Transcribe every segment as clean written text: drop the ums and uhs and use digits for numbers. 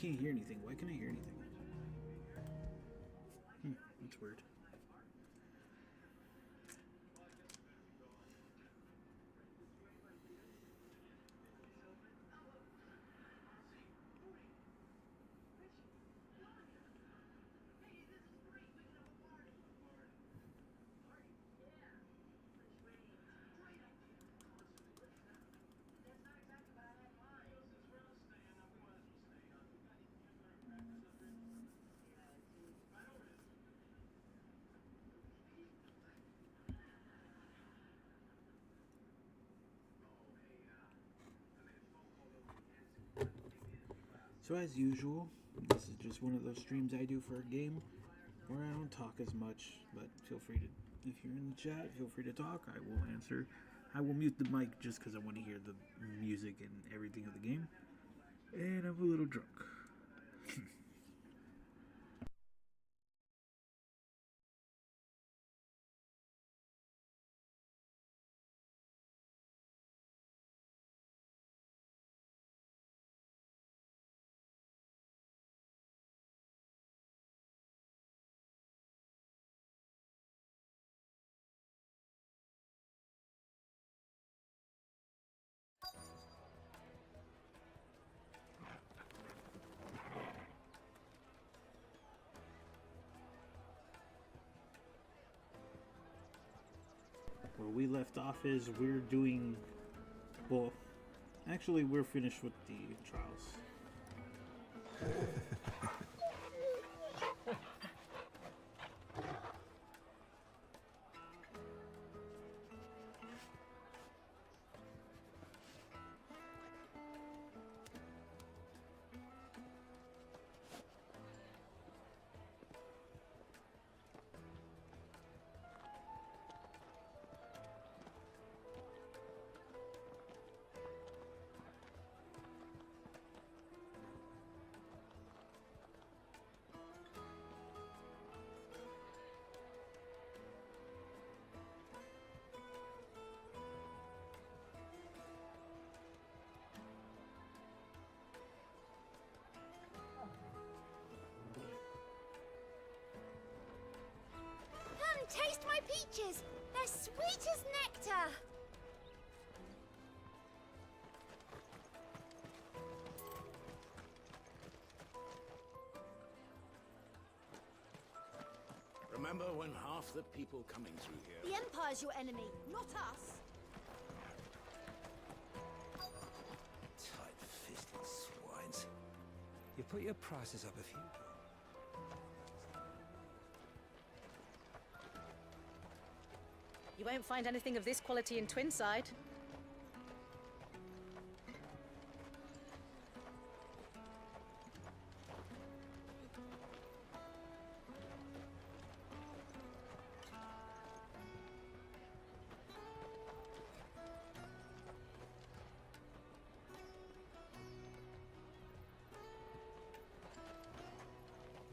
can't hear anything. Why can't I hear anything? That's weird. So as usual, this is just one of those streams I do for a game where I don't talk as much, but feel free to, if you're in the chat, feel free to talk. I will answer. I will mute the mic just because I want to hear the music and everything of the game. And I'm a little drunk. Where we left off is we're doing, well, actually we're finished with the trials. Taste my peaches! They're sweet as nectar! Remember when half the people coming through here... The Empire's your enemy, not us! Tight-fisted swines. You put your prices up if you do. You won't find anything of this quality in Twinside.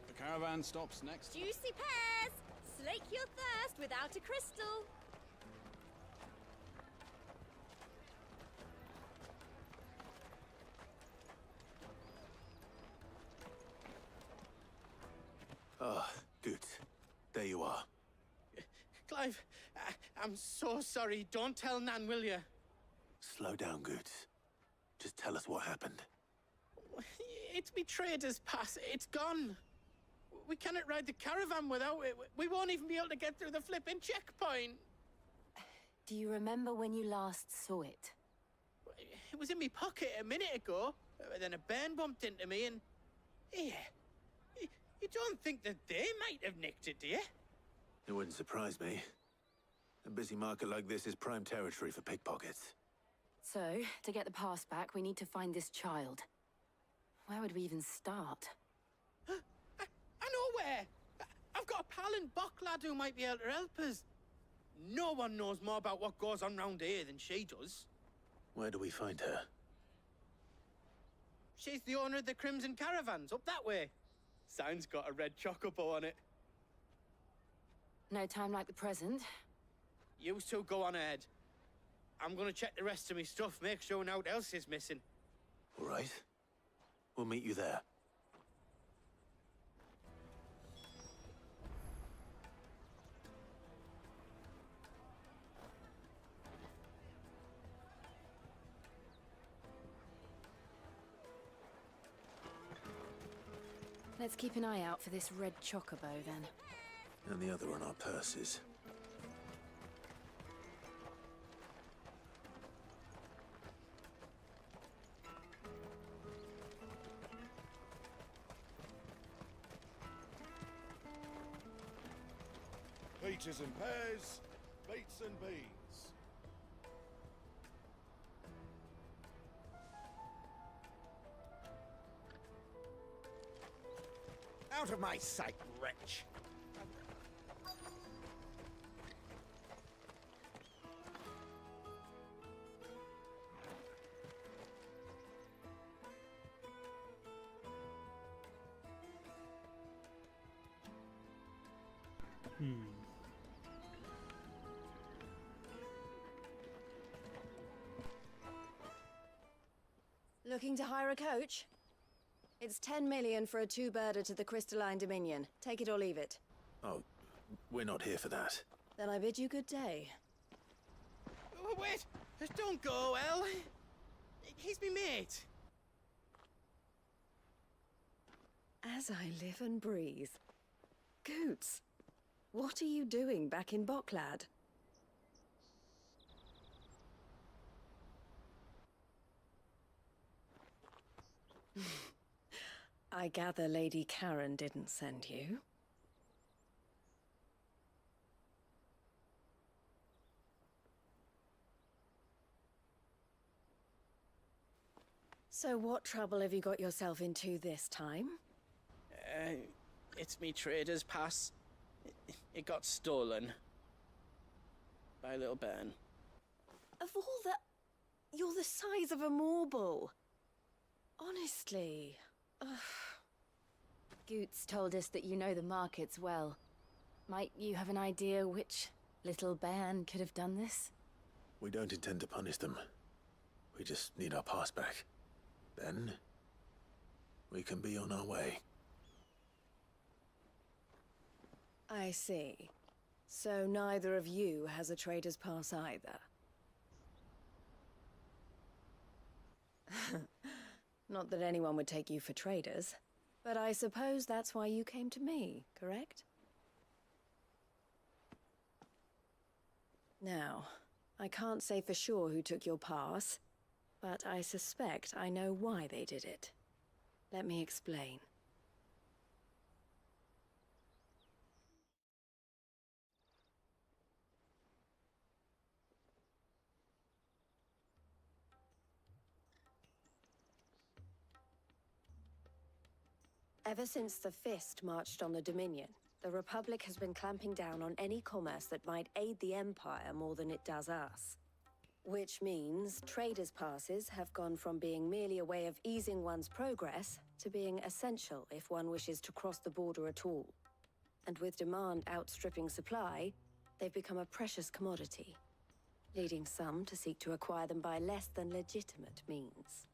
The caravan stops next. Juicy pears! Slake your thirst without a crystal! Ah, good. There you are. Clive, I'm so sorry. Don't tell Nan, will you? Slow down, Goots. Just tell us what happened. It's me trader's pass. It's gone. We cannot ride the caravan without it. We won't even be able to get through the flipping checkpoint. Do you remember when you last saw it? It was in my pocket a minute ago. Then a bairn bumped into me and... Yeah. You don't think that they might have nicked it, do you? It wouldn't surprise me. A busy market like this is prime territory for pickpockets. So, to get the pass back, we need to find this child. Where would we even start? I know where. I've got a pal in Bock lad who might be able to help us. No one knows more about what goes on round here than she does. Where do we find her? She's the owner of the Crimson Caravans, up that way. Sign's got a red chocobo on it. No time like the present. You two go on ahead. I'm gonna check the rest of my stuff, make sure naught else is missing. All right. We'll meet you there. Let's keep an eye out for this red chocobo, then. And the other on our purses. Peaches and pears, beets and beans. Out of my sight, wretch! Looking to hire a coach? It's 10 million for a two-birder to the Crystalline Dominion. Take it or leave it. Oh, we're not here for that. Then I bid you good day. Wait! Don't go, El. He's me mate. As I live and breathe. Goots, what are you doing back in Bocklad? I gather Lady Karen didn't send you. So what trouble have you got yourself into this time? It's me trader's pass. It got stolen. By a little bairn. Of all the... You're the size of a marble. Honestly. Ugh. Goots told us that you know the markets well. Might you have an idea which little bairn could have done this? We don't intend to punish them. We just need our pass back. Then, we can be on our way. I see. So neither of you has a trader's pass either. Not that anyone would take you for traders, but I suppose that's why you came to me, correct? Now, I can't say for sure who took your pass, but I suspect I know why they did it. Let me explain. Ever since the Fist marched on the Dominion, the Republic has been clamping down on any commerce that might aid the Empire more than it does us. Which means traders' passes have gone from being merely a way of easing one's progress to being essential if one wishes to cross the border at all. And with demand outstripping supply, they've become a precious commodity, leading some to seek to acquire them by less than legitimate means.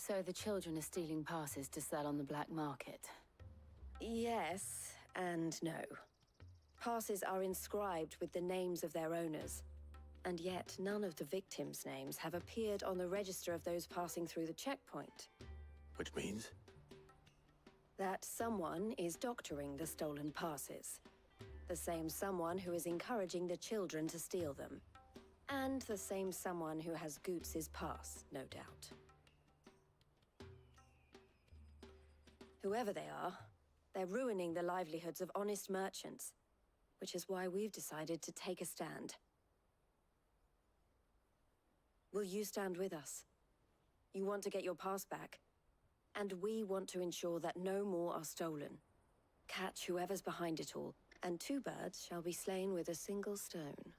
So the children are stealing passes to sell on the black market? Yes and no. Passes are inscribed with the names of their owners, and yet none of the victims' names have appeared on the register of those passing through the checkpoint. Which means? That someone is doctoring the stolen passes. The same someone who is encouraging the children to steal them. And the same someone who has Goots' pass, no doubt. Whoever they are, they're ruining the livelihoods of honest merchants, which is why we've decided to take a stand. Will you stand with us? You want to get your pass back, and we want to ensure that no more are stolen. Catch whoever's behind it all, and two birds shall be slain with a single stone.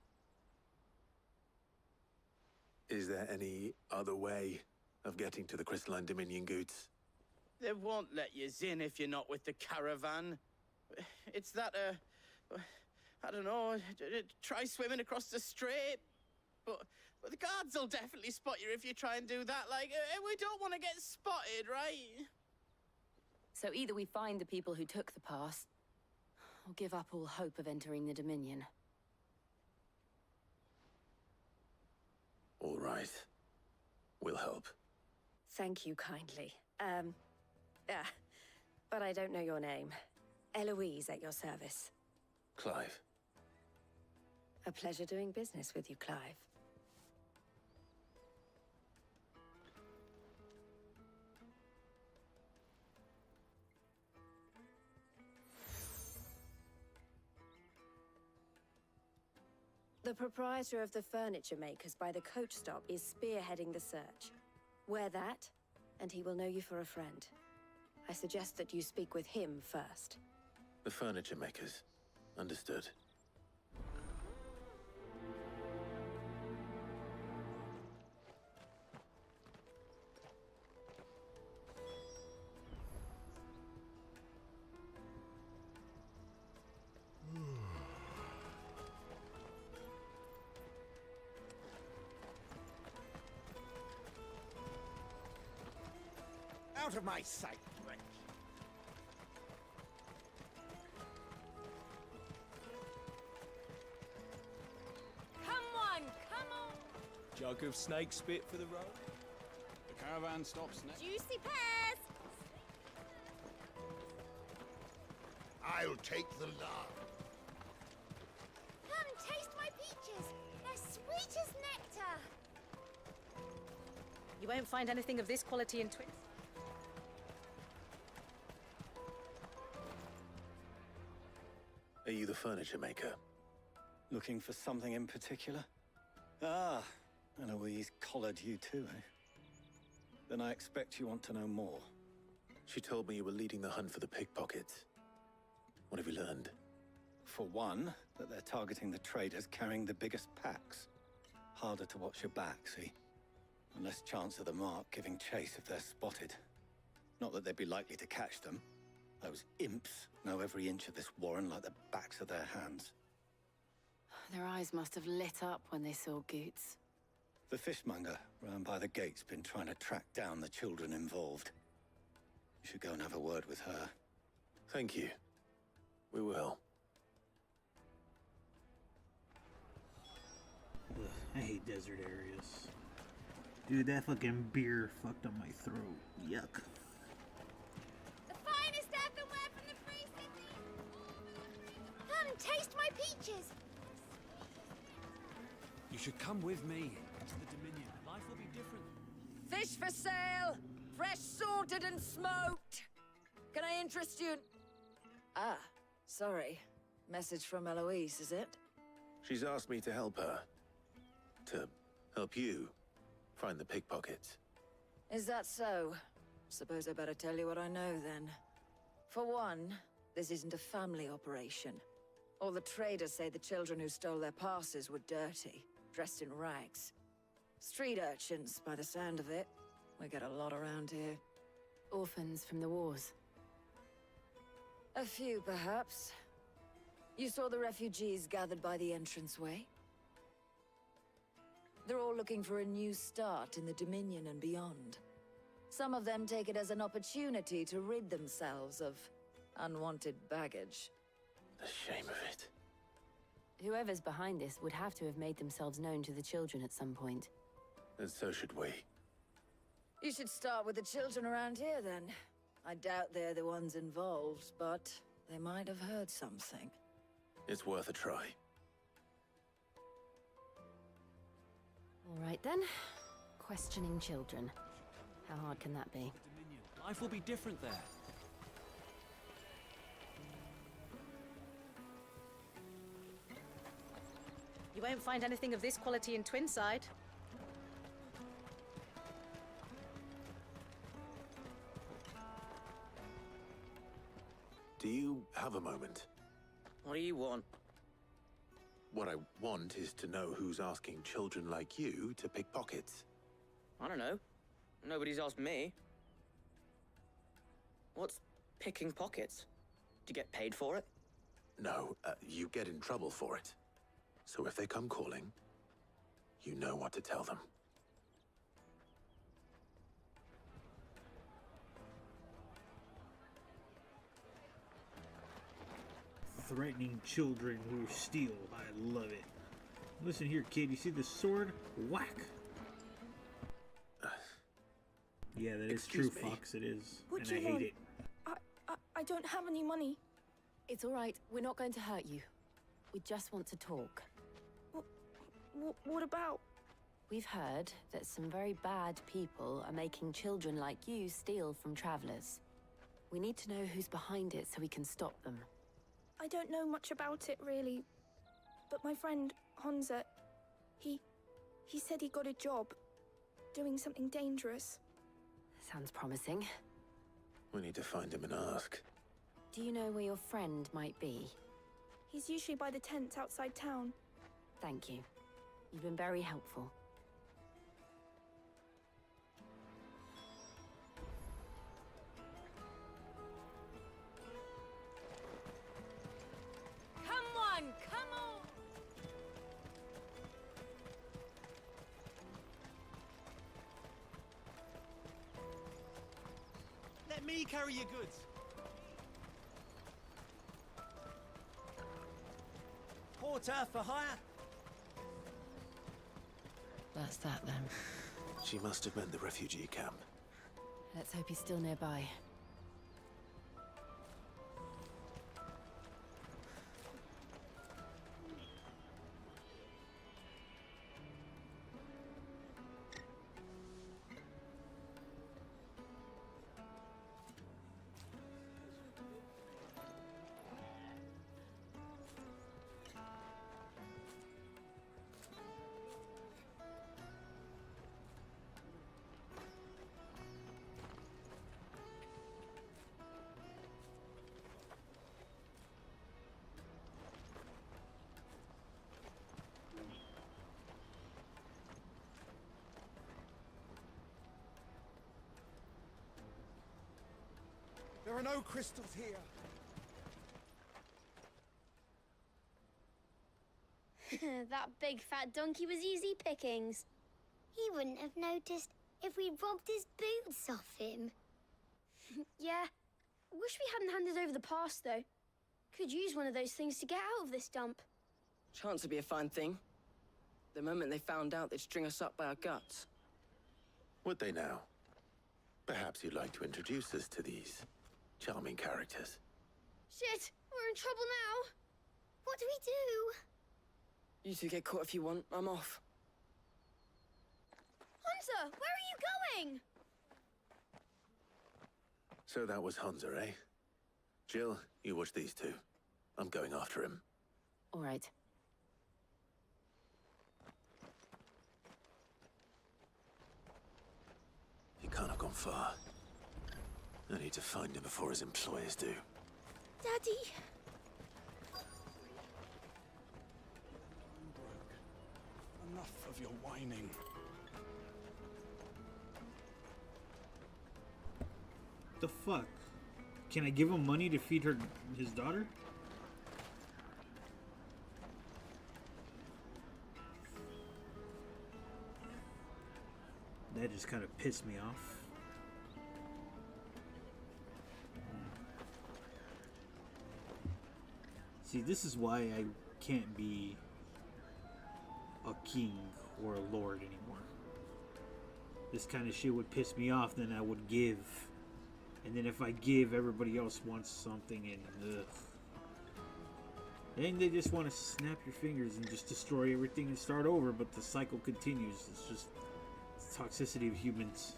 Is there any other way of getting to the Crystalline Dominion, Goots? They won't let you in if you're not with the caravan. It's that, I don't know, try swimming across the strait. But the guards will definitely spot you if you try and do that. Like, we don't want to get spotted, right? So either we find the people who took the pass, or give up all hope of entering the Dominion. All right. We'll help. Thank you kindly. But I don't know your name. Eloise at your service. Clive. A pleasure doing business with you, Clive. The proprietor of the furniture makers by the coach stop is spearheading the search. Wear that, and he will know you for a friend. I suggest that you speak with him first. The furniture makers. Understood. Out of my sight, wretch. Come on! Jug of snake spit for the road? The caravan stops next. Juicy pears! I'll take the lark. Come taste my peaches. They're sweet as nectar. You won't find anything of this quality in Twins. Are you the furniture maker? Looking for something in particular? Ah, Eloise collared you too, eh? Then I expect you want to know more. She told me you were leading the hunt for the pickpockets. What have you learned? For one, that they're targeting the traders carrying the biggest packs. Harder to watch your back, see? And less chance of the mark giving chase if they're spotted. Not that they'd be likely to catch them. Those imps know every inch of this warren like the backs of their hands. Their eyes must have lit up when they saw Goots. The fishmonger round by the gate's been trying to track down the children involved. You should go and have a word with her. Thank you. We will. Ugh, I hate desert areas. Dude, that fucking beer fucked up my throat. Yuck. The finest earthenware from the Free City! Come taste my peaches! You should come with me to the Dominion. Life will be different. Fish for sale! Fresh sorted and smoked! Can I interest you in... Ah, sorry. Message from Eloise, is it? She's asked me to help her. To help you find the pickpockets. Is that so? Suppose I better tell you what I know, then. For one, this isn't a family operation. All the traders say the children who stole their passes were dirty, dressed in rags. Street urchins, by the sound of it. We get a lot around here. Orphans from the wars. A few, perhaps. You saw the refugees gathered by the entranceway? They're all looking for a new start in the Dominion and beyond. Some of them take it as an opportunity to rid themselves of unwanted baggage. The shame of it. Whoever's behind this would have to have made themselves known to the children at some point. And so should we. You should start with the children around here, then. I doubt they're the ones involved, but they might have heard something. It's worth a try. All right, then. Questioning children. How hard can that be? The Dominion. Life will be different there. You won't find anything of this quality in Twinside. Do you have a moment? What do you want? What I want is to know who's asking children like you to pick pockets. I don't know. Nobody's asked me. What's picking pockets? Do you get paid for it? No, you get in trouble for it. So if they come calling, you know what to tell them. Threatening children who steal. I love it. Listen here, kid. You see this sword? Whack! Yeah, that is true, Excuse me. Fox. It is. What And do I you hate want? it. don't have any money. It's all right. We're not going to hurt you. We just want to talk. What about? We've heard that some very bad people are making children like you steal from travelers. We need to know who's behind it so we can stop them. I don't know much about it, really. But my friend, Hansa, he said he got a job doing something dangerous. Sounds promising. We need to find him and ask. Do you know where your friend might be? He's usually by the tents outside town. Thank you. You've been very helpful. Come on! Let me carry your goods. Porter for hire? That's that then. She must have meant the refugee camp. Let's hope he's still nearby. There are no crystals here. That big fat donkey was easy pickings. He wouldn't have noticed if we robbed his boots off him. Yeah. Wish we hadn't handed over the pass, though. Could use one of those things to get out of this dump. Chance would be a fine thing. The moment they found out, they'd string us up by our guts. Would they now? Perhaps you'd like to introduce us to these charming characters. Shit! We're in trouble now! What do we do? You two get caught if you want. I'm off. Hunter, where are you going? So that was Hansa, eh? Jill, you watch these two. I'm going after him. All right. He can't have gone far. I need to find him before his employers do. Daddy! Enough of your whining. The fuck? Can I give him money to feed his daughter? That just kind of pissed me off. See, this is why I can't be a king or a lord anymore. This kind of shit would piss me off, then I would give. And then if I give, everybody else wants something, and ugh. Then they just want to snap your fingers and just destroy everything and start over, but the cycle continues. It's just toxicity of humans.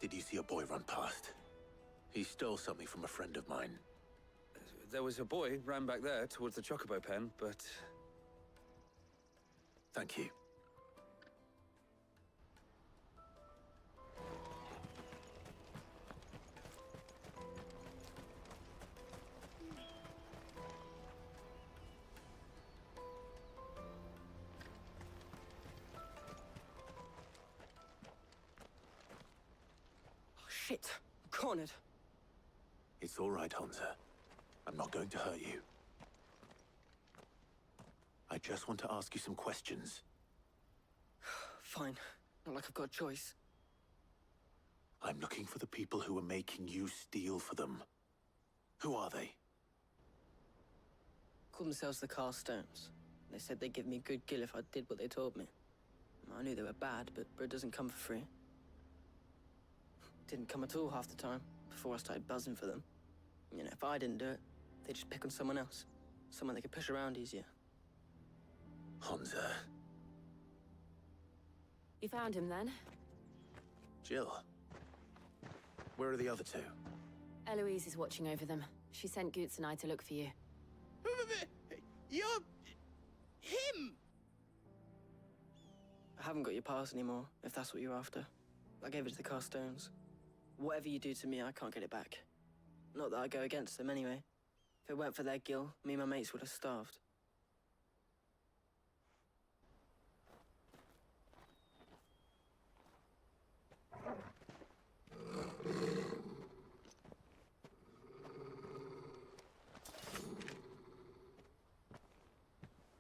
Did you see a boy run past? He stole something from a friend of mine. There was a boy ran back there towards the chocobo pen, but... Thank you. Shit. I'm cornered. It's all right, Hansa. I'm not going to hurt you. I just want to ask you some questions. Fine. Not like I've got a choice. I'm looking for the people who are making you steal for them. Who are they? Call themselves the Carstones. They said they'd give me a good kill if I did what they told me. I knew they were bad, but bread doesn't come for free. Didn't come at all half the time, before I started buzzing for them. You know, if I didn't do it, they'd just pick on someone else. Someone they could push around easier. Honza. You found him then? Jill. Where are the other two? Eloise is watching over them. She sent Goots and I to look for you. You're... him! I haven't got your pass anymore, if that's what you're after. I gave it to the Carstones. Whatever you do to me, I can't get it back. Not that I go against them anyway. If it weren't for their guild, me and my mates would have starved.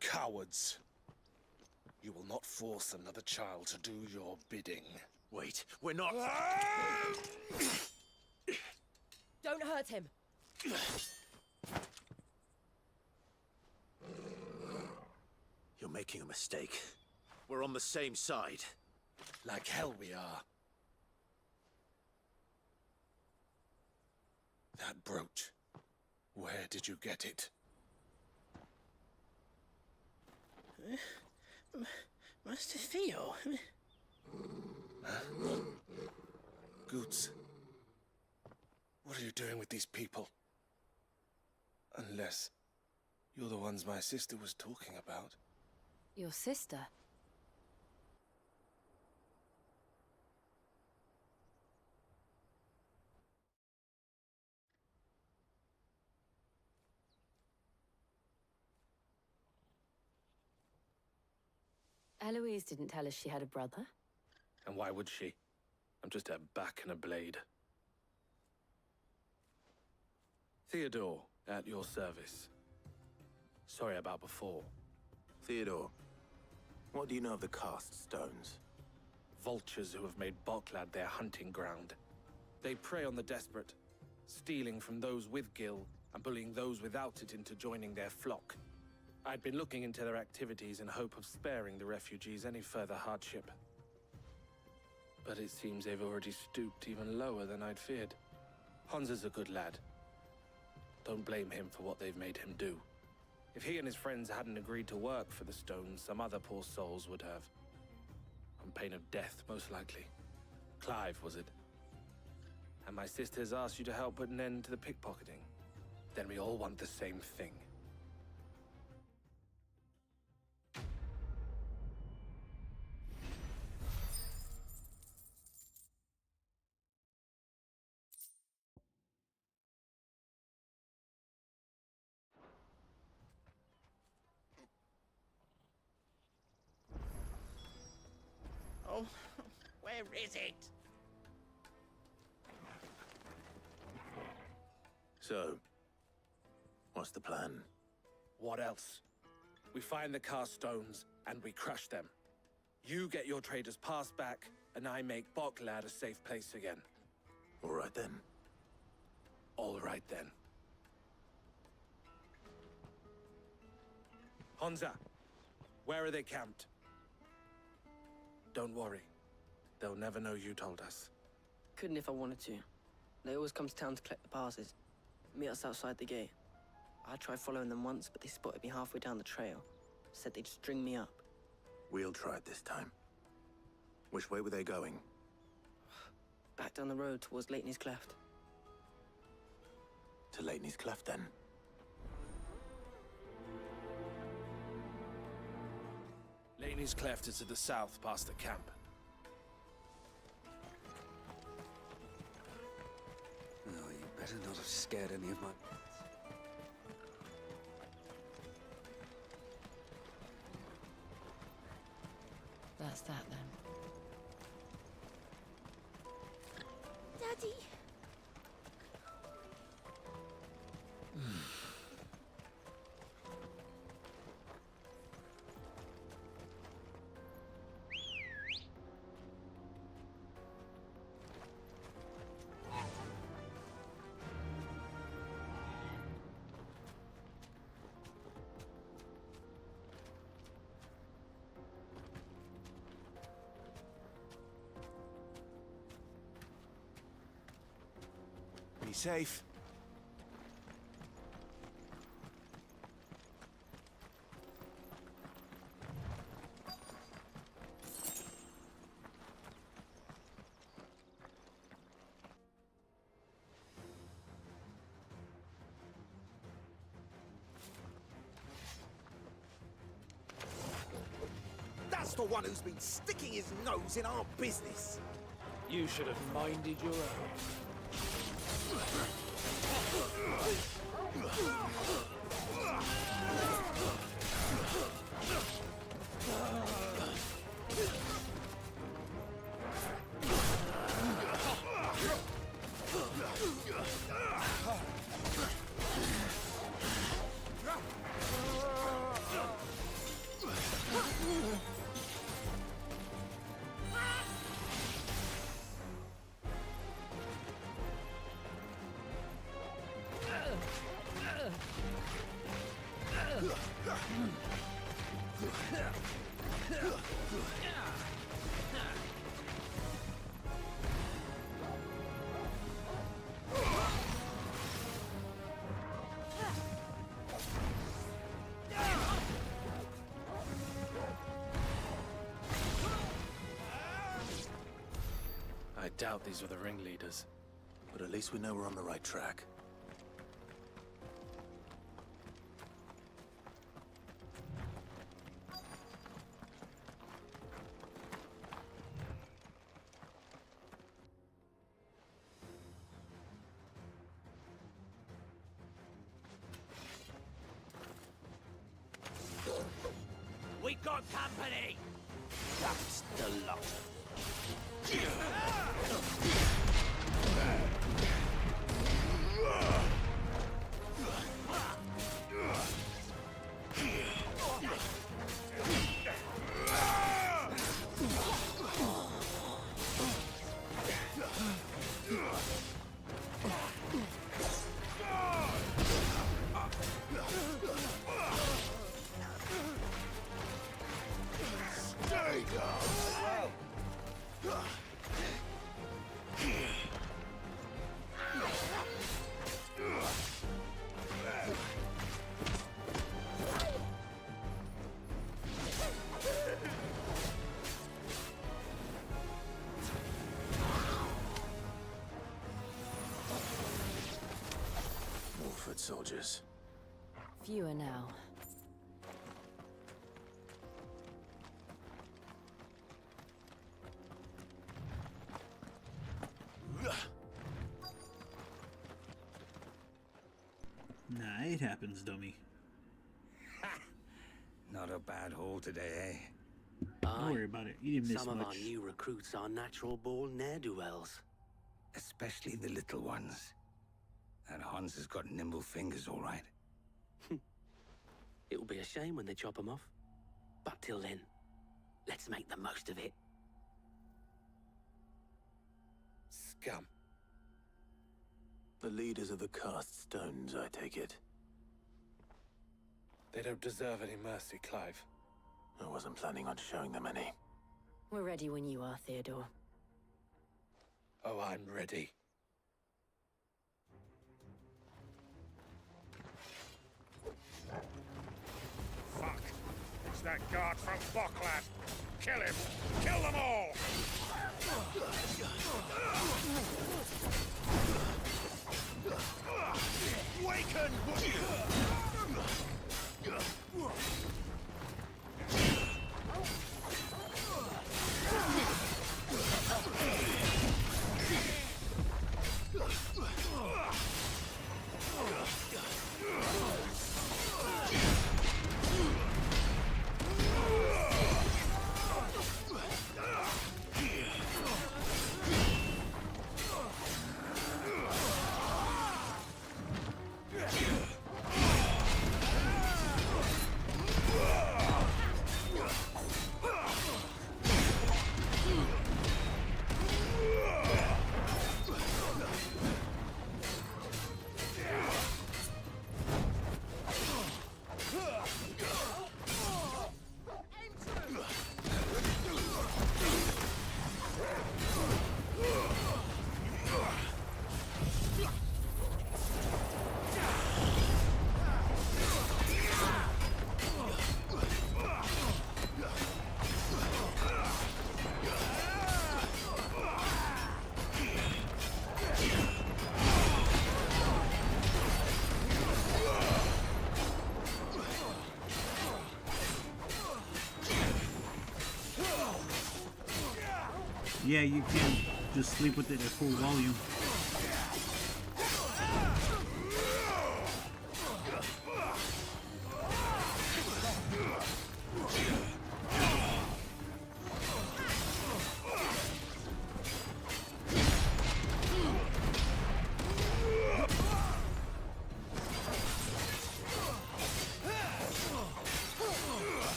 Cowards. You will not force another child to do your bidding. Wait, we're not... Don't hurt him! You're making a mistake. We're on the same side. Like hell we are. That brooch. Where did you get it? Master Theo? Goots. What are you doing with these people? Unless you're the ones my sister was talking about. Your sister? Eloise didn't tell us she had a brother. And why would she? I'm just a back and a blade. Theodore, at your service. Sorry about before. Theodore, what do you know of the cast stones? Vultures who have made Boklad their hunting ground. They prey on the desperate, stealing from those with Gil and bullying those without it into joining their flock. I'd been looking into their activities in hope of sparing the refugees any further hardship. But it seems they've already stooped even lower than I'd feared. Honza's a good lad. Don't blame him for what they've made him do. If he and his friends hadn't agreed to work for the stones, some other poor souls would have. On pain of death, most likely. Clive, was it? And my sisters asked you to help put an end to the pickpocketing. Then we all want the same thing. Oh, where is it? So, what's the plan? What else? We find the cast stones and we crush them. You get your trader's pass back, and I make Boklad a safe place again. All right then. All right then. Honza, where are they camped? Don't worry. They'll never know you told us. Couldn't if I wanted to. They always come to town to collect the passes. Meet us outside the gate. I tried following them once, but they spotted me halfway down the trail. Said they'd string me up. We'll try it this time. Which way were they going? Back down the road towards Leighton's Cleft. To Leighton's Cleft, then? Leighton's Cleft is to the south, past the camp. Oh, you better not have scared any of my... That's that then. Daddy! safe. That's the one who's been sticking his nose in our business. You should have minded your own. I doubt these were the ringleaders. But at least we know we're on the right track. We got company! That's the lot. Foot soldiers. Fewer now. Nah, it happens, dummy. Not a bad haul today, eh? Don't worry about it. You didn't miss Some much. of our new recruits are natural-born ne'er-do-wells. Especially the little ones. That Hans has got nimble fingers, all right. It will be a shame when they chop them off. But till then, let's make the most of it. Scum. The leaders of the cast stones, I take it. They don't deserve any mercy, Clive. I wasn't planning on showing them any. We're ready when you are, Theodore. Oh, I'm ready. Fuck! It's that guard from Bockland! Kill him! Kill them all! Waken! Yeah, you can just sleep with it at full volume.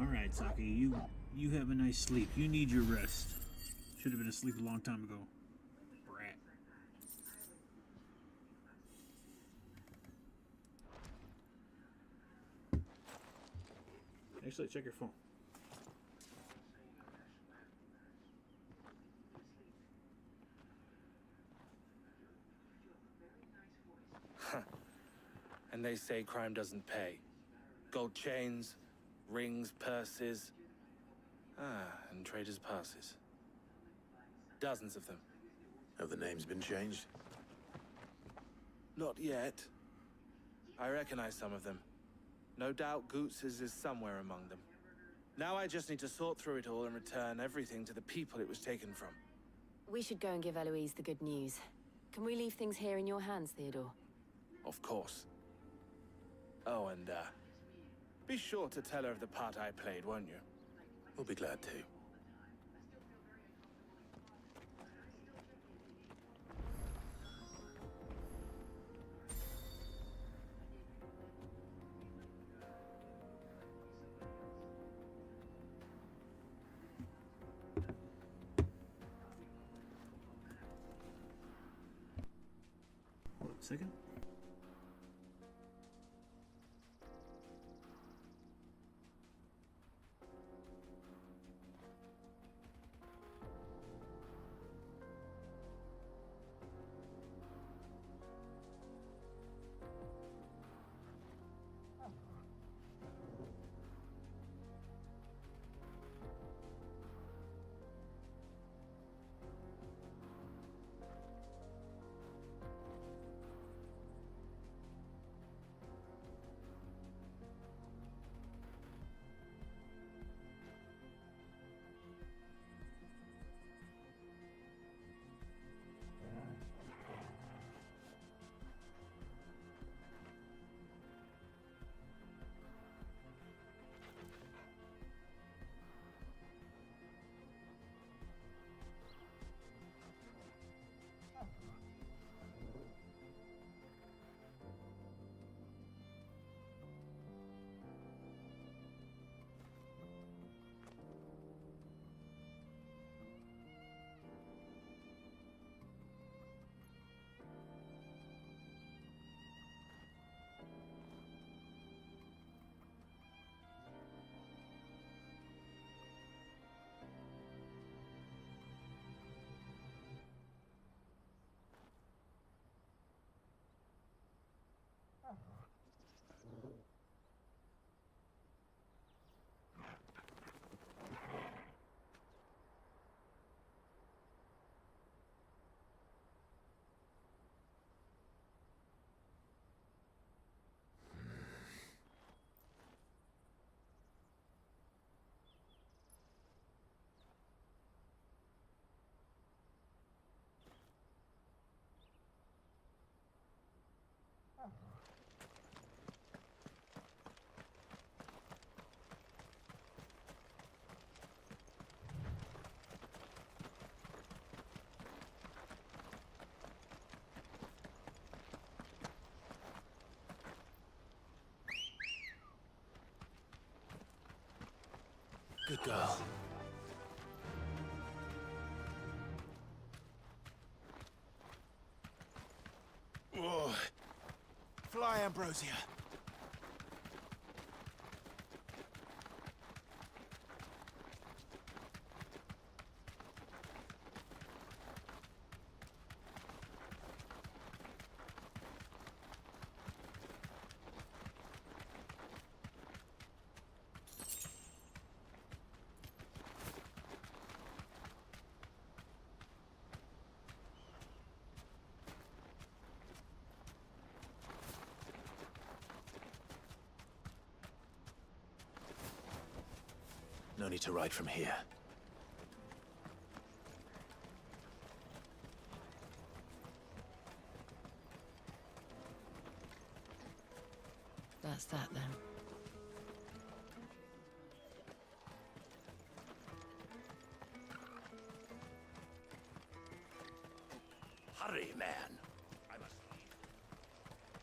Alright, Saki, you have a nice sleep. You need your rest. Should have been asleep a long time ago. Brat. Actually, check your phone. And they say crime doesn't pay. Gold chains, rings, purses. And traders' passes. Dozens of them. Have the names been changed? Not yet. I recognize some of them. No doubt Goots's is somewhere among them. Now I just need to sort through it all and return everything to the people it was taken from. We should go and give Eloise the good news. Can we leave things here in your hands, Theodore? Of course. Oh, and, be sure to tell her of the part I played, won't you? We'll be glad to. Hold up a second. Good girl. Oh. Fly, Ambrosia. No need to ride from here. That's that then. Hurry, man. I must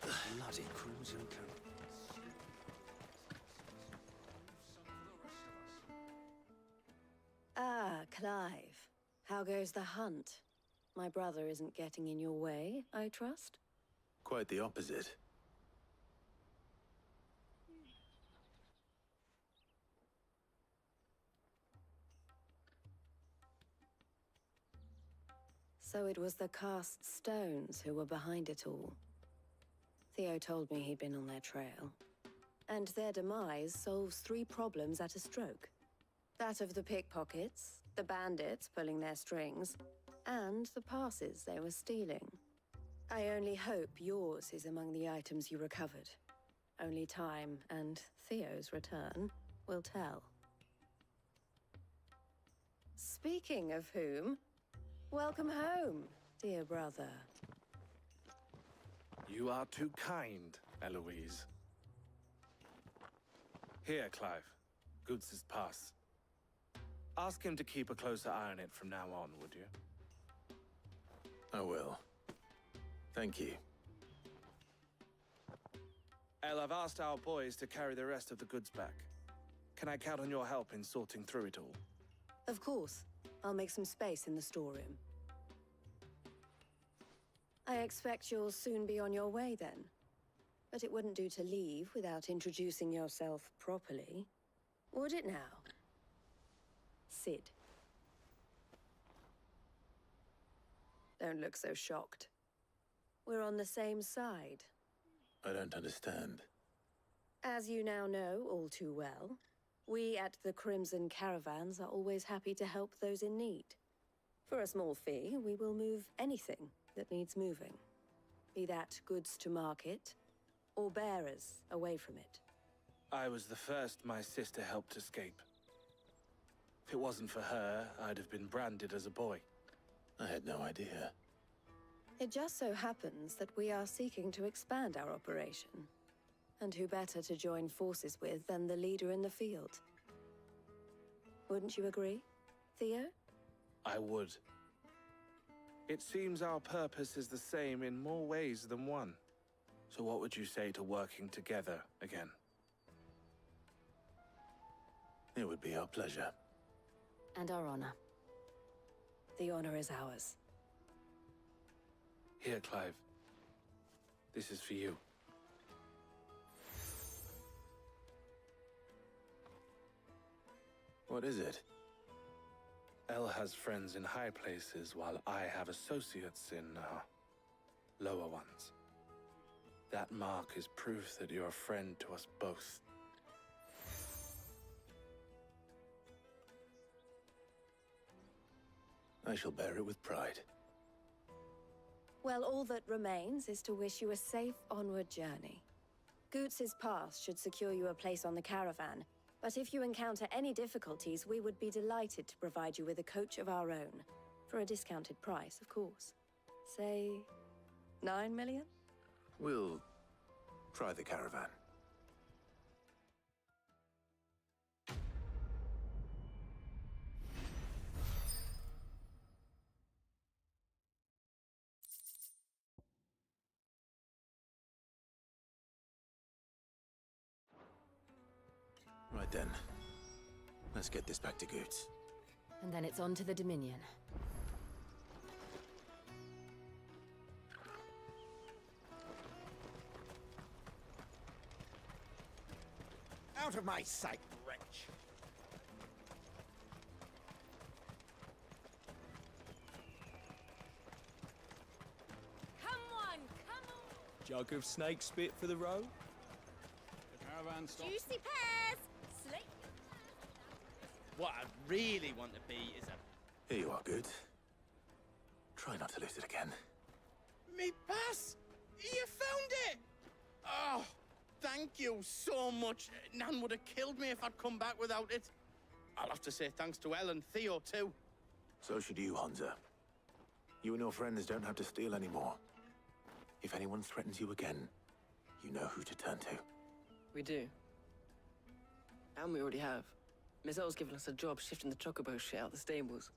leave. Bloody crimson coat. Ah, Clive. How goes the hunt? My brother isn't getting in your way, I trust? Quite the opposite. So it was the cast stones who were behind it all. Theo told me he'd been on their trail. And their demise solves 3 problems at a stroke. That of the pickpockets, the bandits pulling their strings, and the passes they were stealing. I only hope yours is among the items you recovered. Only time and Theo's return will tell. Speaking of whom, welcome home, dear brother. You are too kind, Eloise. Here, Clive. Goods' pass. Ask him to keep a closer eye on it from now on, would you? I will. Thank you. El, I've asked our boys to carry the rest of the goods back. Can I count on your help in sorting through it all? Of course. I'll make some space in the storeroom. I expect you'll soon be on your way then. But it wouldn't do to leave without introducing yourself properly. Would it now? Sid. Don't look so shocked. We're on the same side. I don't understand. As you now know all too well, we at the Crimson Caravans are always happy to help those in need. For a small fee, we will move anything that needs moving. Be that goods to market, or bearers away from it. I was the first my sister helped escape. If it wasn't for her, I'd have been branded as a boy. I had no idea. It just so happens that we are seeking to expand our operation. And who better to join forces with than the leader in the field? Wouldn't you agree, Theo? I would. It seems our purpose is the same in more ways than one. So what would you say to working together again? It would be our pleasure. And our honor. The honor is ours. Here, Clive. This is for you. What is it? El has friends in high places, while I have associates in, lower ones. That mark is proof that you're a friend to us both. I shall bear it with pride. Well, all that remains is to wish you a safe onward journey. Goots' pass should secure you a place on the caravan, but if you encounter any difficulties, we would be delighted to provide you with a coach of our own. For a discounted price, of course. Say, 9 million? We'll try the caravan. Right then. Let's get this back to Goots. And then it's on to the Dominion. Out of my sight, wretch! Come on, come on! Jug of snake spit for the road? The caravan stops. Juicy pears! Slate. What I really want to be is a... Here you are, good. Try not to lose it again. Me pass! You found it! Oh, thank you so much. Nan would have killed me if I'd come back without it. I'll have to say thanks to Elle and Theo, too. So should you, Hansa. You and your friends don't have to steal anymore. If anyone threatens you again, you know who to turn to. We do. And we already have. Miss Elle's given us a job shifting the chocobo shit out the stables.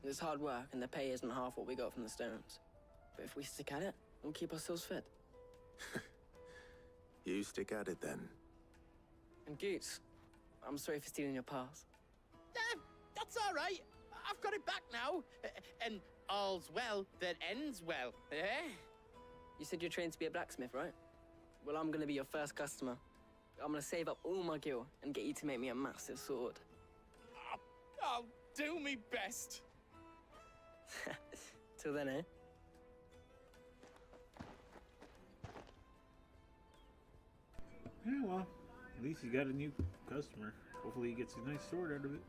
It's hard work, and the pay isn't half what we got from the stones. But if we stick at it, we'll keep ourselves fit. You stick at it, then. And Goots, I'm sorry for stealing your pass. That's all right. I've got it back now. And all's well that ends well, eh? You said you're trained to be a blacksmith, right? Well, I'm gonna be your first customer. I'm gonna save up all my gil and get you to make me a massive sword. I'll do me best. Till then, eh? Yeah, well, at least you got a new customer. Hopefully he gets a nice sword out of it.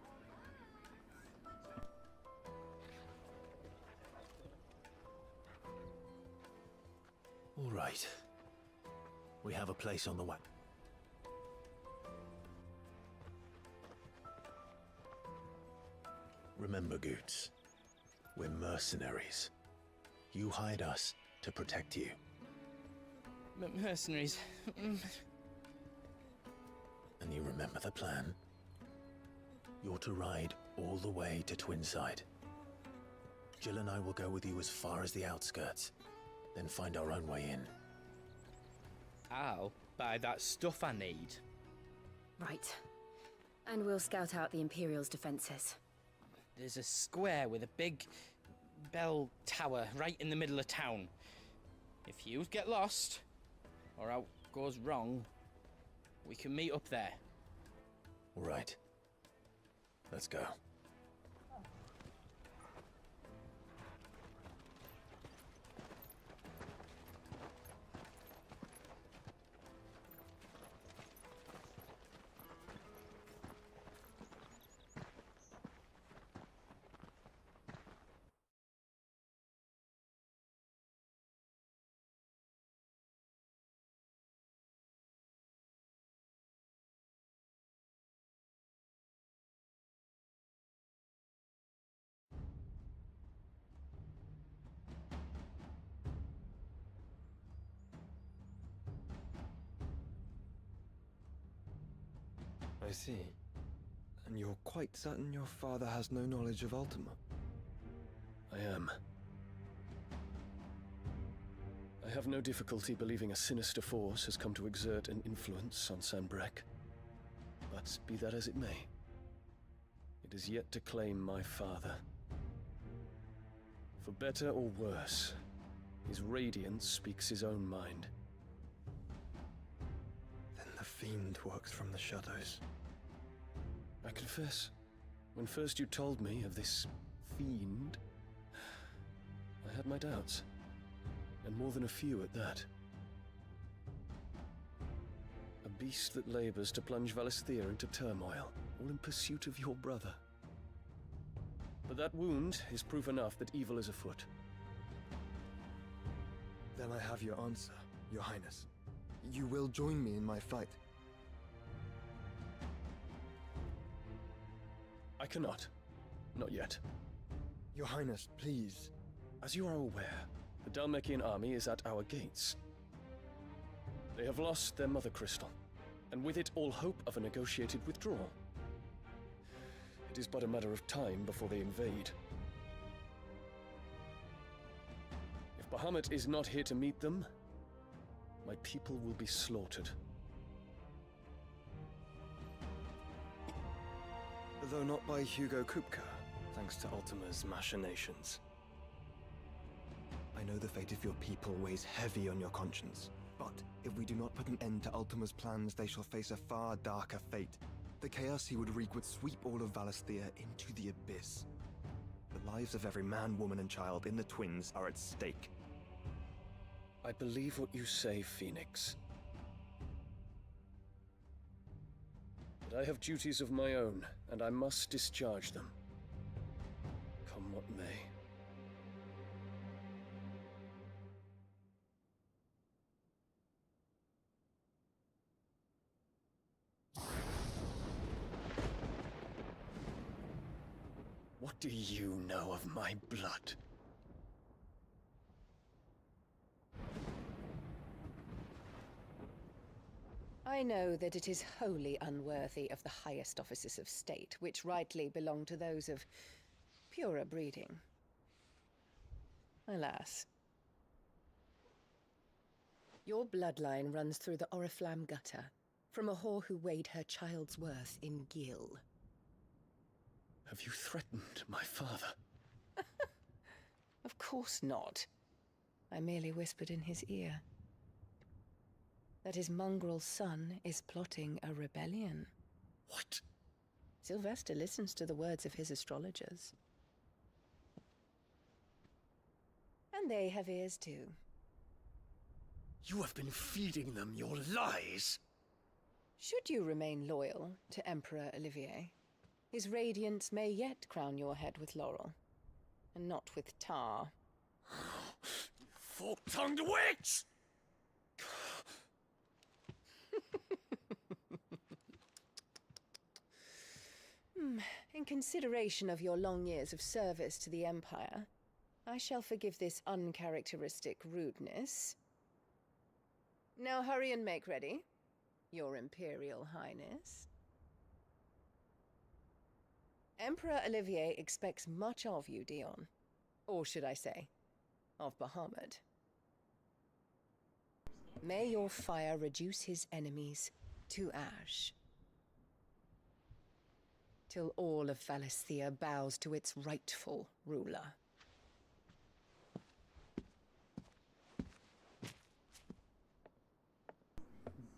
All right. We have a place on the way. Remember, Goots, we're mercenaries. You hired us to protect you. Mercenaries. And you remember the plan? You're to ride all the way to Twinside. Jill and I will go with you as far as the outskirts, then find our own way in. I'll buy that stuff I need. Right. And we'll scout out the Imperial's defenses. There's a square with a big bell tower right in the middle of town. If you get lost, or out goes wrong, we can meet up there. All right. Let's go. I see. And you're quite certain your father has no knowledge of Ultima? I am. I have no difficulty believing a sinister force has come to exert an influence on Sanbreque. But be that as it may, it is yet to claim my father. For better or worse, his radiance speaks his own mind. Then the fiend works from the shadows. I confess, when first you told me of this fiend, I had my doubts, and more than a few at that. A beast that labors to plunge Valisthea into turmoil, all in pursuit of your brother. But that wound is proof enough that evil is afoot. Then I have your answer, Your Highness. You will join me in my fight. I cannot. Not yet. Your Highness, please. As you are aware, the Dhalmekian army is at our gates. They have lost their mother crystal, and with it all hope of a negotiated withdrawal. It is but a matter of time before they invade. If Bahamut is not here to meet them, my people will be slaughtered. Though not by Hugo Kupka, thanks to Ultima's machinations. I know the fate of your people weighs heavy on your conscience, but If we do not put an end to Ultima's plans, they shall face a far darker fate. The chaos he would wreak would sweep all of Valisthea into the abyss. The lives of every man, woman, and child in the Twins are at stake. I believe what you say, Phoenix. But I have duties of my own, and I must discharge them. Come what may. What do you know of my blood? I know that it is wholly unworthy of the highest offices of state, which rightly belong to those of purer breeding. Alas. Your bloodline runs through the Oriflamme gutter, from a whore who weighed her child's worth in gil. Have you threatened my father? Of course not. I merely whispered in his ear that his mongrel son is plotting a rebellion. What? Sylvester listens to the words of his astrologers. And they have ears too. You have been feeding them your lies! Should you remain loyal to Emperor Olivier, his radiance may yet crown your head with laurel, and not with tar. Fork-tongued witch! In consideration of your long years of service to the Empire, I shall forgive this uncharacteristic rudeness. Now hurry and make ready, Your Imperial Highness. Emperor Olivier expects much of you, Dion. Or should I say, of Bahamut. May your fire reduce his enemies to ash, till all of Valisthea bows to its rightful ruler.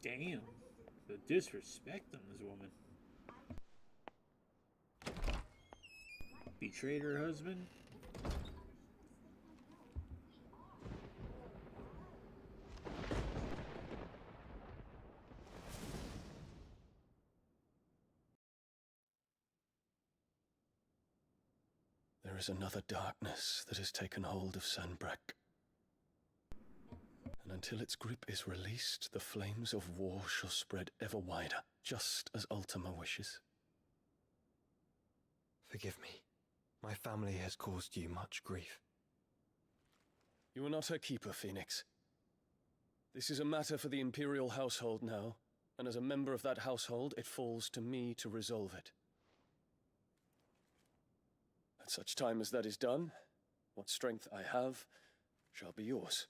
Damn, the disrespect on this woman. Betrayed her husband? There is another darkness that has taken hold of Sanbreque. And until its grip is released, the flames of war shall spread ever wider, just as Ultima wishes. Forgive me. My family has caused you much grief. You are not her keeper, Phoenix. This is a matter for the Imperial household now, and as a member of that household, it falls to me to resolve it. At such time as that is done, what strength I have shall be yours.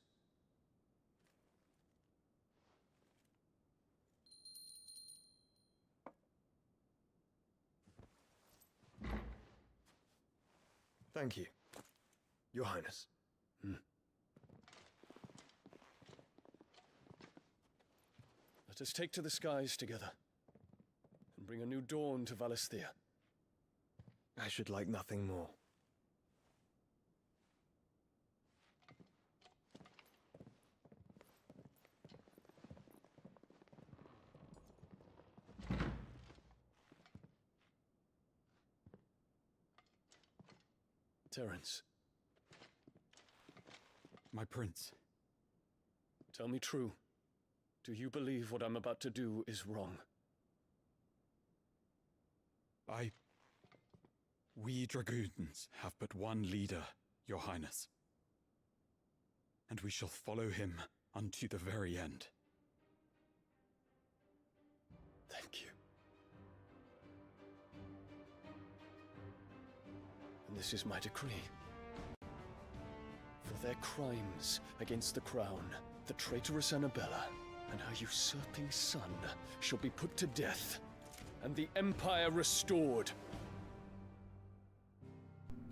Thank you, Your Highness. Let us take to the skies together, and bring a new dawn to Valisthea. I should like nothing more. Terence. My prince. Tell me true. Do you believe what I'm about to do is wrong? We dragoons have but one leader, Your Highness. And we shall follow him unto the very end. Thank you. And this is my decree. For their crimes against the crown, the traitorous Annabella and her usurping son shall be put to death, and the Empire restored.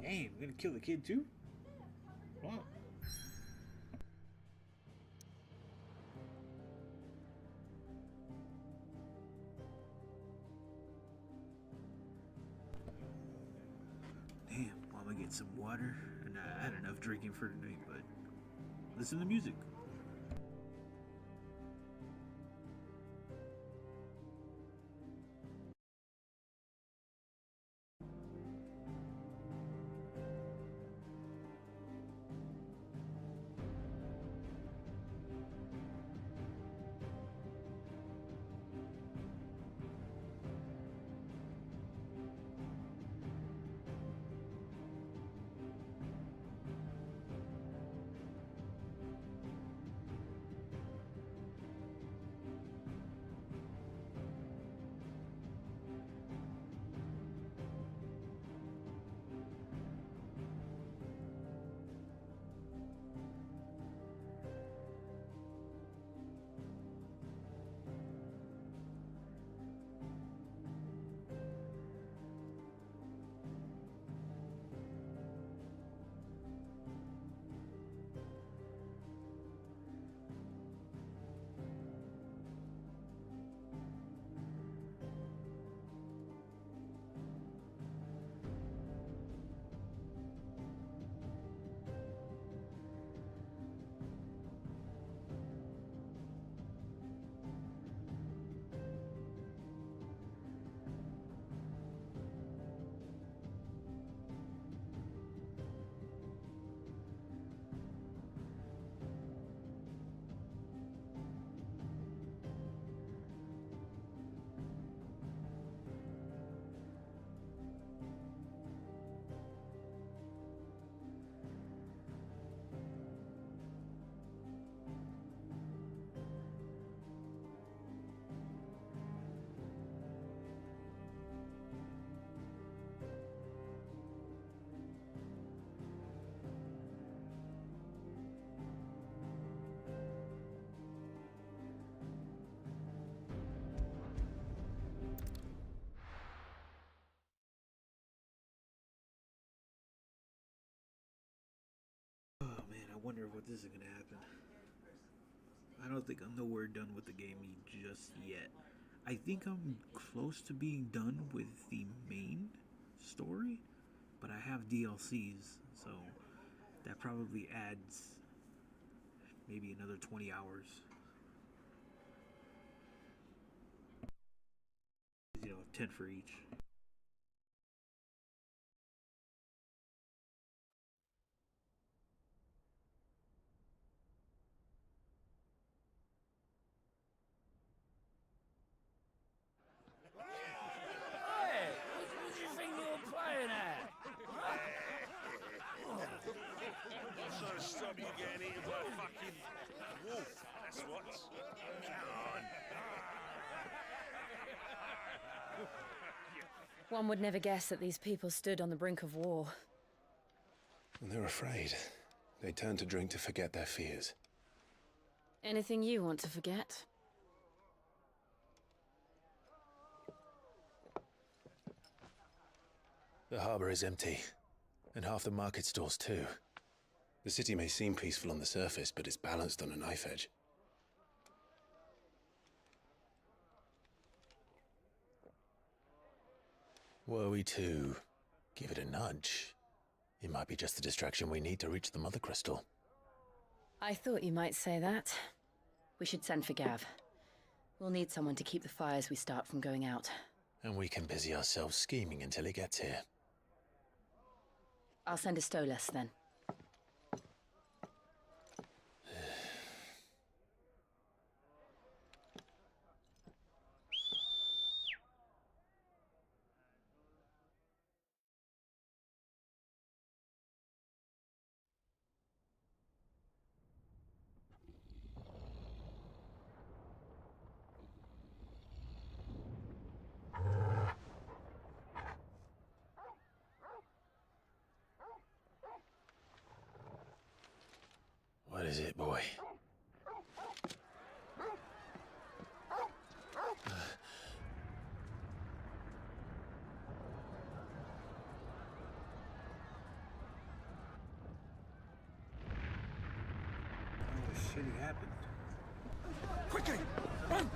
Damn, we're gonna kill the kid too? What? get some water, and I had enough drinking for tonight, but listen to music. Oh man, I wonder what this is gonna happen. I don't think I'm nowhere done with the game just yet. I think I'm close to being done with the main story, but I have DLCs, so that probably adds maybe another 20 hours. 10 for each. Stop you getting eaten by a fucking wolf, that's what. Come on. One would never guess that these people stood on the brink of war. And they're afraid. They turn to drink to forget their fears. Anything you want to forget? The harbor is empty, and half the market stalls too. The city may seem peaceful on the surface, but it's balanced on a knife edge. Were we to give it a nudge, it might be just the distraction we need to reach the Mother Crystal. I thought you might say that. We should send for Gav. We'll need someone to keep the fires we start from going out. And we can busy ourselves scheming until he gets here. I'll send a Stolas then. What is it, boy? Oh shit, it happened. Quickly! Run!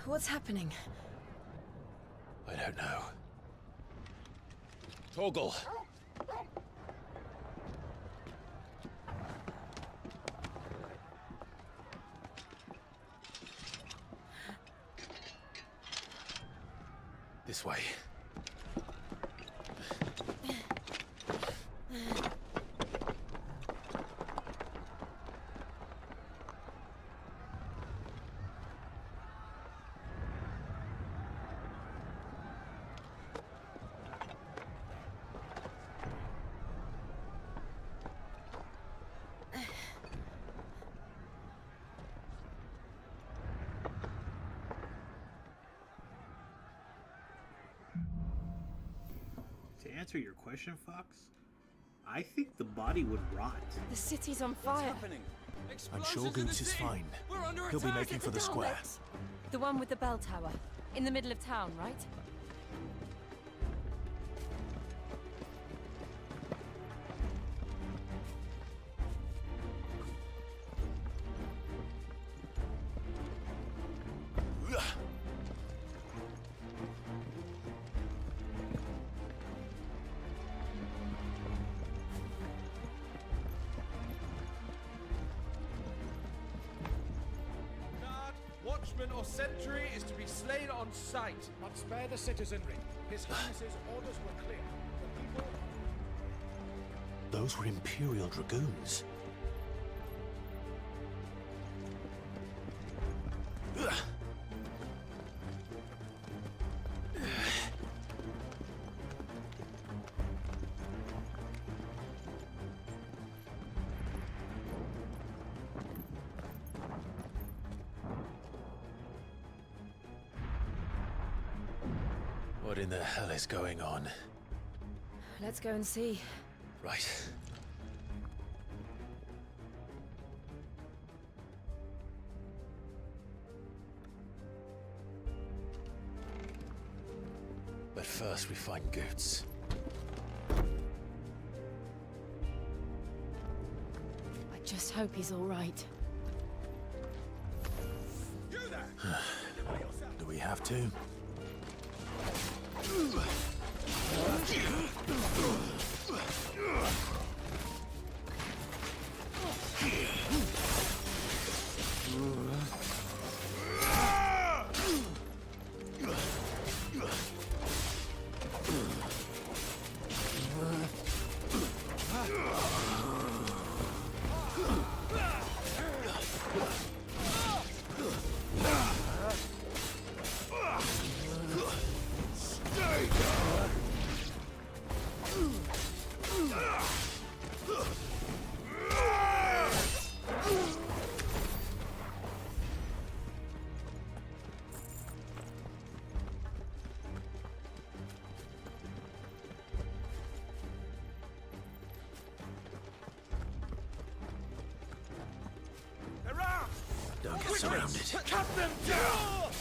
What's happening? I don't know. Torgal! This way. To answer your question, Fox, I think the body would rot. The city's on fire. I'm sure Goots is fine. He'll be making for the square. The one with the bell tower. In the middle of town, right? Watchman or sentry is to be slain on sight. But spare the citizenry. His Highness's orders were clear. The people... Those were Imperial Dragoons. What in the hell is going on? Let's go and see. Right. But first we find Goots. I just hope he's all right. You there! Do we have to? Don't get surrounded. Cut them down!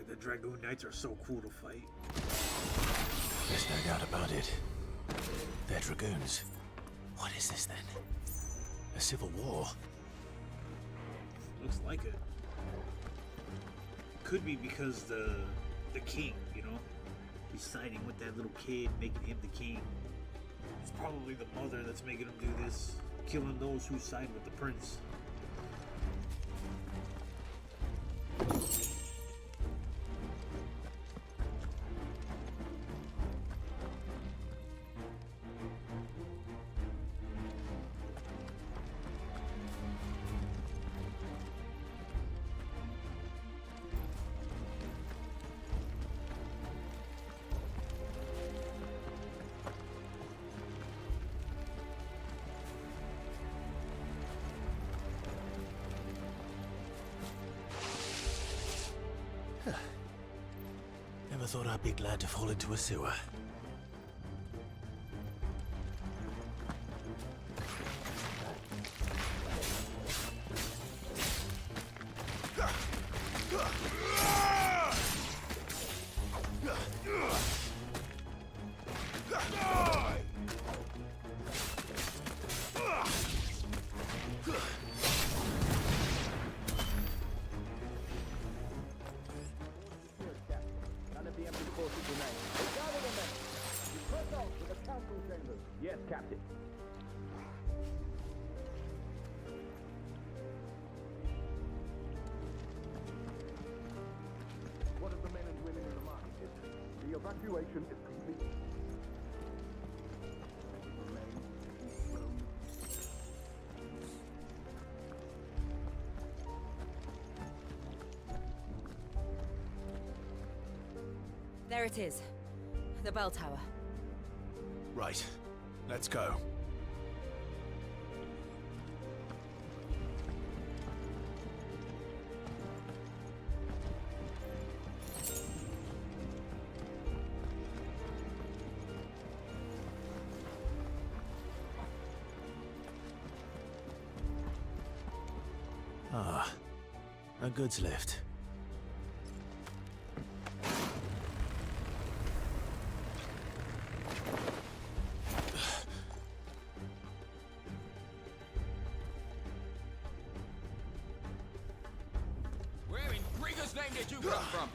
The Dragoon Knights are so cool to fight. There's no doubt about it. They're dragoons. What is this then? A civil war? Looks like it. Could be because the king, you know, he's siding with that little kid, making him the king. It's probably the mother that's making him do this, killing those who side with the prince. Never thought I'd be glad to fall into a sewer. Yes, Captain. What of the men and women in the market? The evacuation is complete. There it is. The bell tower. Right. Let's go. Ah, a goods lift. Name did you come from?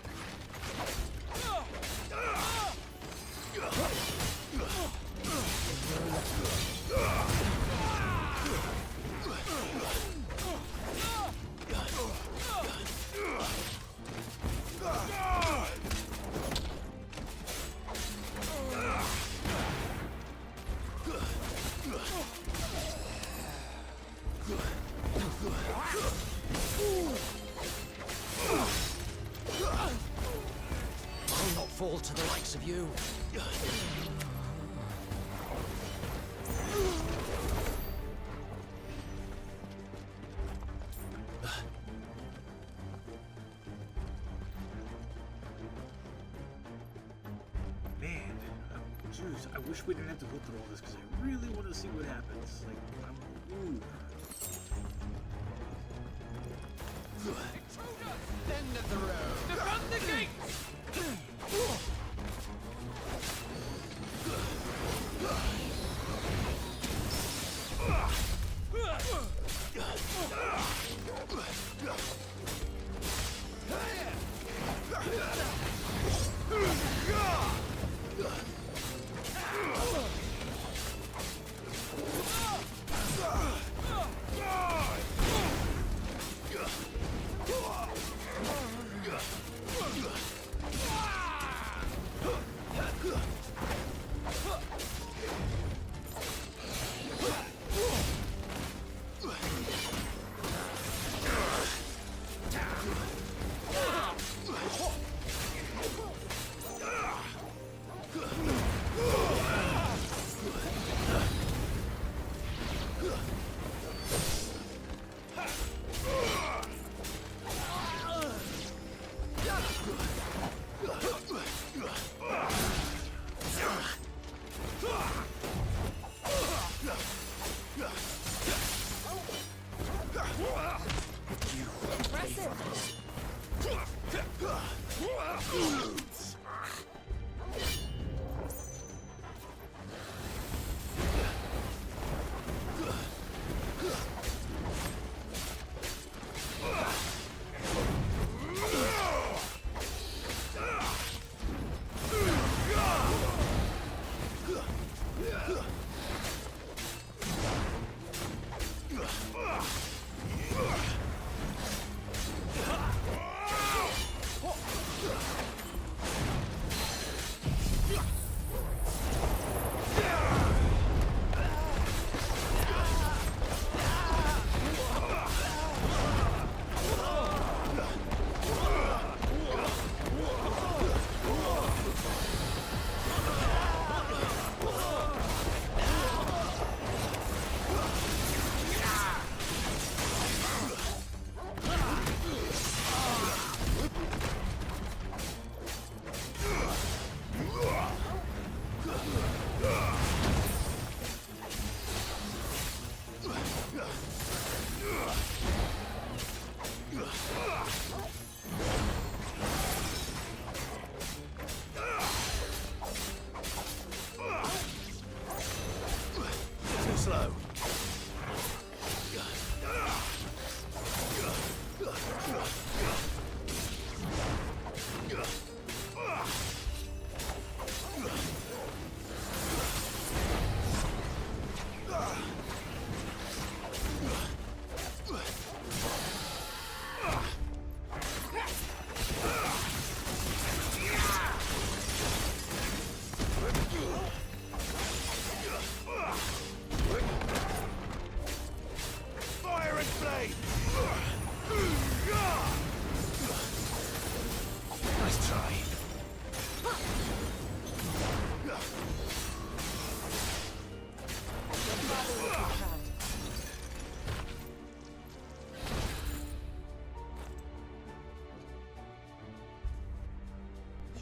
I'll not fall to the likes of you. Man, Jews, I wish we didn't have to go through all this because I really want to see what happens. Like, ooh. End of the road. Defend the gates!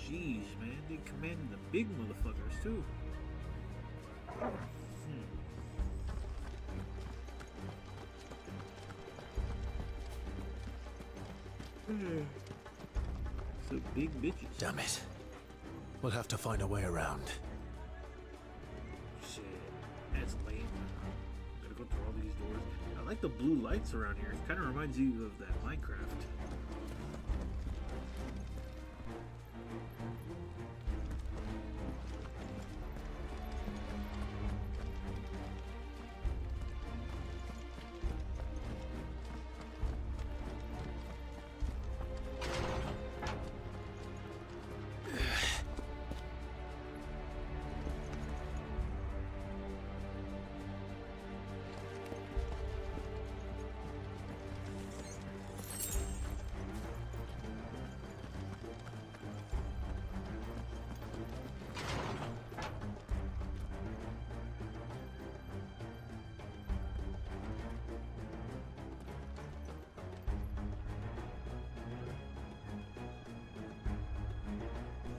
Jeez, man, they commanding the big motherfuckers too. So big bitches. Damn it. We'll have to find a way around. Shit, that's lame. Gotta go through all these doors. I like the blue lights around here. It kind of reminds you of that Minecraft.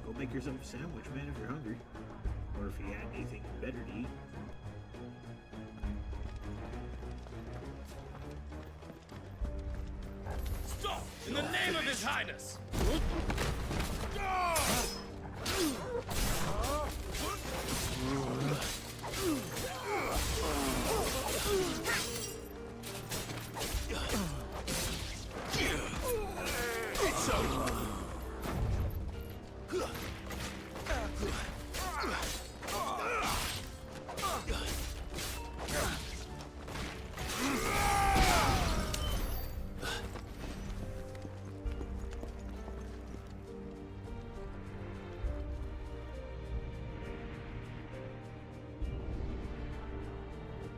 Go make yourself a sandwich, man, if you're hungry. Or if you had anything better to eat. Stop! In the name of His Highness! It's over!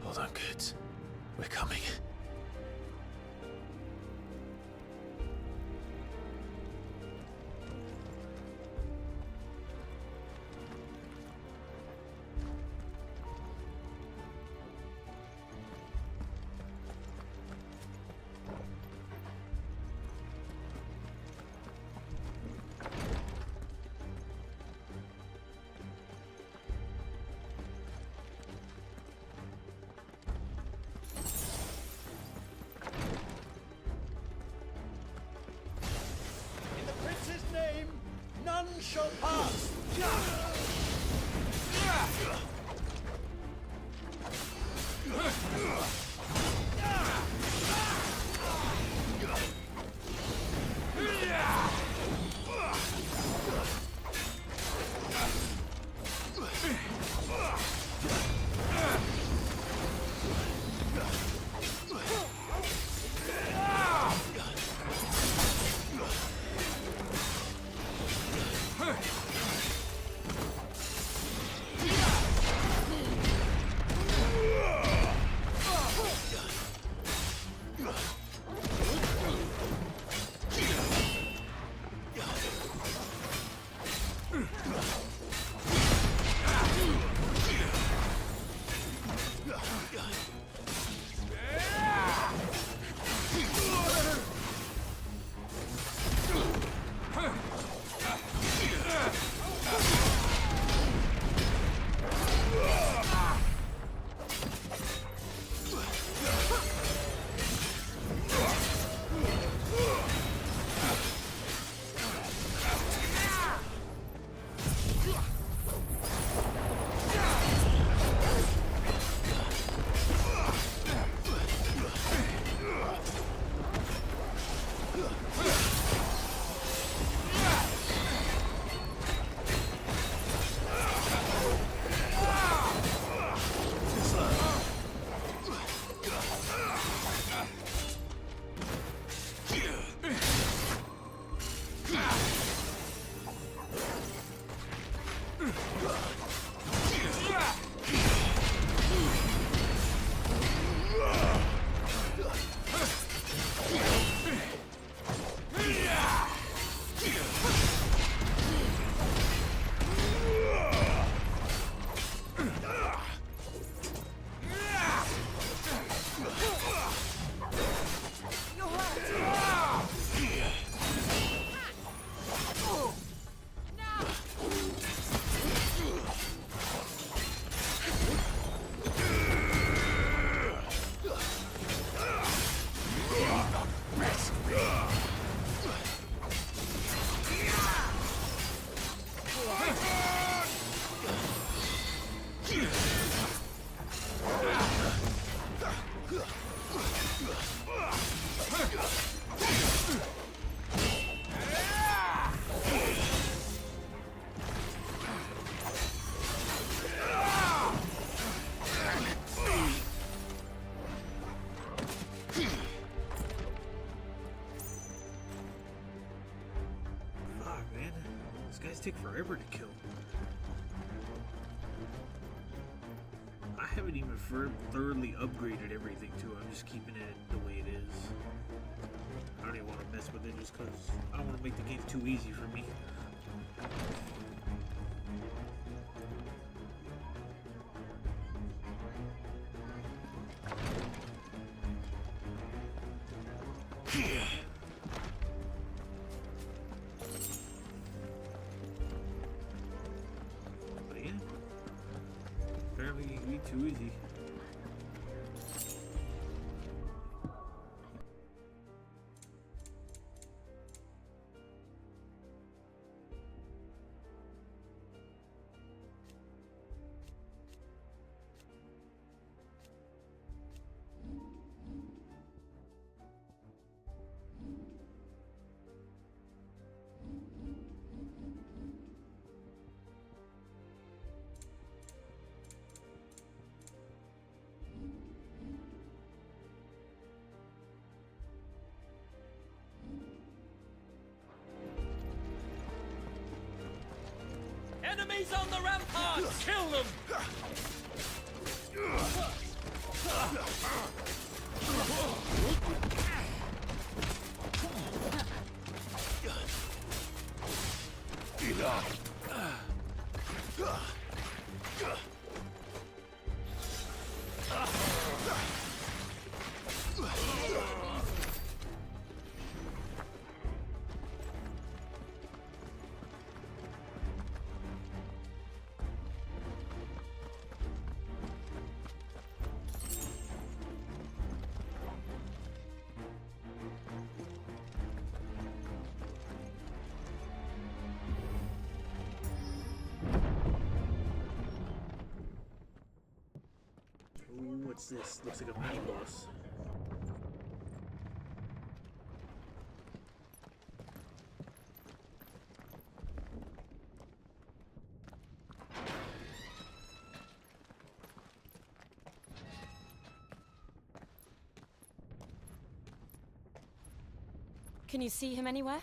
Hold on, kids. We're coming. shall pass! Take forever to kill. I haven't even thoroughly upgraded everything too. I'm just keeping it the way it is. I don't even want to mess with it just because I don't want to make the game too easy for me. Too easy. Enemies on the ramparts! Kill them! What's this? Looks like a mini boss. Can you see him anywhere?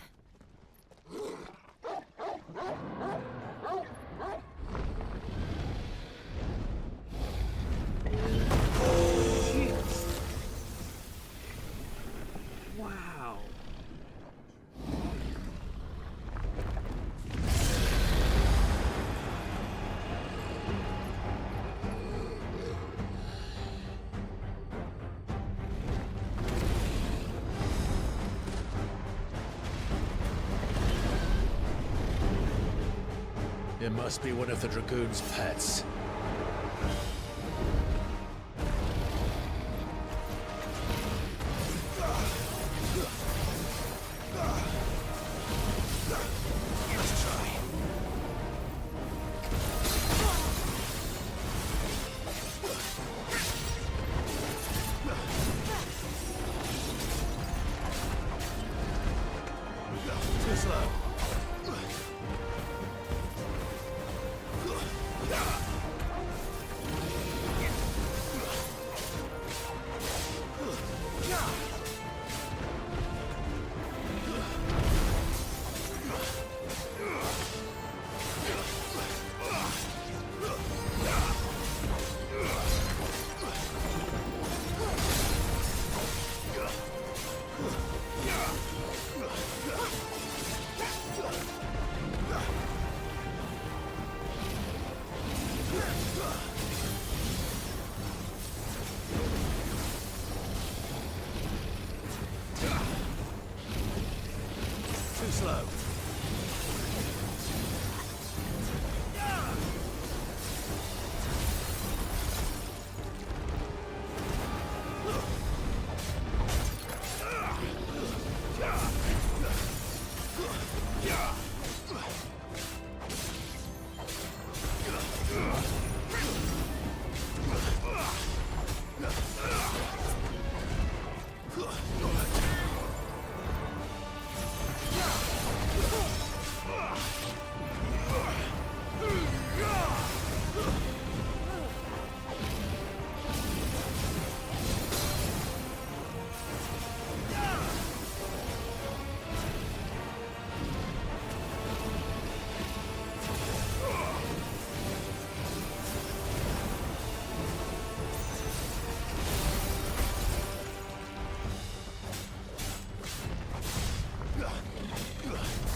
Wow. It must be one of the Dragoon's pets. Too slow. Too slow.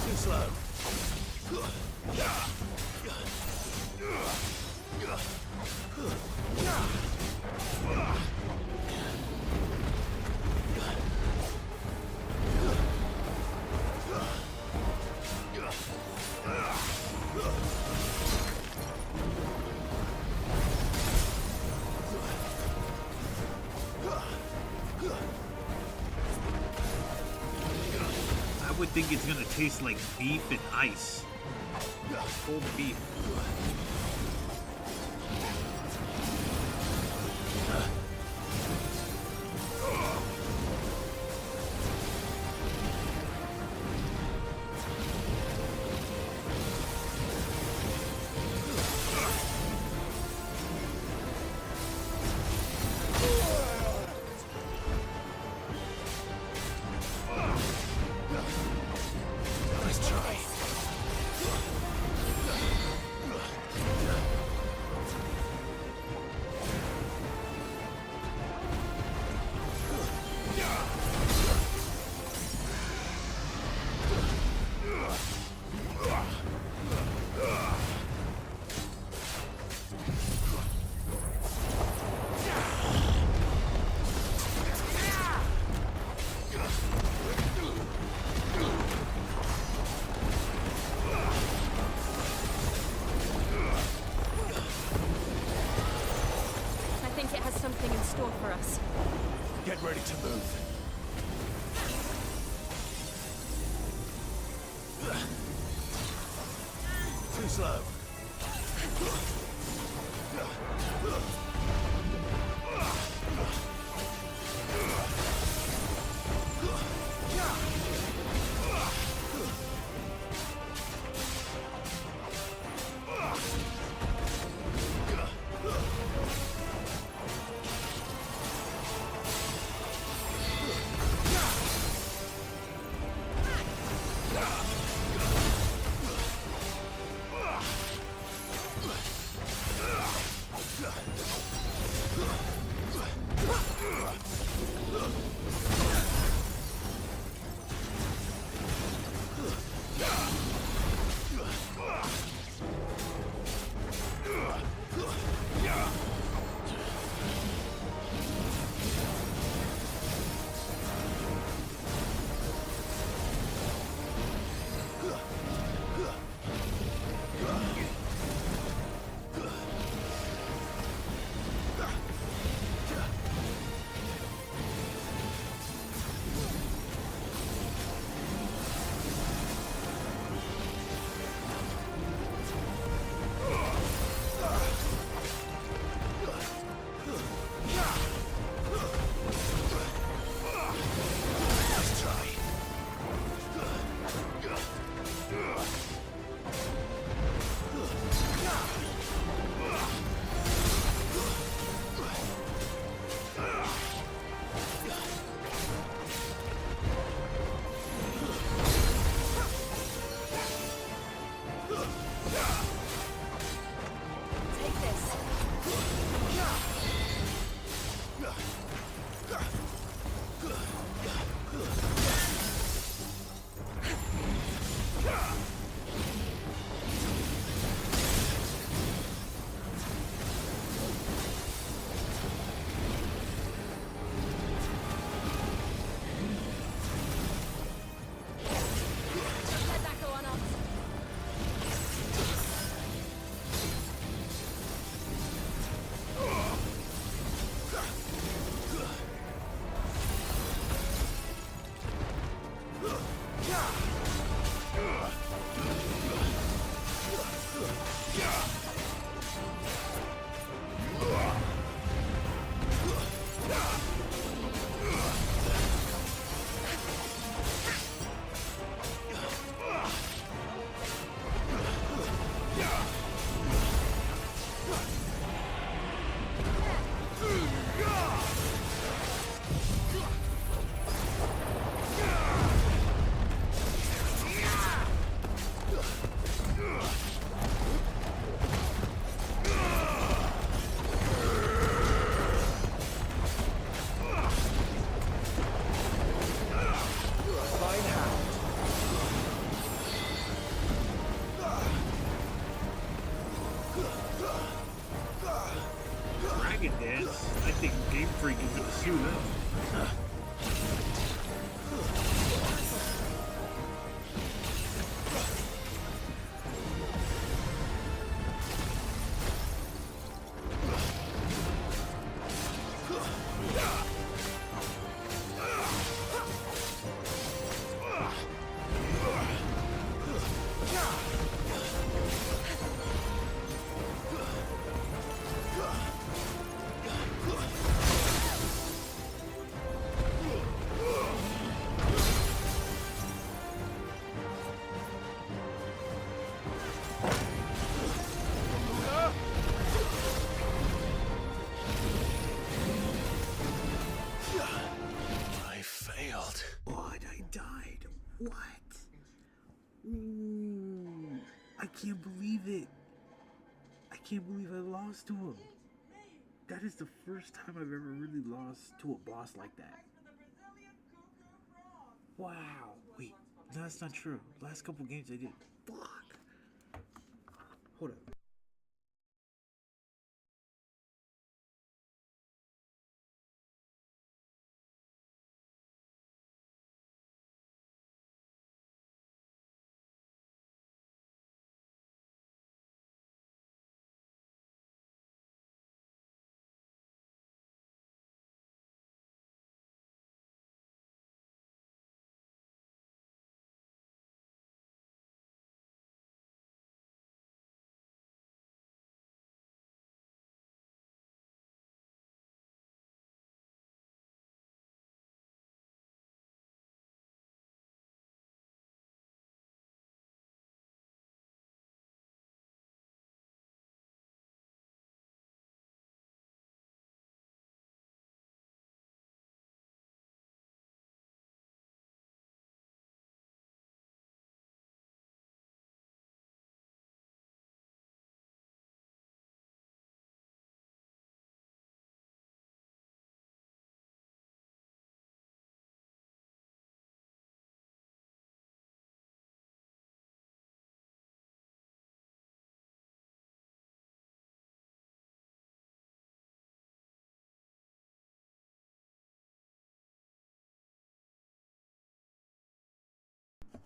Too slow. I would think it's gonna taste like beef and ice. Cold beef. Nice try. I think it has something in store for us. Get ready to move. Too slow. Take this. Let that go on us. Dragon Dance? I think Game Freak is gonna sue them. I failed. What? I died. What? Ooh, I can't believe it. I can't believe I lost to him. That is the first time I've ever really lost to a boss like that. Wow. Wait, no, that's not true. Last couple games I did. Fuck. Hold up.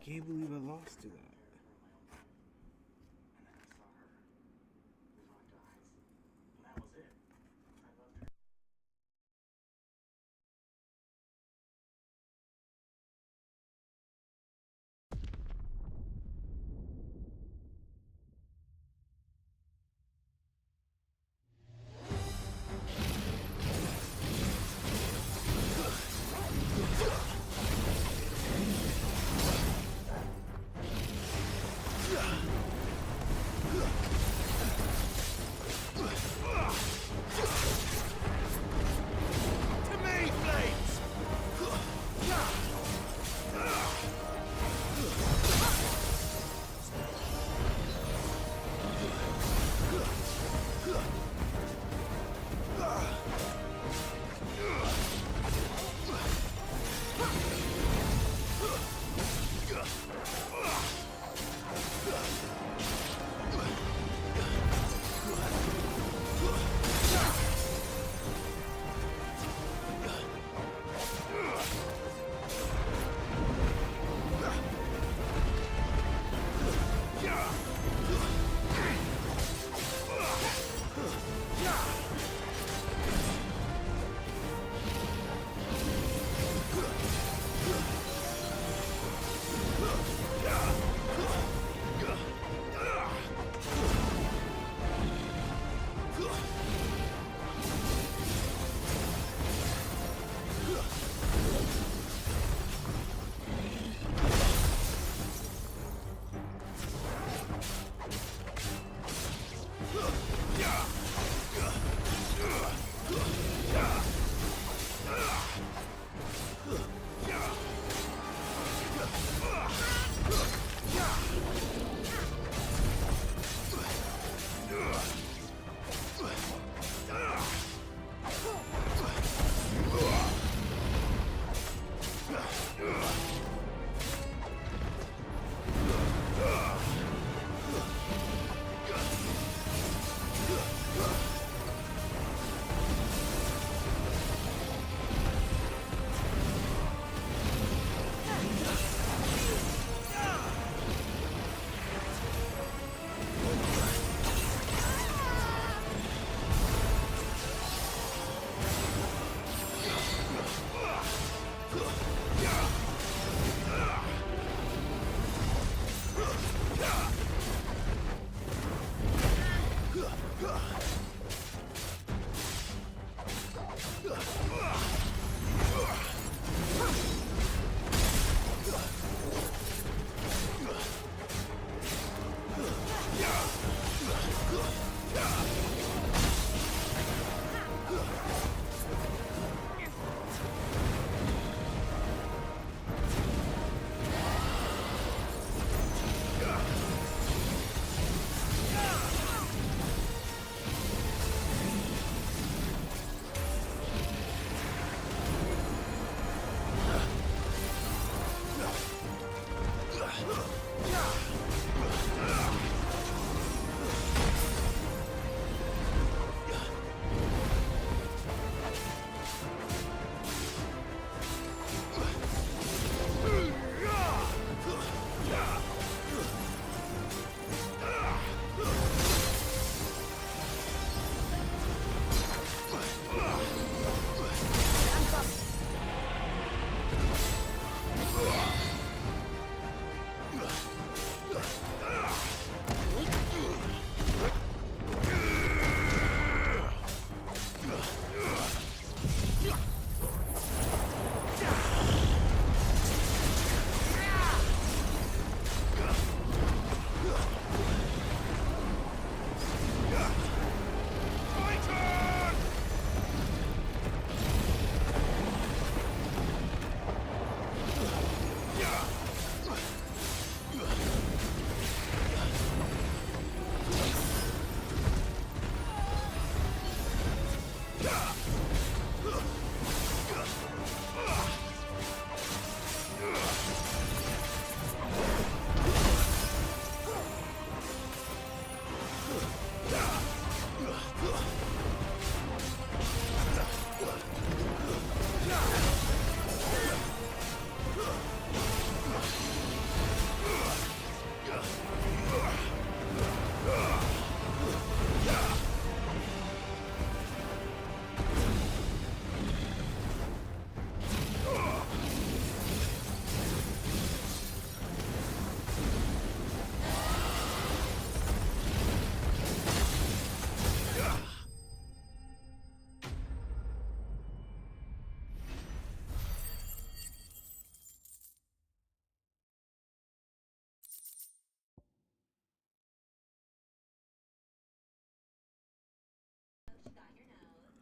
Can't believe I lost to that.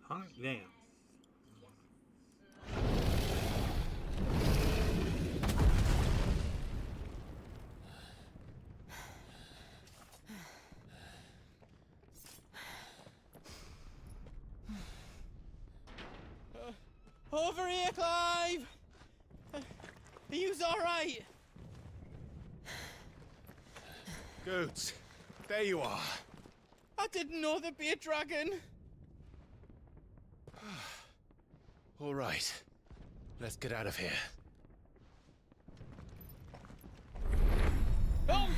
Hot damn. Over here, Clive! Are you alright? Goods, there you are. I didn't know there'd be a dragon. All right. Let's get out of here. Oh!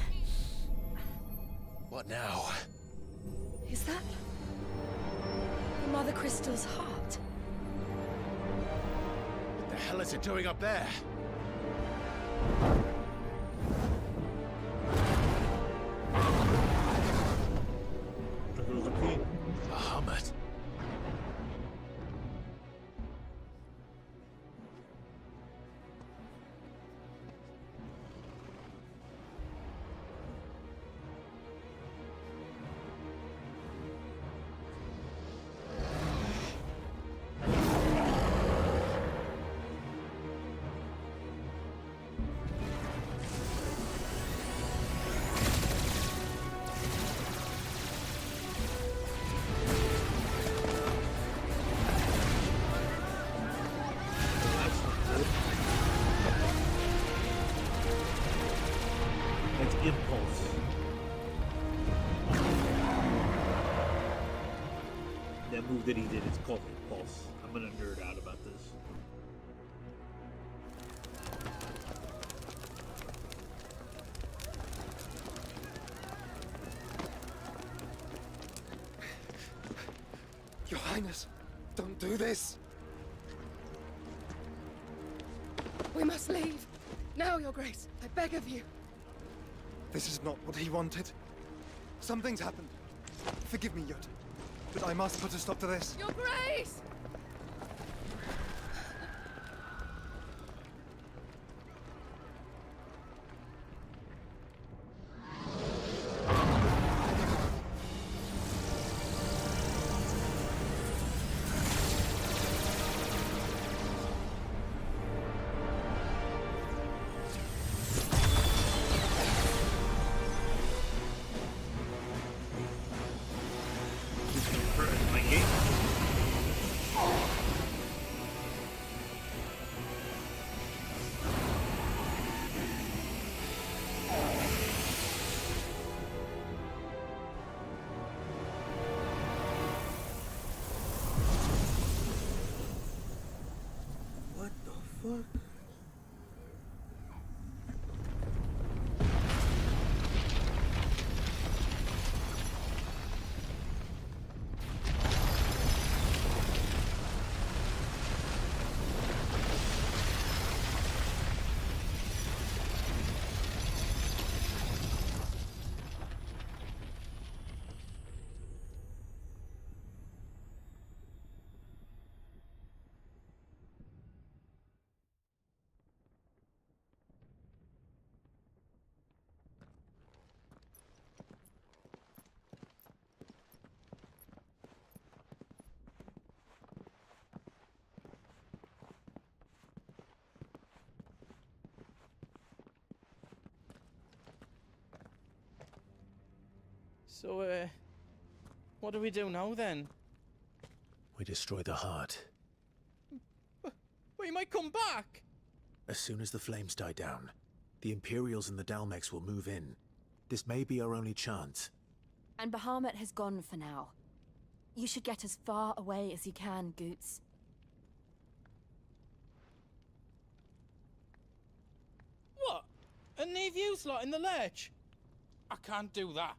What now? Is that the Mother Crystal's heart? What the hell is it doing up there? Bahamut. That's impulse. That move that he did is called impulse. I'm gonna nerd out about this. Your Highness, don't do this! We must leave. Now, Your Grace. I beg of you. This is not what he wanted. Something's happened. Forgive me, Yod, but I must put a stop to this. Your Grace! What the fuck? So, what do we do now then? We destroy the heart. Well, you might come back! As soon as the flames die down, the Imperials and the Dalmex will move in. This may be our only chance. And Bahamut has gone for now. You should get as far away as you can, Goots. What? And leave you lot in the lurch? I can't do that.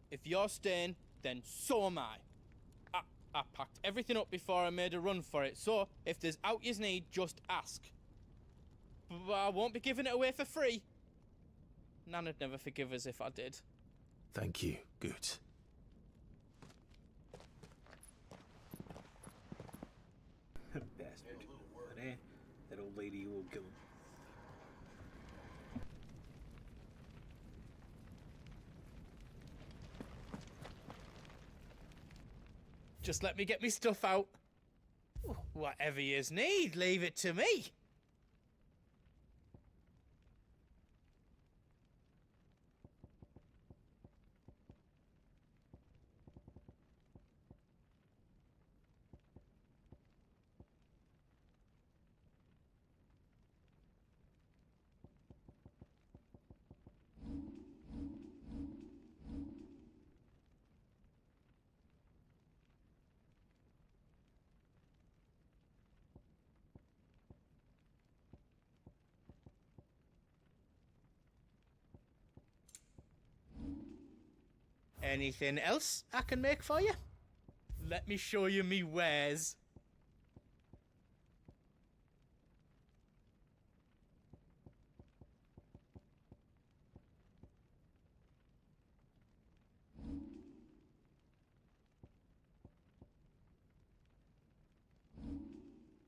If you're staying, then so am I. I packed everything up before I made a run for it, so if there's out yous need, just ask. But I won't be giving it away for free. Nana'd never forgive us if I did. Thank you, Goots. Bastard. But that old lady will kill him. Just let me get me stuff out. Whatever yous need, leave it to me. Anything else I can make for you? Let me show you me wares.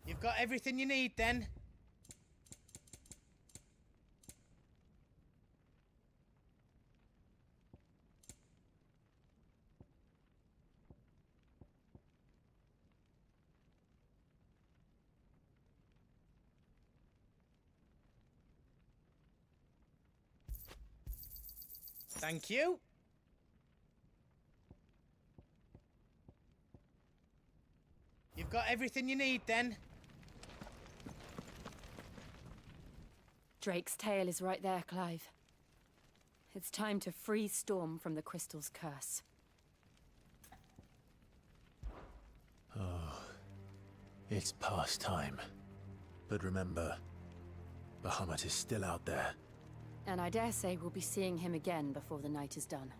You've got everything you need then? Thank you. You've got everything you need then? Drake's tail is right there, Clive. It's time to free Storm from the Crystal's curse. Oh, it's past time. But remember, Bahamut is still out there. And I dare say we'll be seeing him again before the night is done.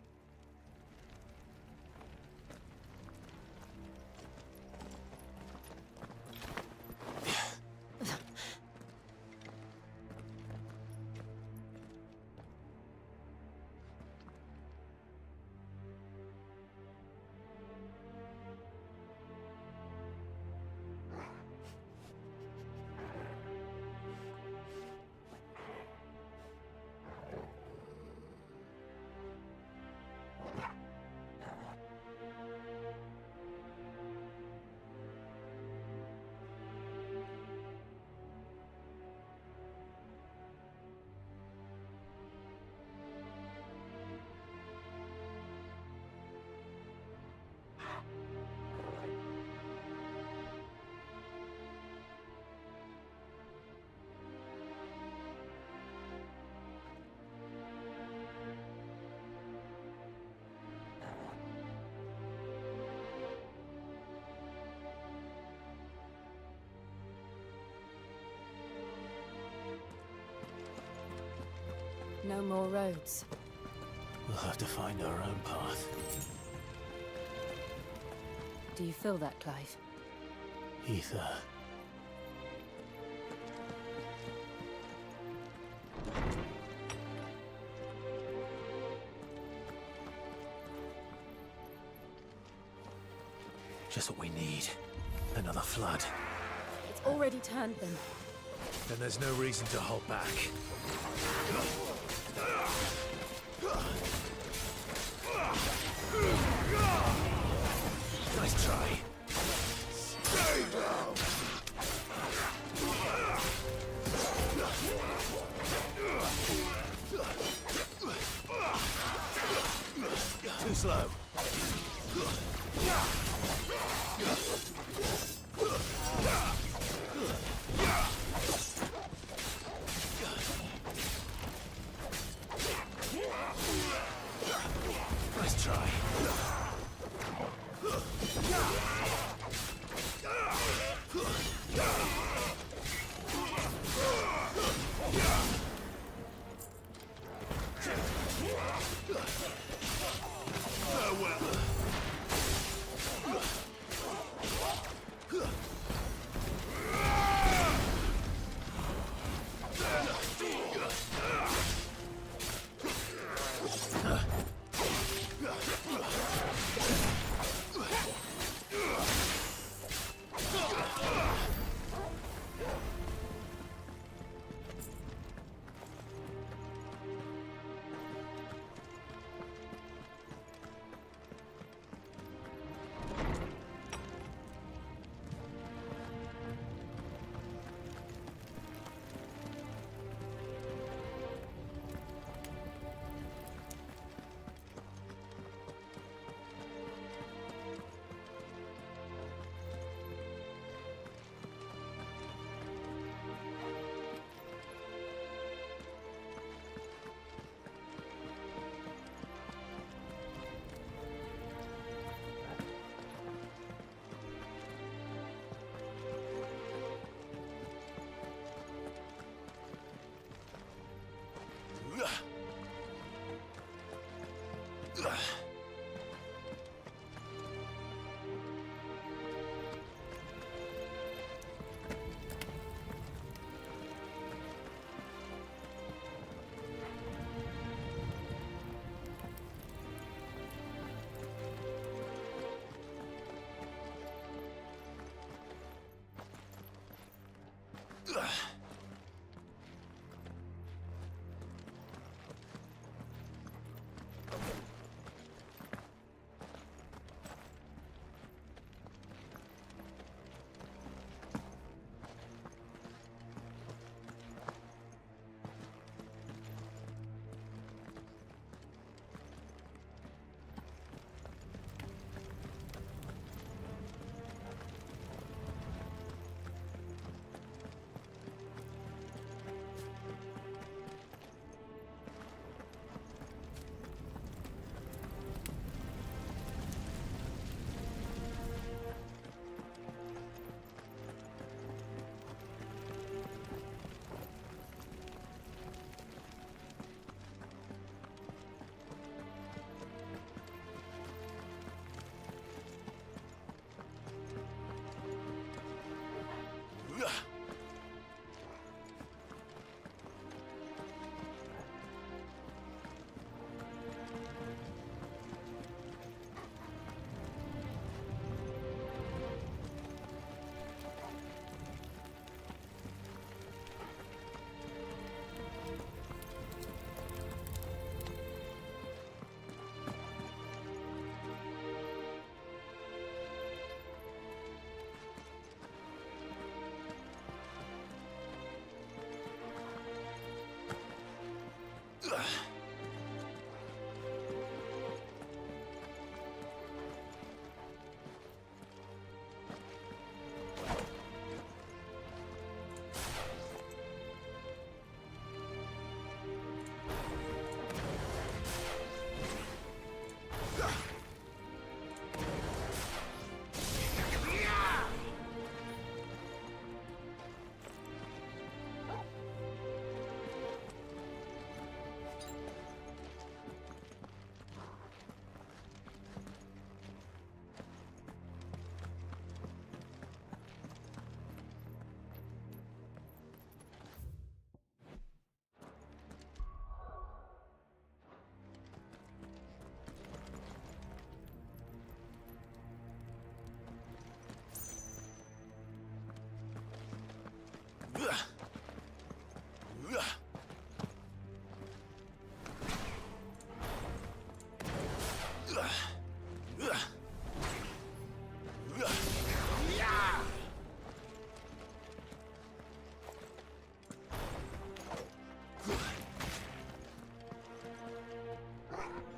No more roads. We'll have to find our own path. Do you feel that, Clive? Ether. Just what we need. Another flood. It's already turned them. Then there's no reason to hold back. Nice try. Stay down. Too slow. Nice try.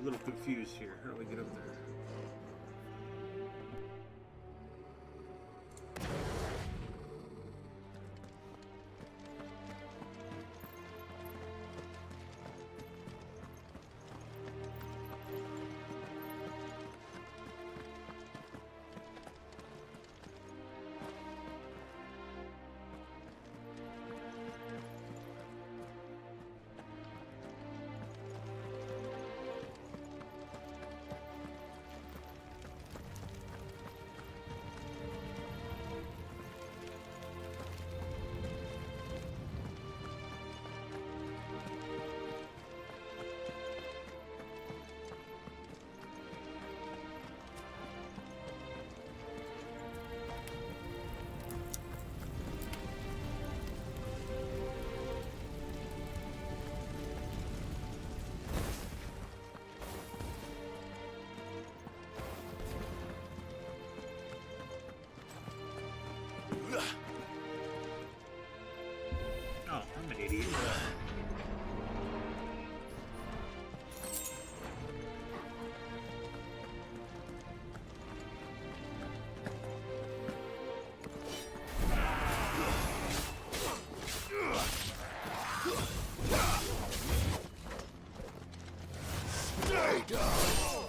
A little confused here. How do we get up there? Oh, I'm an idiot. Stay down!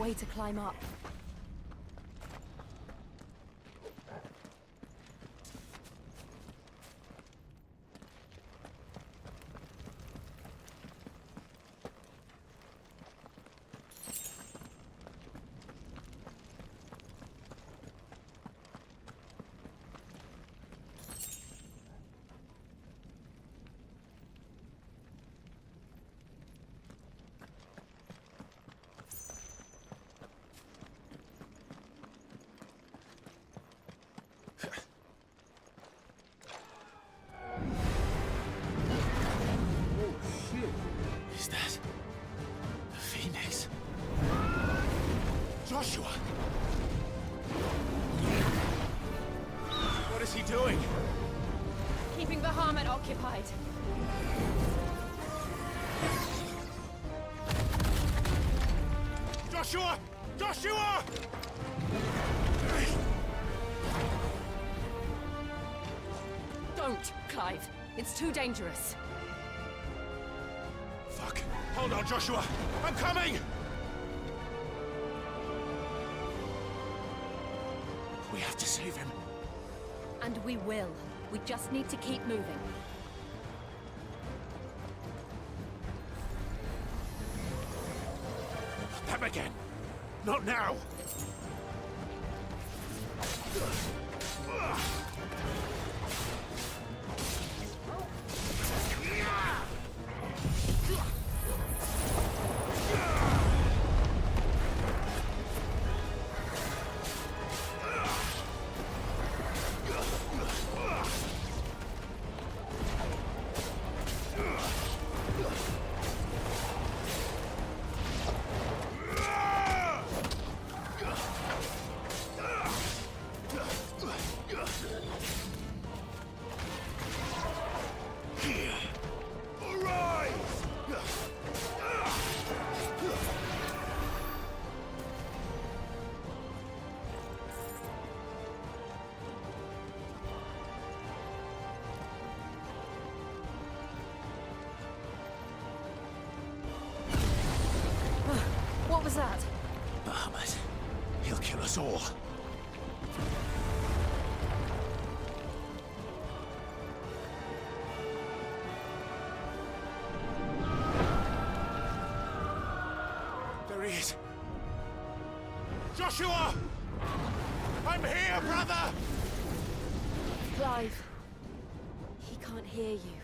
way to climb up. Is that the Phoenix? Joshua! What is he doing? Keeping Bahamut occupied. Joshua! Joshua! Don't, Clive. It's too dangerous. Fuck. Hold on, Joshua. I'm coming! We have to save him. And we will. We just need to keep moving. Them again! Not now! What was that? Bahamut. He'll kill us all. There he is. Joshua! I'm here, brother! Clive. He can't hear you.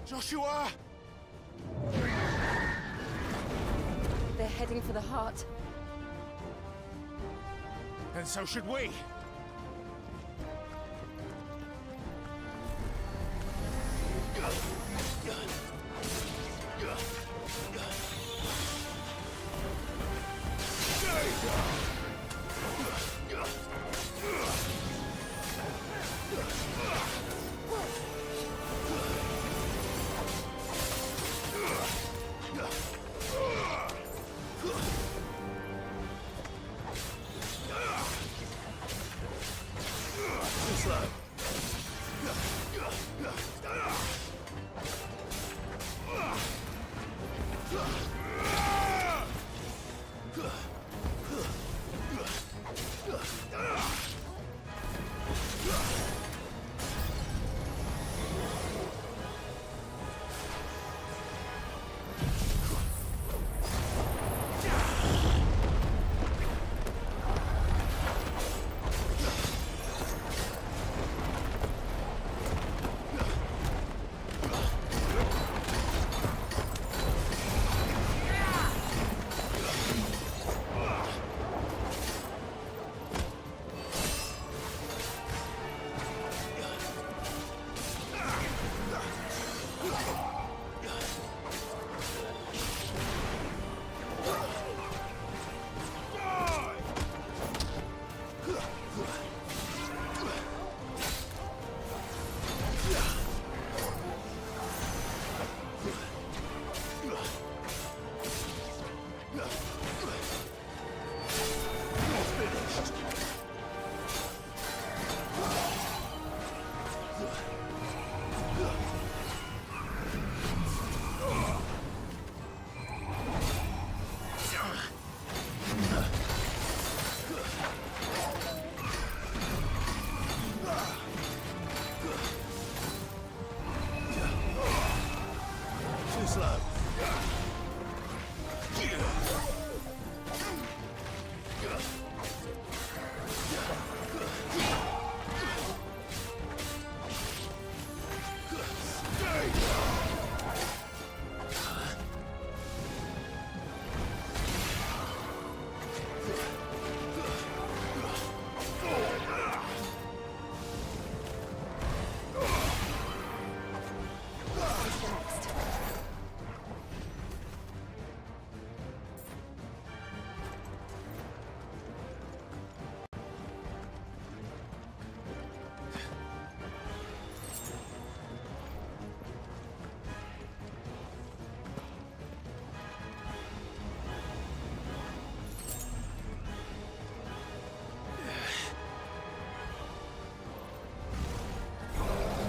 Joshua! They're heading for the heart. And so should we.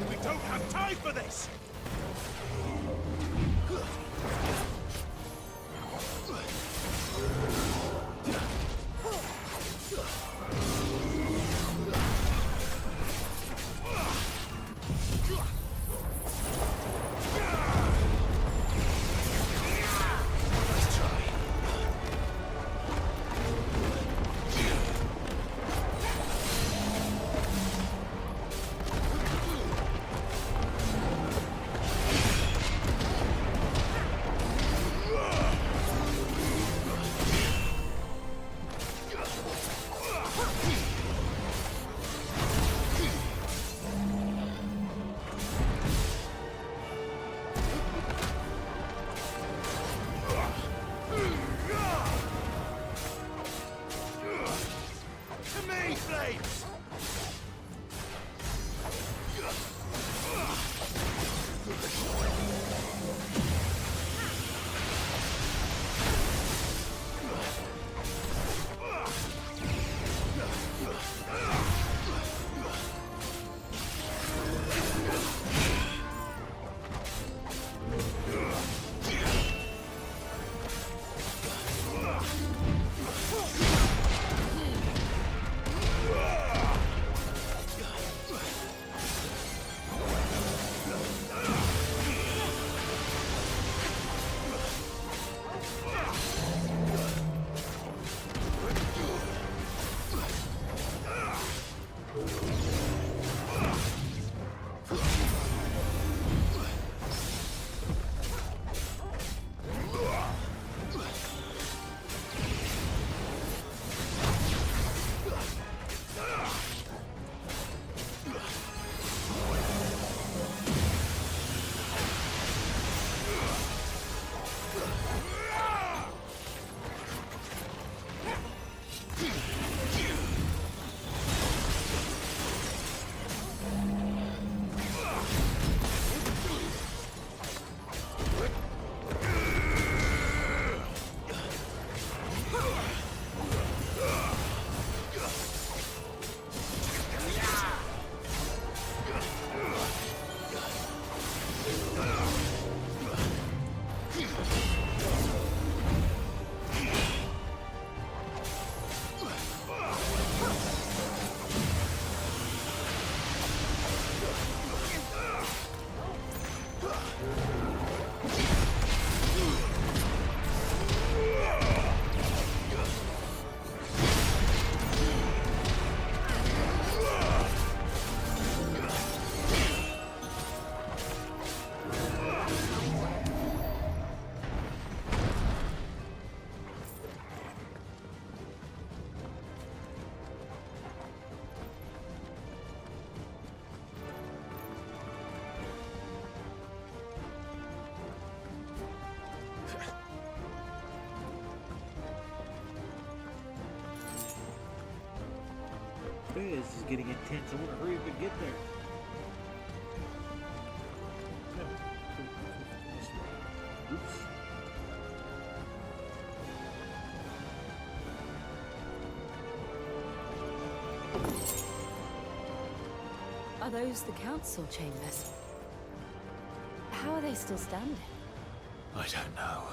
We don't have time for this! This is getting intense. I want to hurry up and get there. Oops. Are those the council chambers? How are they still standing? I don't know.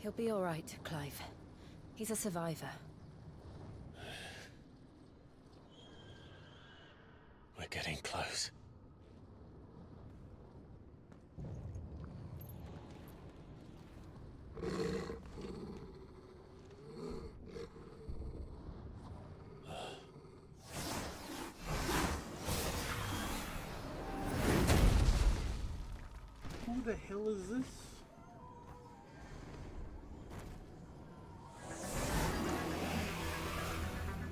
He'll be all right, Clive. He's a survivor. We're getting close. Who the hell is this?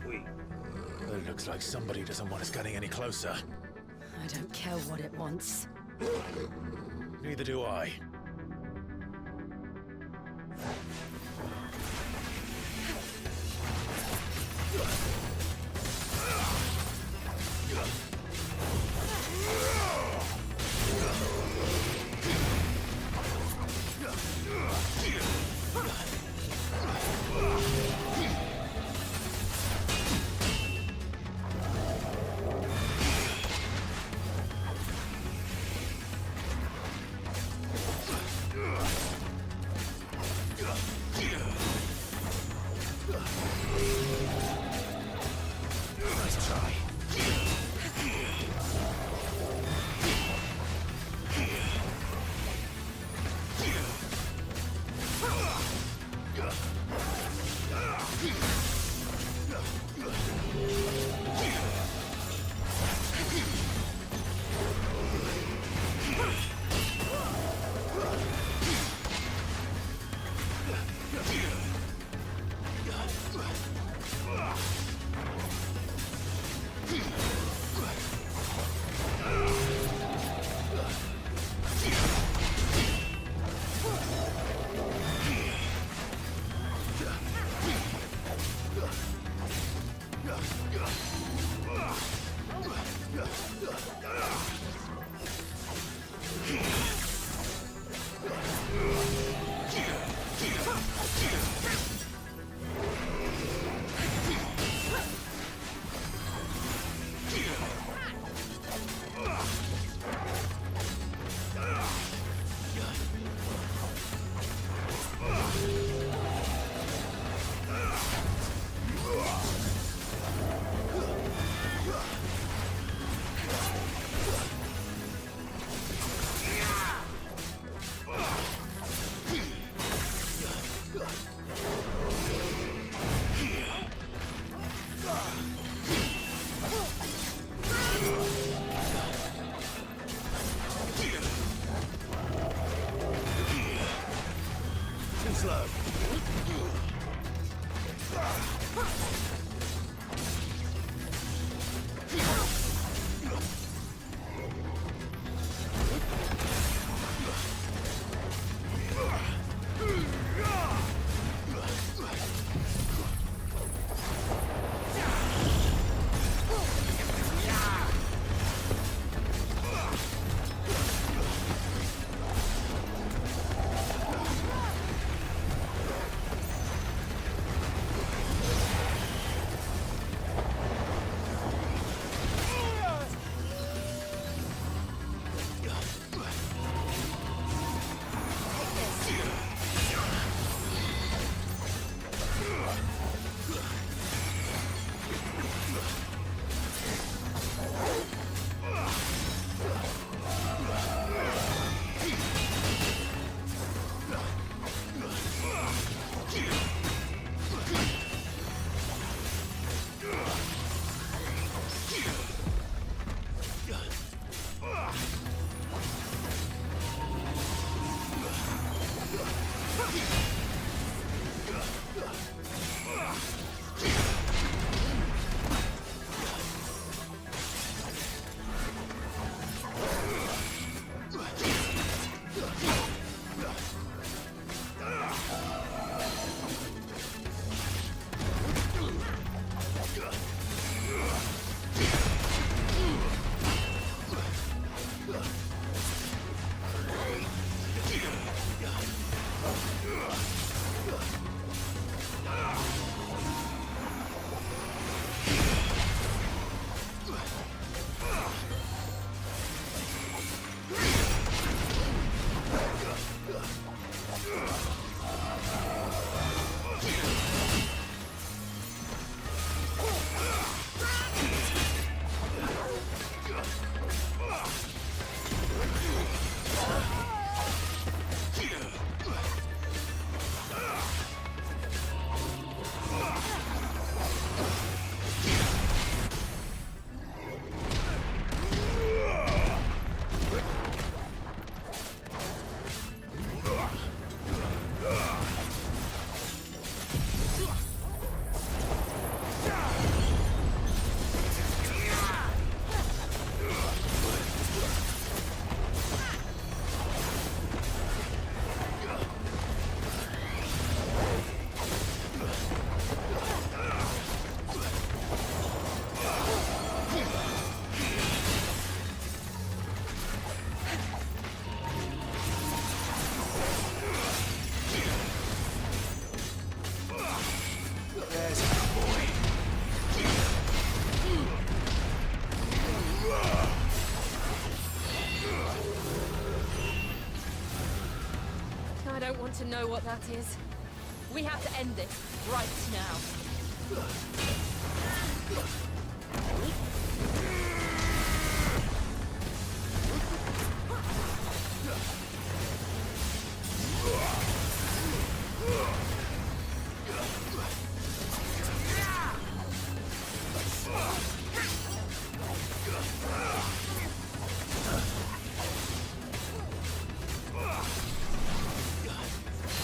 Wait. It looks like somebody doesn't want us getting any closer. I don't care what it wants. Neither do I. Nice try. Too slow. to know what that is. We have to end this right now.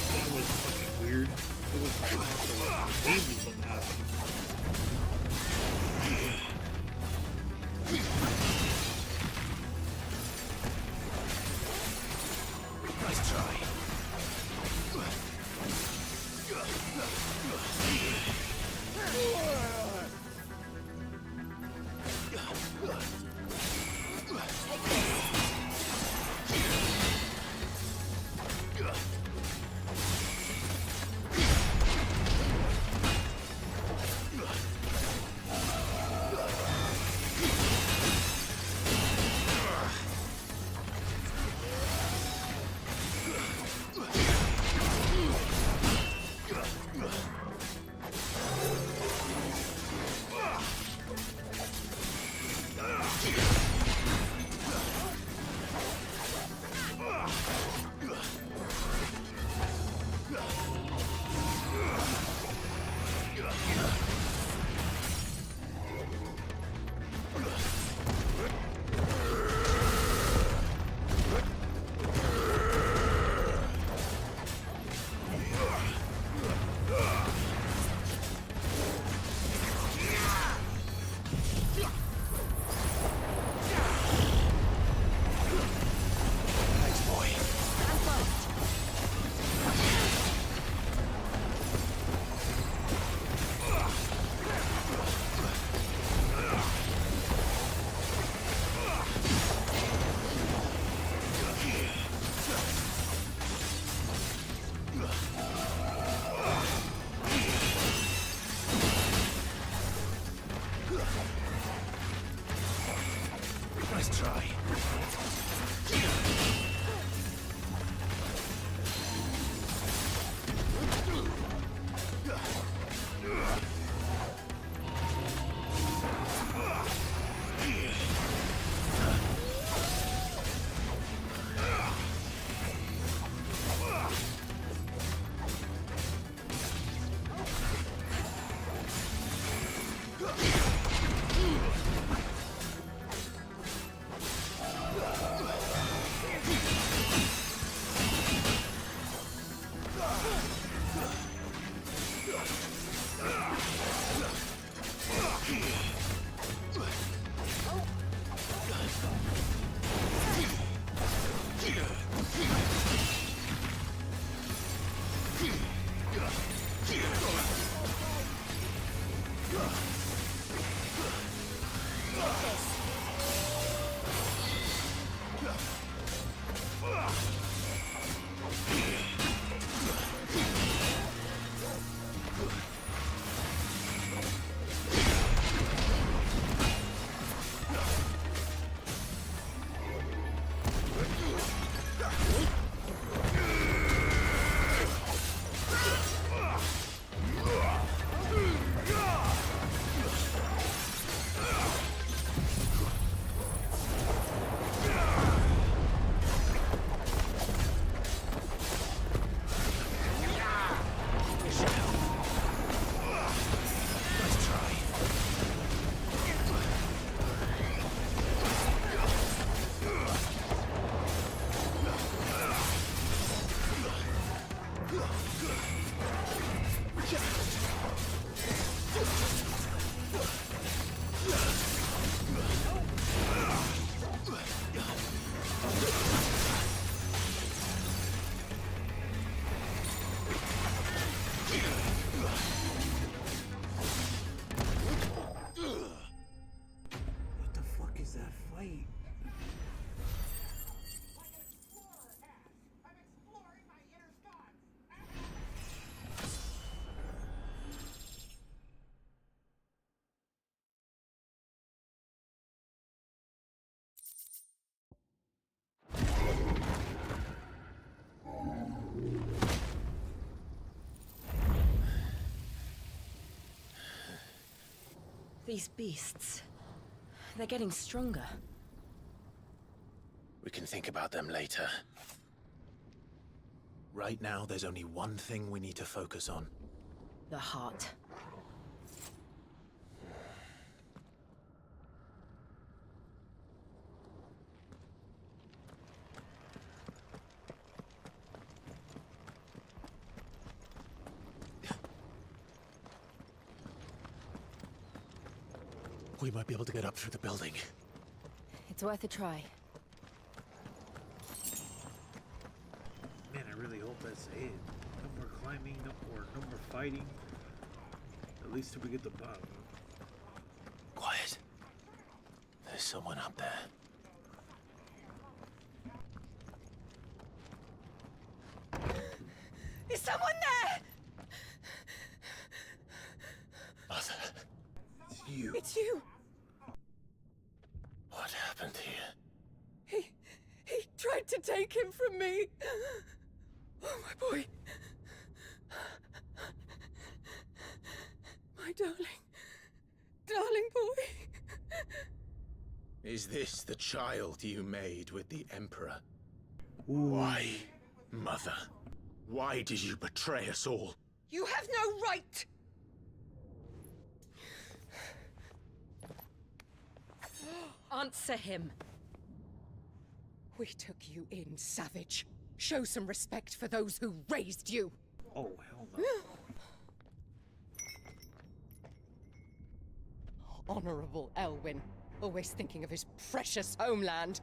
That was fucking weird. It was awful. Easy from happening. Nice try. Nice try. These beasts... they're getting stronger. We can think about them later. Right now, there's only one thing we need to focus on. The heart. We might be able to get up through the building. It's worth a try. Man, I really hope that's it. No more climbing, no more fighting. At least till we get the bottom. Quiet. There's someone up there. Is someone there? Mother. It's you. It's you. What happened here? He tried to take him from me. Oh, my boy. My darling boy. Is this the child you made with the Emperor? Why, Mother? Why did you betray us all? You have no right. Answer him. We took you in, savage. Show some respect for those who raised you. Oh, hell no. Honorable Elwyn, always thinking of his precious homeland.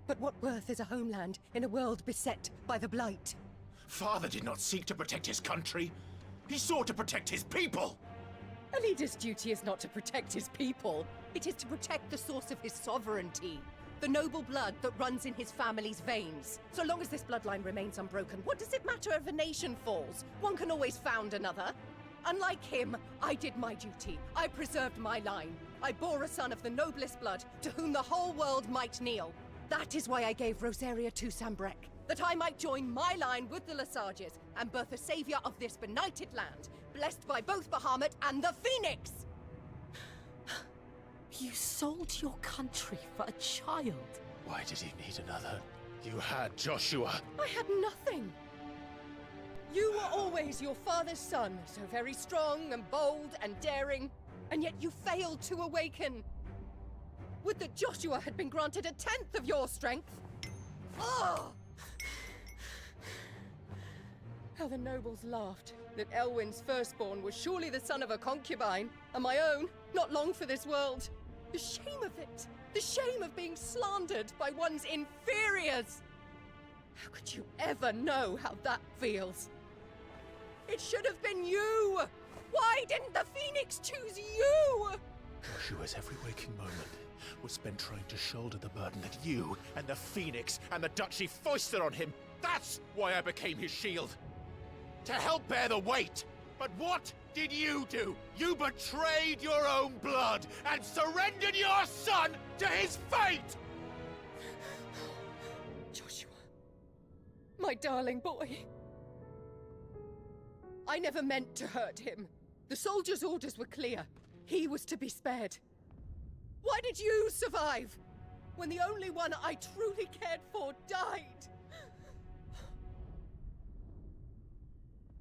But what worth is a homeland in a world beset by the Blight? Father did not seek to protect his country. He sought to protect his people. A leader's duty is not to protect his people. It is to protect the source of his sovereignty. The noble blood that runs in his family's veins. So long as this bloodline remains unbroken, what does it matter if a nation falls? One can always found another. Unlike him, I did my duty. I preserved my line. I bore a son of the noblest blood, to whom the whole world might kneel. That is why I gave Rosaria to Sambrek, that I might join my line with the Lesages and birth a savior of this benighted land, blessed by both Bahamut and the Phoenix! You sold your country for a child. Why did he need another? You had Joshua. I had nothing. You were always your father's son, so very strong and bold and daring, and yet you failed to awaken. Would that Joshua had been granted 1/10 of your strength? Oh! How the nobles laughed that Elwyn's firstborn was surely the son of a concubine, and my own, not long for this world. The shame of it! The shame of being slandered by one's inferiors! How could you ever know how that feels? It should have been you! Why didn't the Phoenix choose you? Joshua's every waking moment was spent trying to shoulder the burden that you and the Phoenix and the Duchy foisted on him. That's why I became his shield. To help bear the weight. But what did you do? You betrayed your own blood and surrendered your son to his fate! Joshua, my darling boy. I never meant to hurt him. The soldiers' orders were clear. He was to be spared. Why did you survive when the only one I truly cared for died?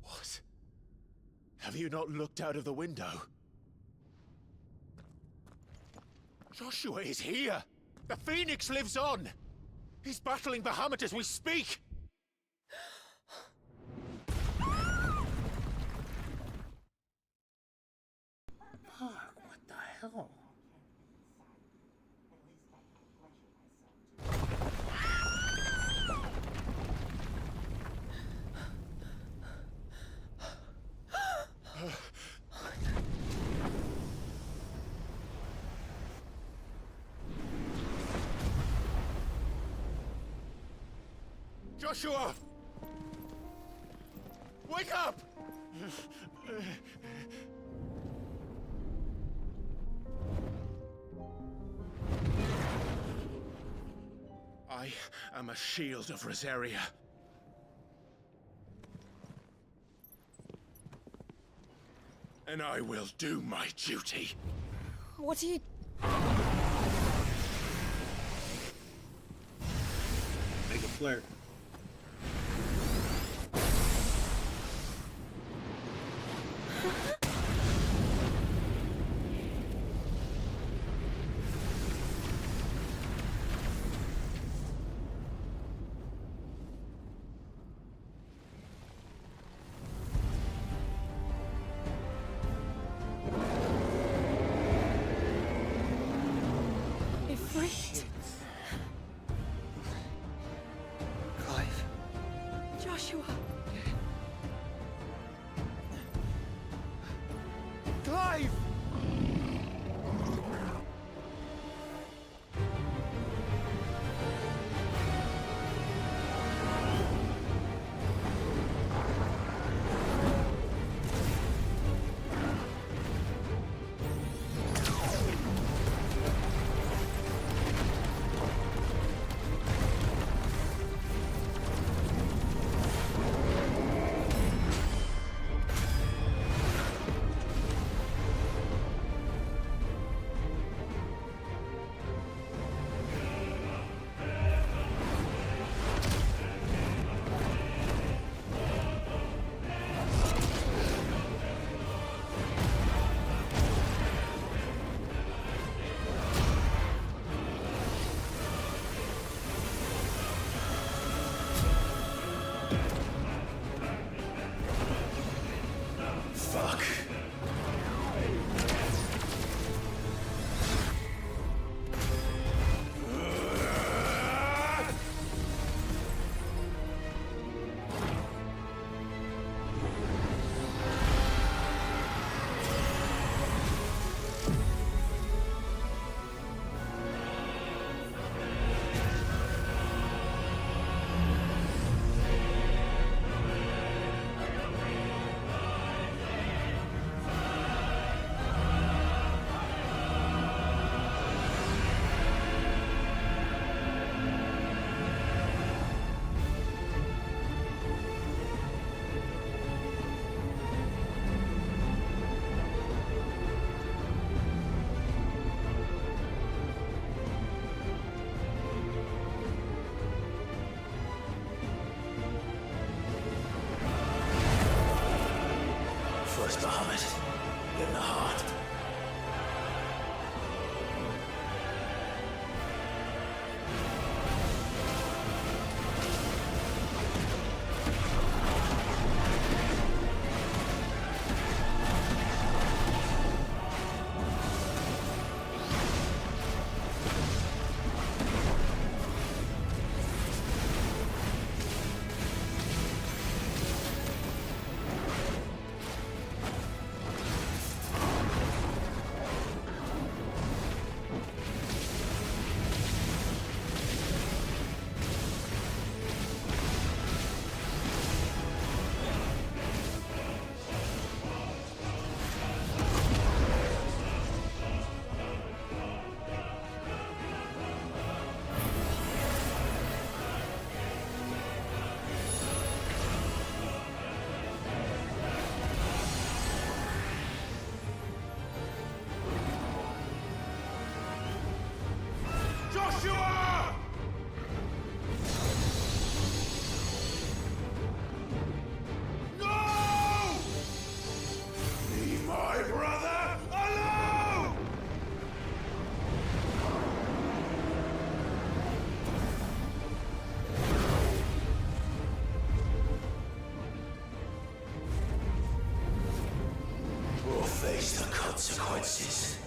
What? Have you not looked out of the window? Joshua is here! The Phoenix lives on! He's battling Bahamut as we speak! Fuck, what the hell? Joshua! Wake up! I am a shield of Rosaria. And I will do my duty. What are you... Make a flirt. Ifrit. Clive. Joshua. Clive! Fuck. First the helmet, then the heart. Joshua! No! Leave my brother alone! We'll face the consequences.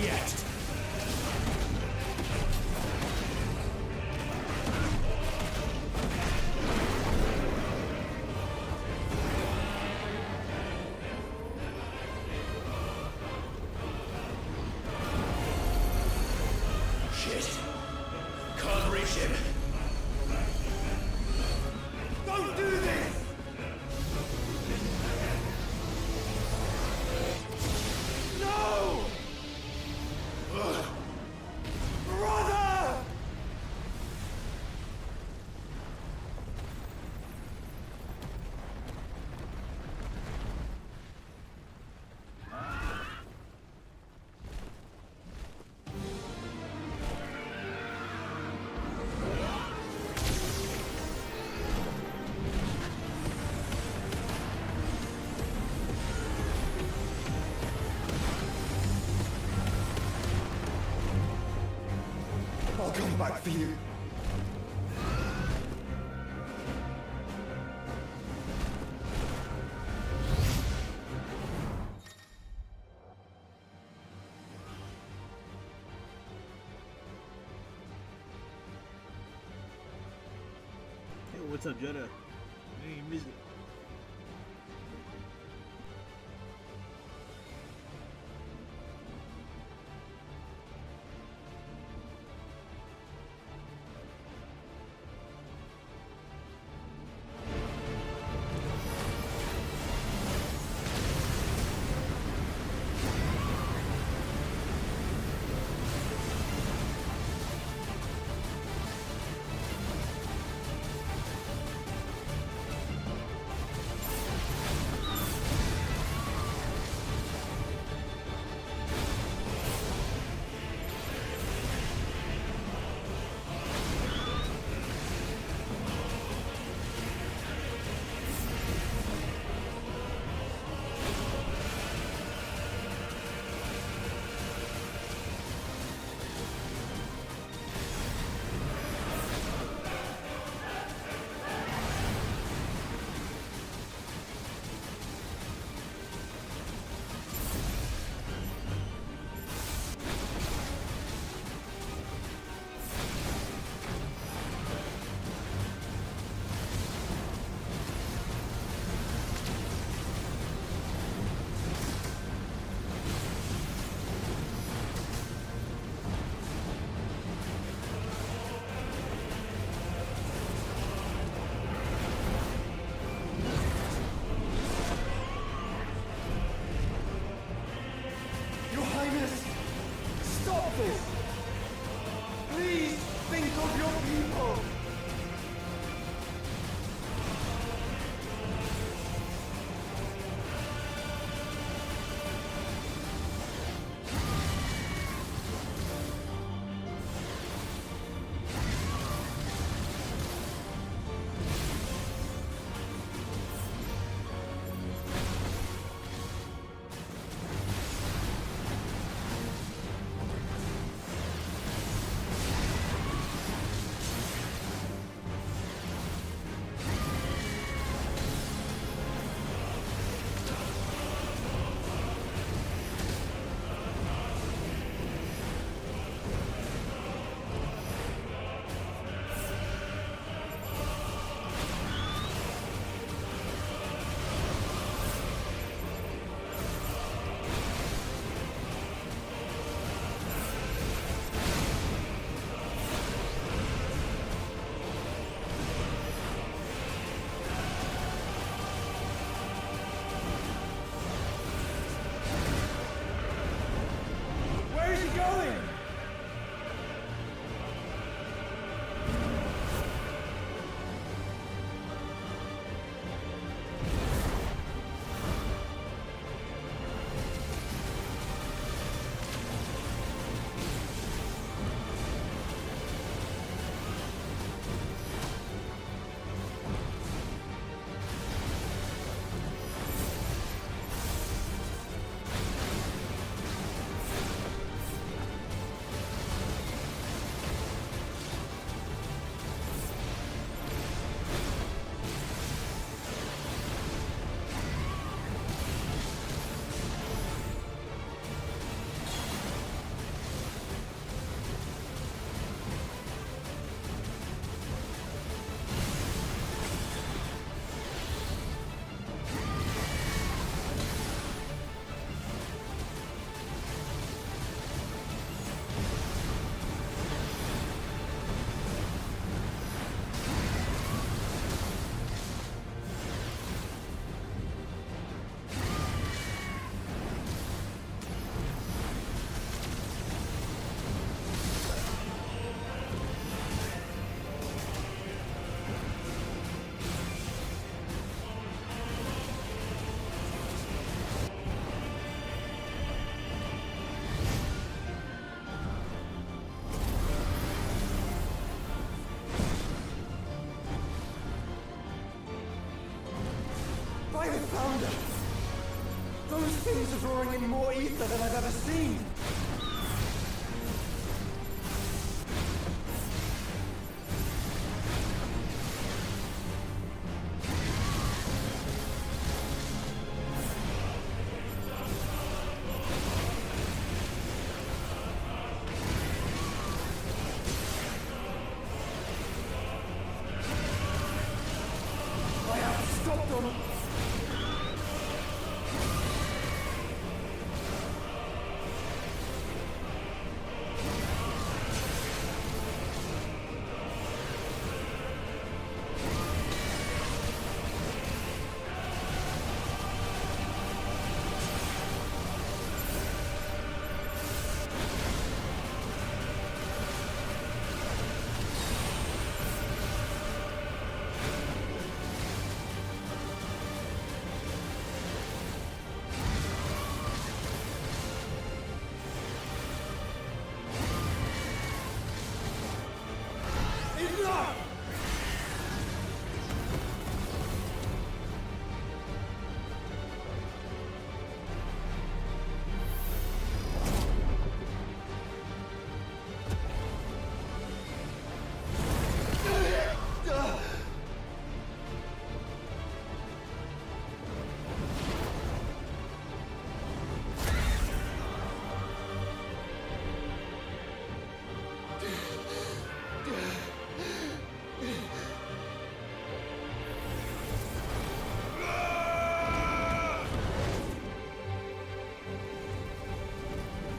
yet! Shit! Can't reach him! Don't do this! No! Brother! I'll come back for you. Hey, what's up, Jetta? Hey, miss it. Your Highness! Stop this! Please think of your people! Founder! Those things are drawing in more ether than I've ever seen! I have to stop them! Enough!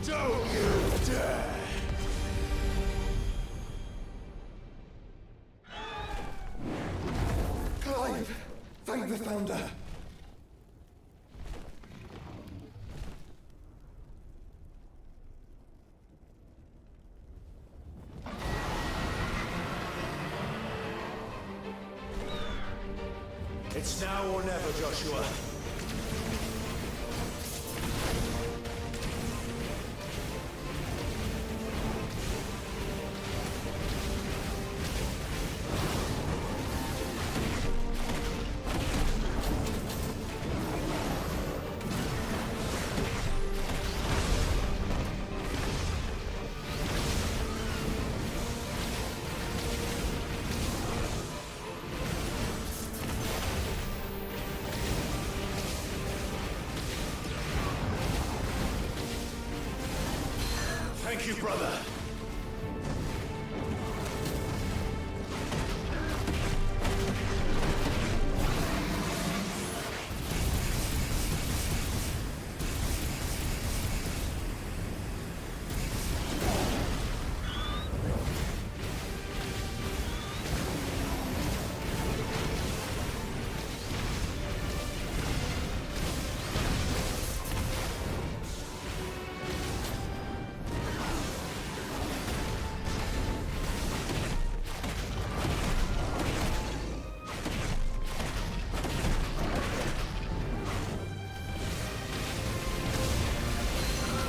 Don't you dare! Clive! Thank the Founder! It's now or never, Joshua. Thank you, brother.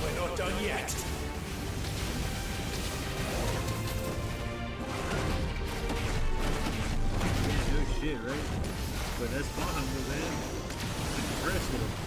We're not done yet. No shit, right? But that's fun, man. It's impressive.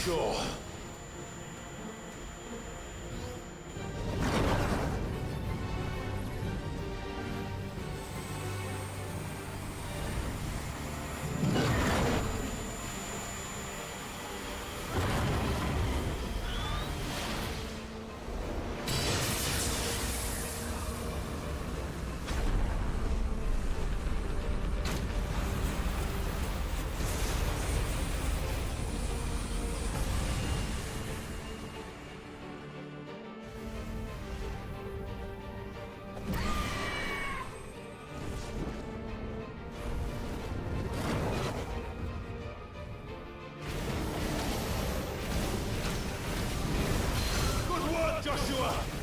Sure. Joshua!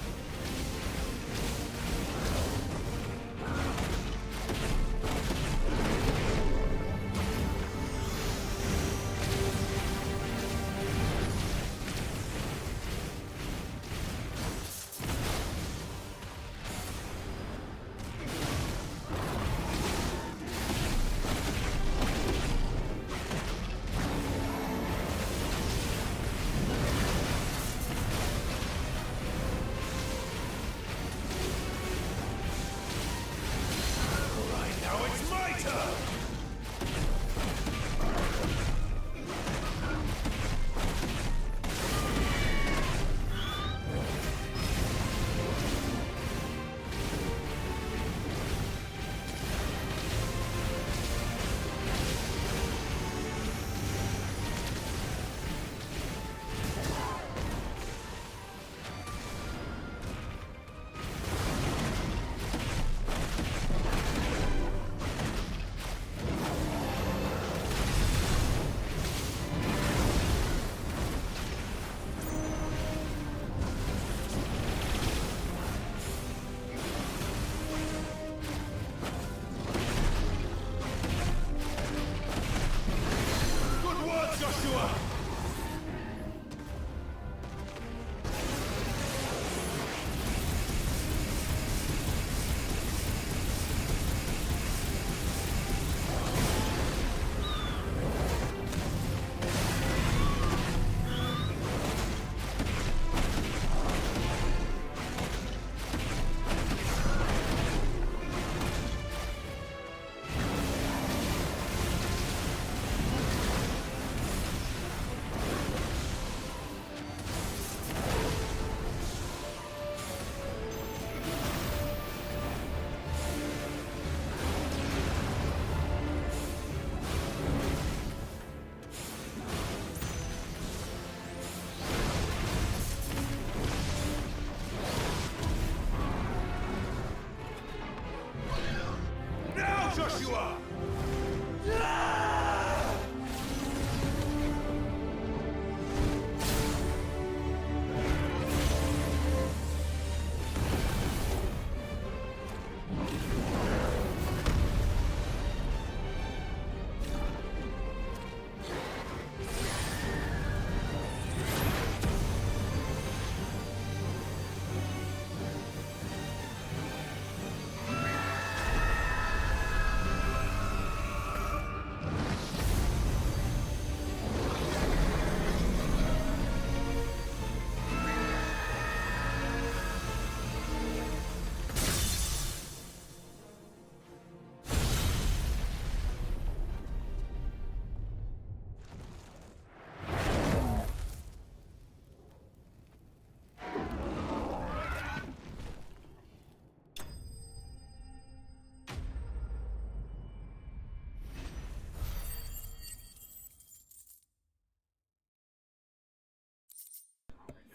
Joshua!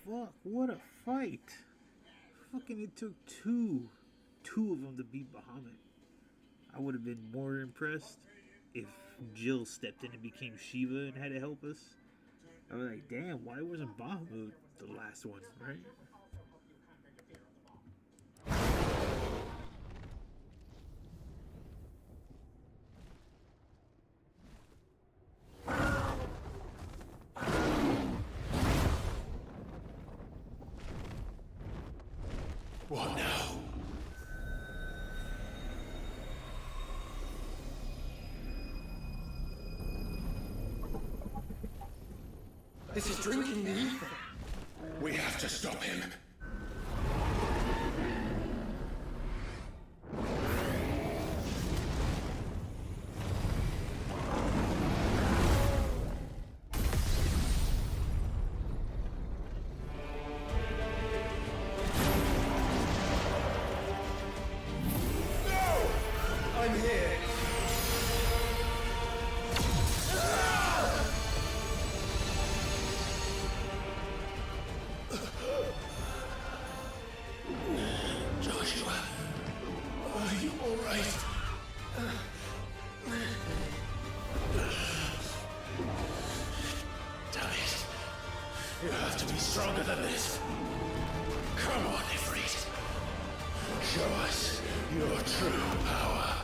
Fuck, what a fight. Fucking it took two of them to beat Bahamut. I would have been more impressed if Jill stepped in and became Shiva and had to help us. I was like, damn, why wasn't Bahamut the last one, right? What now? This is drinking the ether. We have to stop him. I'm here. Joshua, are you all right? Damn it. You have to be stronger than this. Come on, Ifrit. Show us your true power.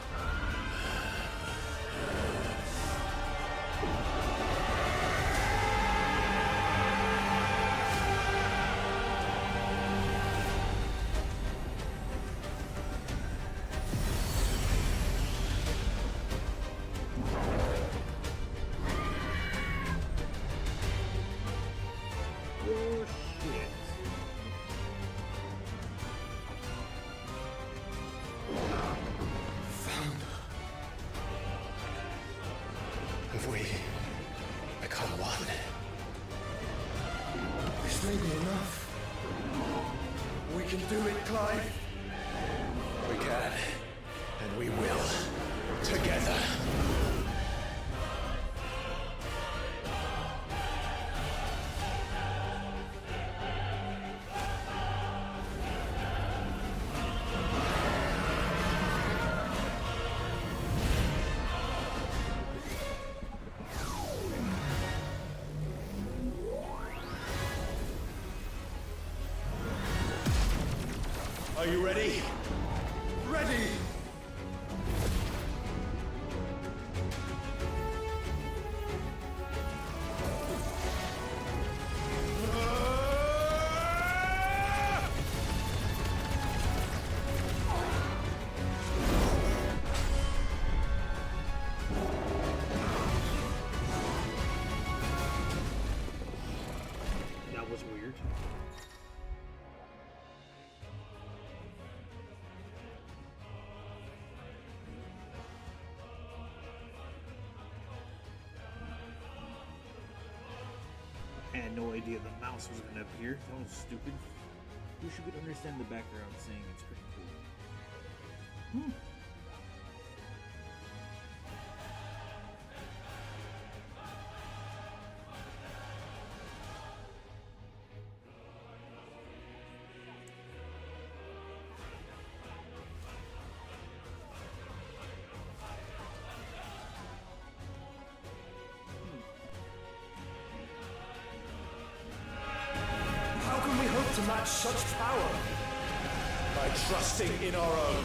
Oh shit. Have we become one? This may be enough. We can do it, Clive. We can, and we will, together. Are you ready? Ready! That was weird. I had no idea the mouse was going to appear. That was stupid. Wish you could understand the background saying it's pretty cool. How can we hope to match such power? By trusting in our own.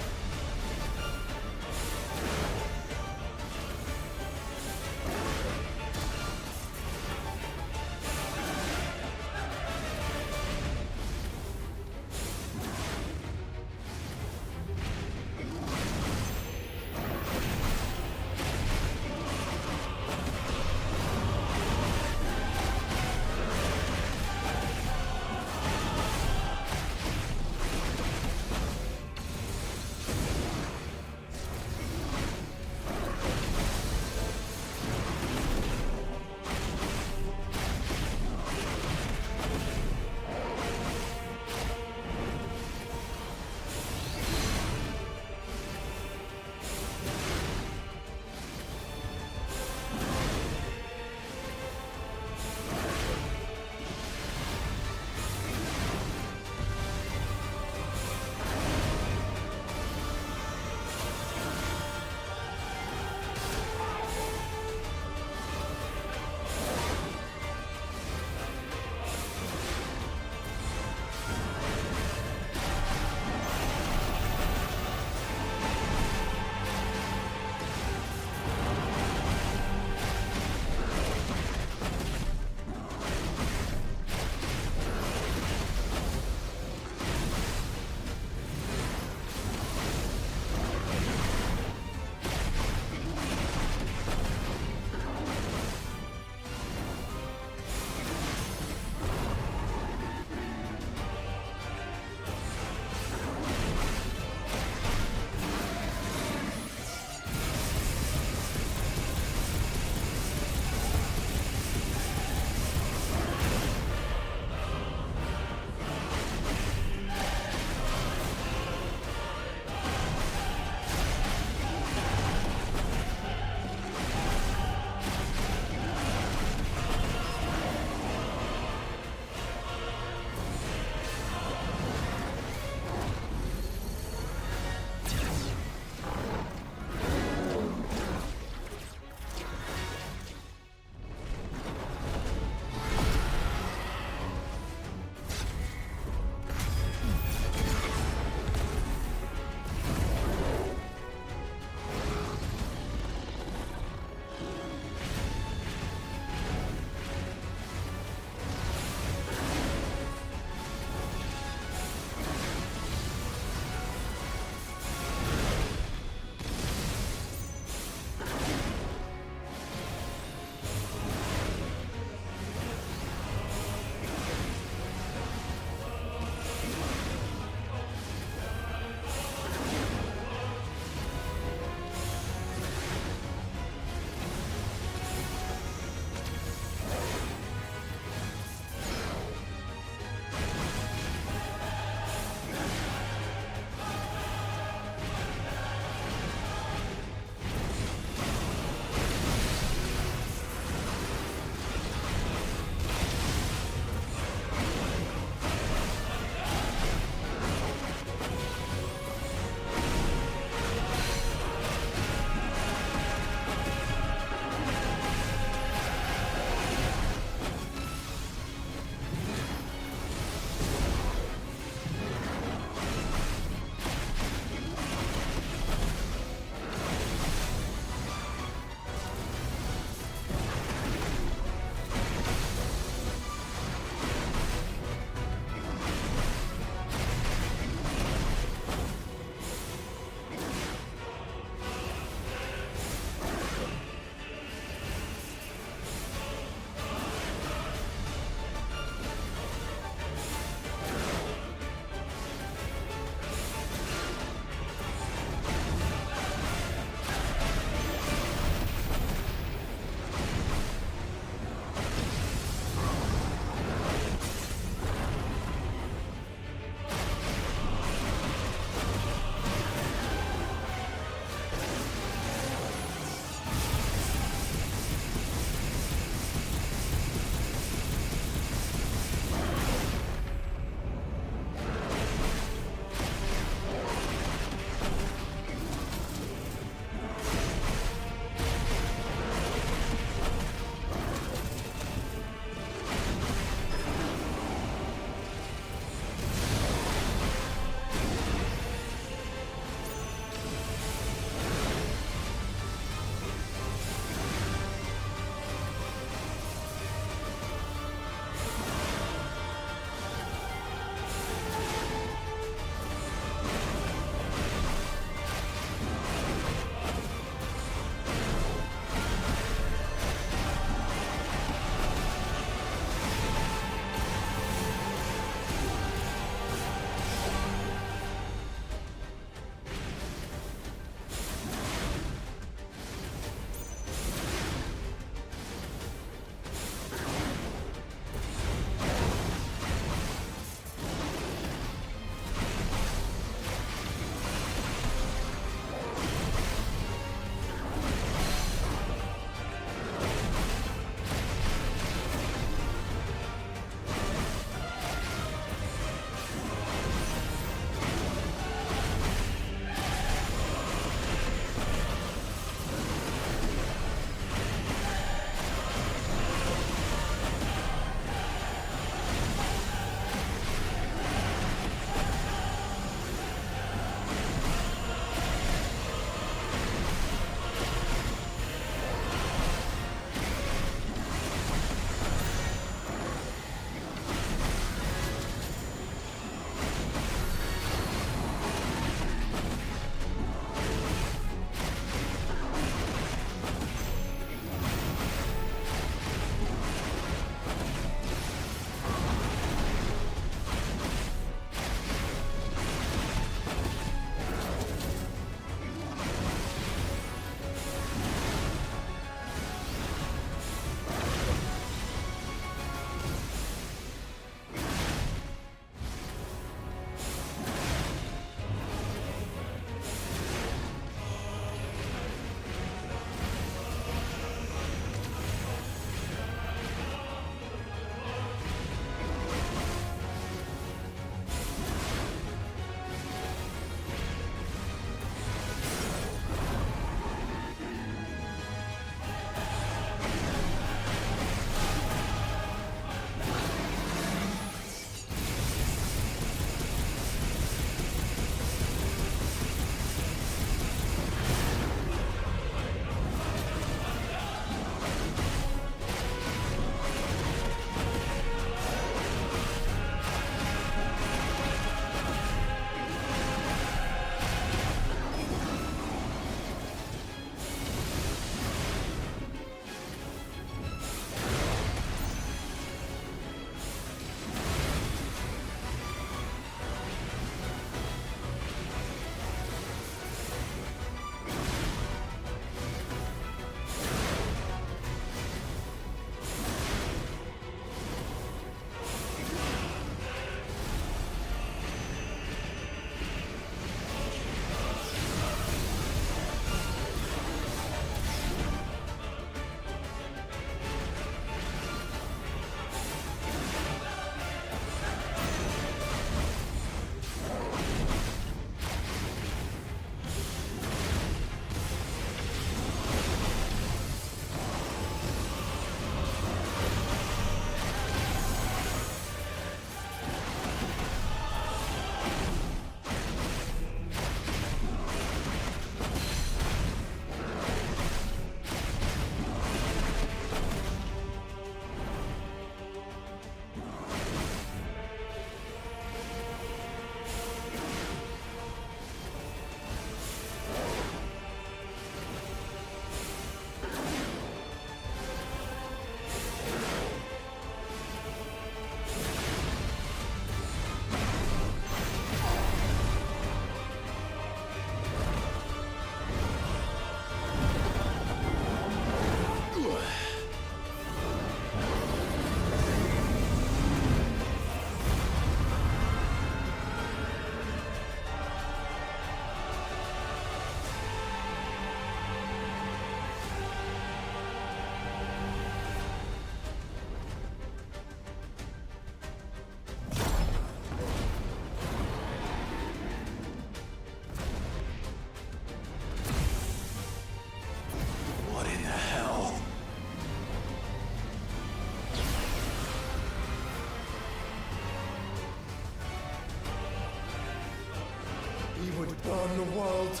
he would burn the world.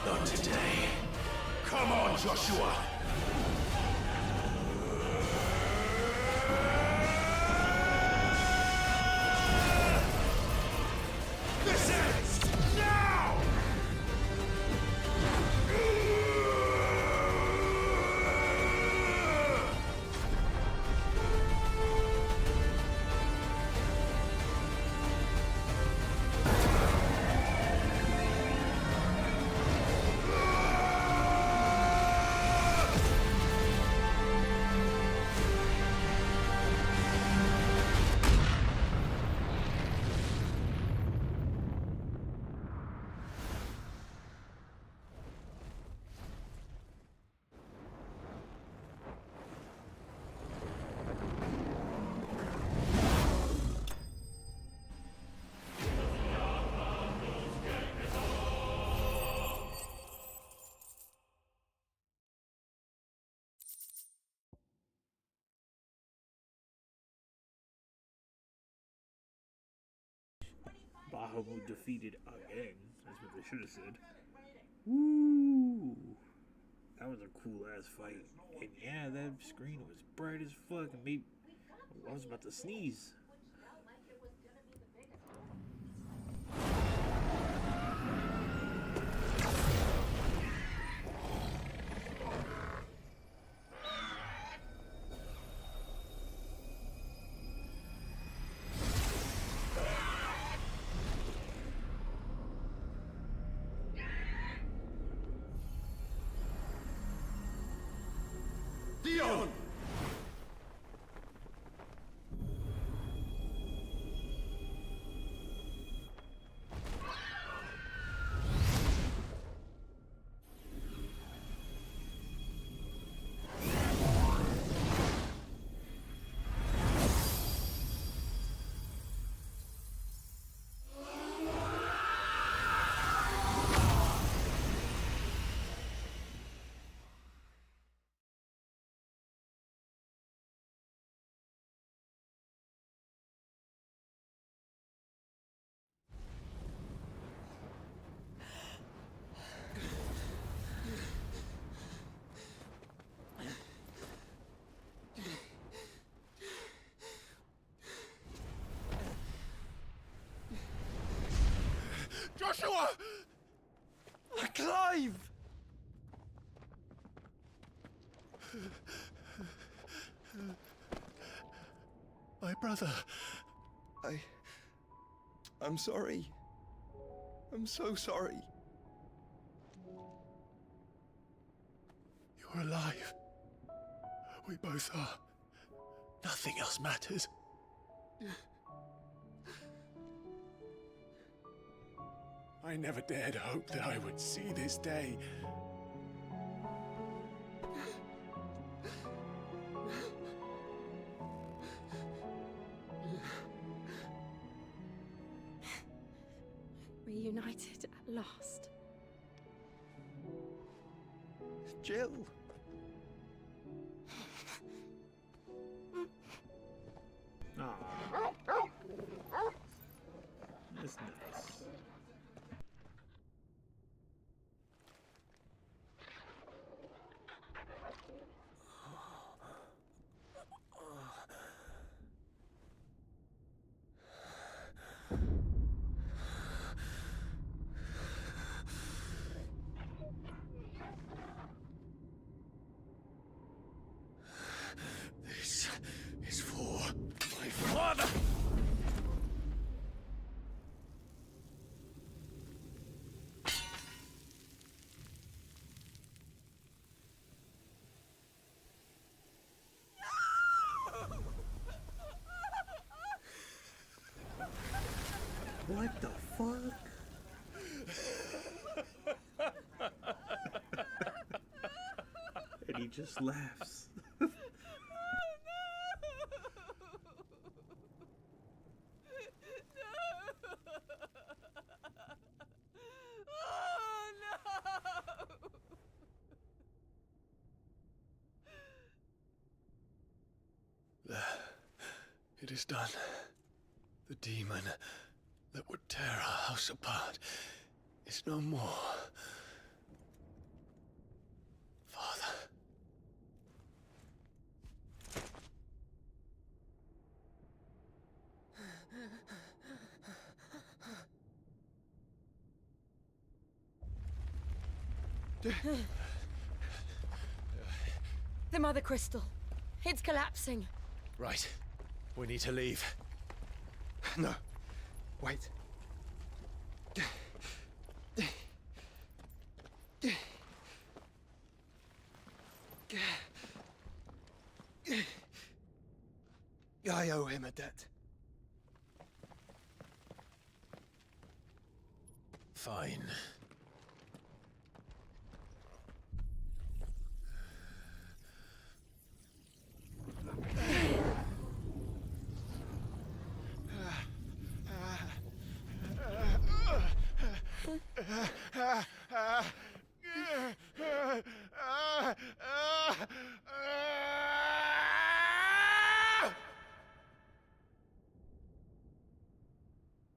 Not today. Come on, Joshua! This ends now! Bahamut defeated again. That's what they should have said. Woo! That was a cool ass fight. And yeah, that screen was bright as fuck. And maybe I was about to sneeze. Dion! Joshua! Clive! My brother. I'm sorry. I'm so sorry. You're alive. We both are. Nothing else matters. I never dared hope that I would see this day. Reunited at last. Jill. Aww. That's nice. This is for my father! What the fuck? And he just laughs. It is done. The demon that would tear our house apart is no more. Father. The Mother Crystal. It's collapsing. Right. We need to leave. No. Wait. I owe him a debt. Fine.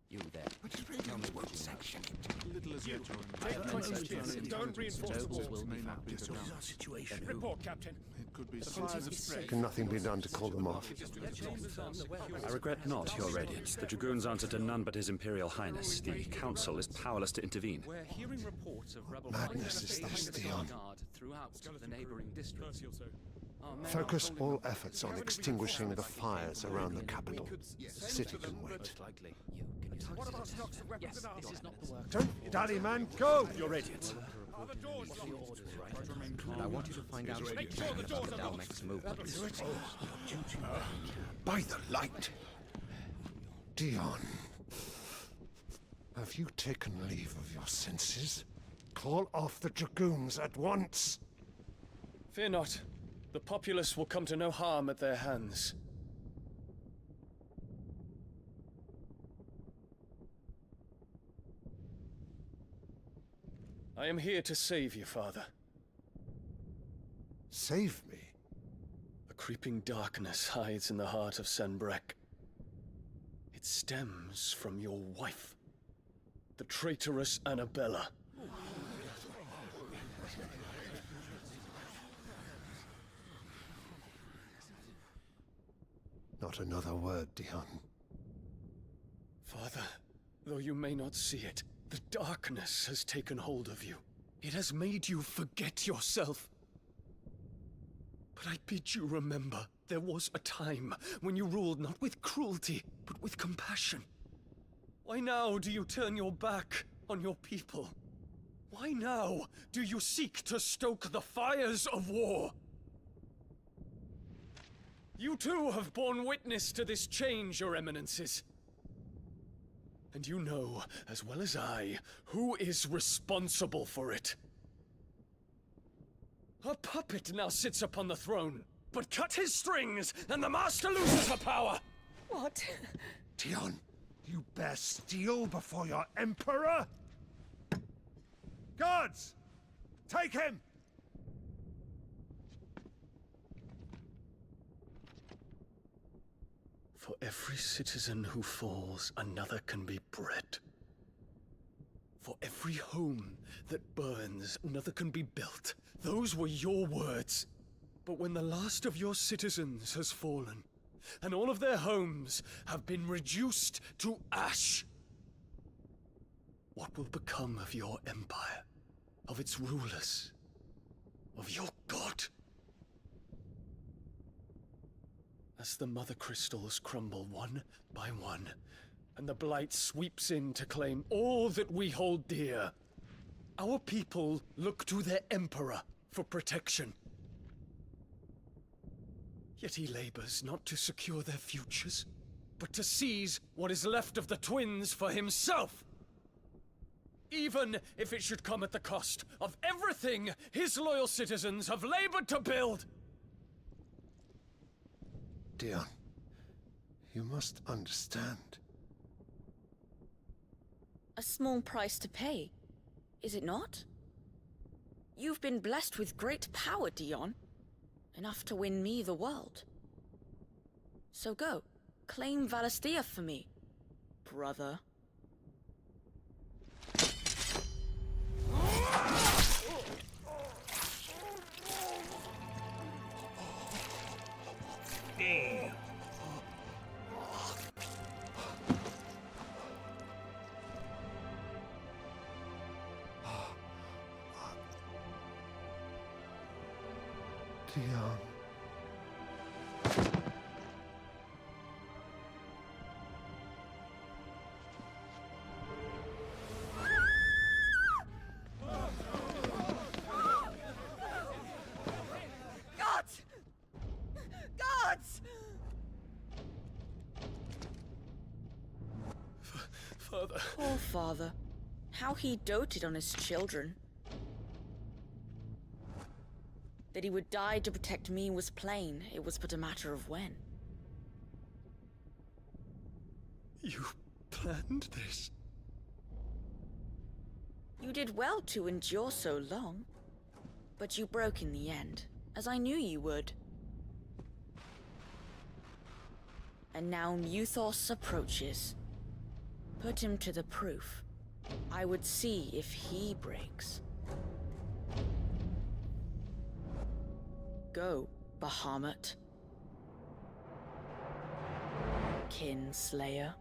You there. Tell me what section. Little as you. Don't reinforce the walls. This is our situation. Report, Captain. It could be signs of strength. Can nothing be done to call them off? I regret not, Your Radiance. The Dragoons answer to none but His Imperial Highness. The Council is powerless to intervene. We're hearing reports of rebel Madness is this, Dion. throughout the neighboring districts. Focus all efforts on extinguishing the fires around the capital. The city can wait. What about stocks of weapons and armor? Don't dally, man, go! Your Radiance. And I want you to find out Make sure the doors are locked. next movement. By the light! Dion, have you taken leave of your senses? Call off the Dragoons at once! Fear not. The populace will come to no harm at their hands. I am here to save you, Father. Save me? A creeping darkness hides in the heart of Senbrek. It stems from your wife, the traitorous Annabella. Not another word, Dion. Father, though you may not see it, the darkness has taken hold of you. It has made you forget yourself. But I bid you remember, there was a time when you ruled not with cruelty, but with compassion. Why now do you turn your back on your people? Why now do you seek to stoke the fires of war? You too have borne witness to this change, Your Eminences. And you know, as well as I, who is responsible for it. A puppet now sits upon the throne, but cut his strings, and the Master loses her power! What? Dion, you bear steel before your Emperor? Guards! Take him! For every citizen who falls, another can be bred. For every home that burns, another can be built. Those were your words. But when the last of your citizens has fallen, and all of their homes have been reduced to ash, what will become of your empire, of its rulers, of your god? As the Mother Crystals crumble one by one, and the Blight sweeps in to claim all that we hold dear, our people look to their Emperor for protection. Yet he labors not to secure their futures, but to seize what is left of the twins for himself! Even if it should come at the cost of everything his loyal citizens have labored to build! Dion, you must understand. A small price to pay, is it not? You've been blessed with great power, Dion. Enough to win me the world. So go. Claim Valasthea for me, brother. Damn. Dion. Gods! Gods! Father. Poor father. How he doted on his children. That he would die to protect me was plain. It was but a matter of when. You planned this? You did well to endure so long. But you broke in the end, as I knew you would. And now Muthos approaches. Put him to the proof. I would see if he breaks. Go, Bahamut. Kinslayer.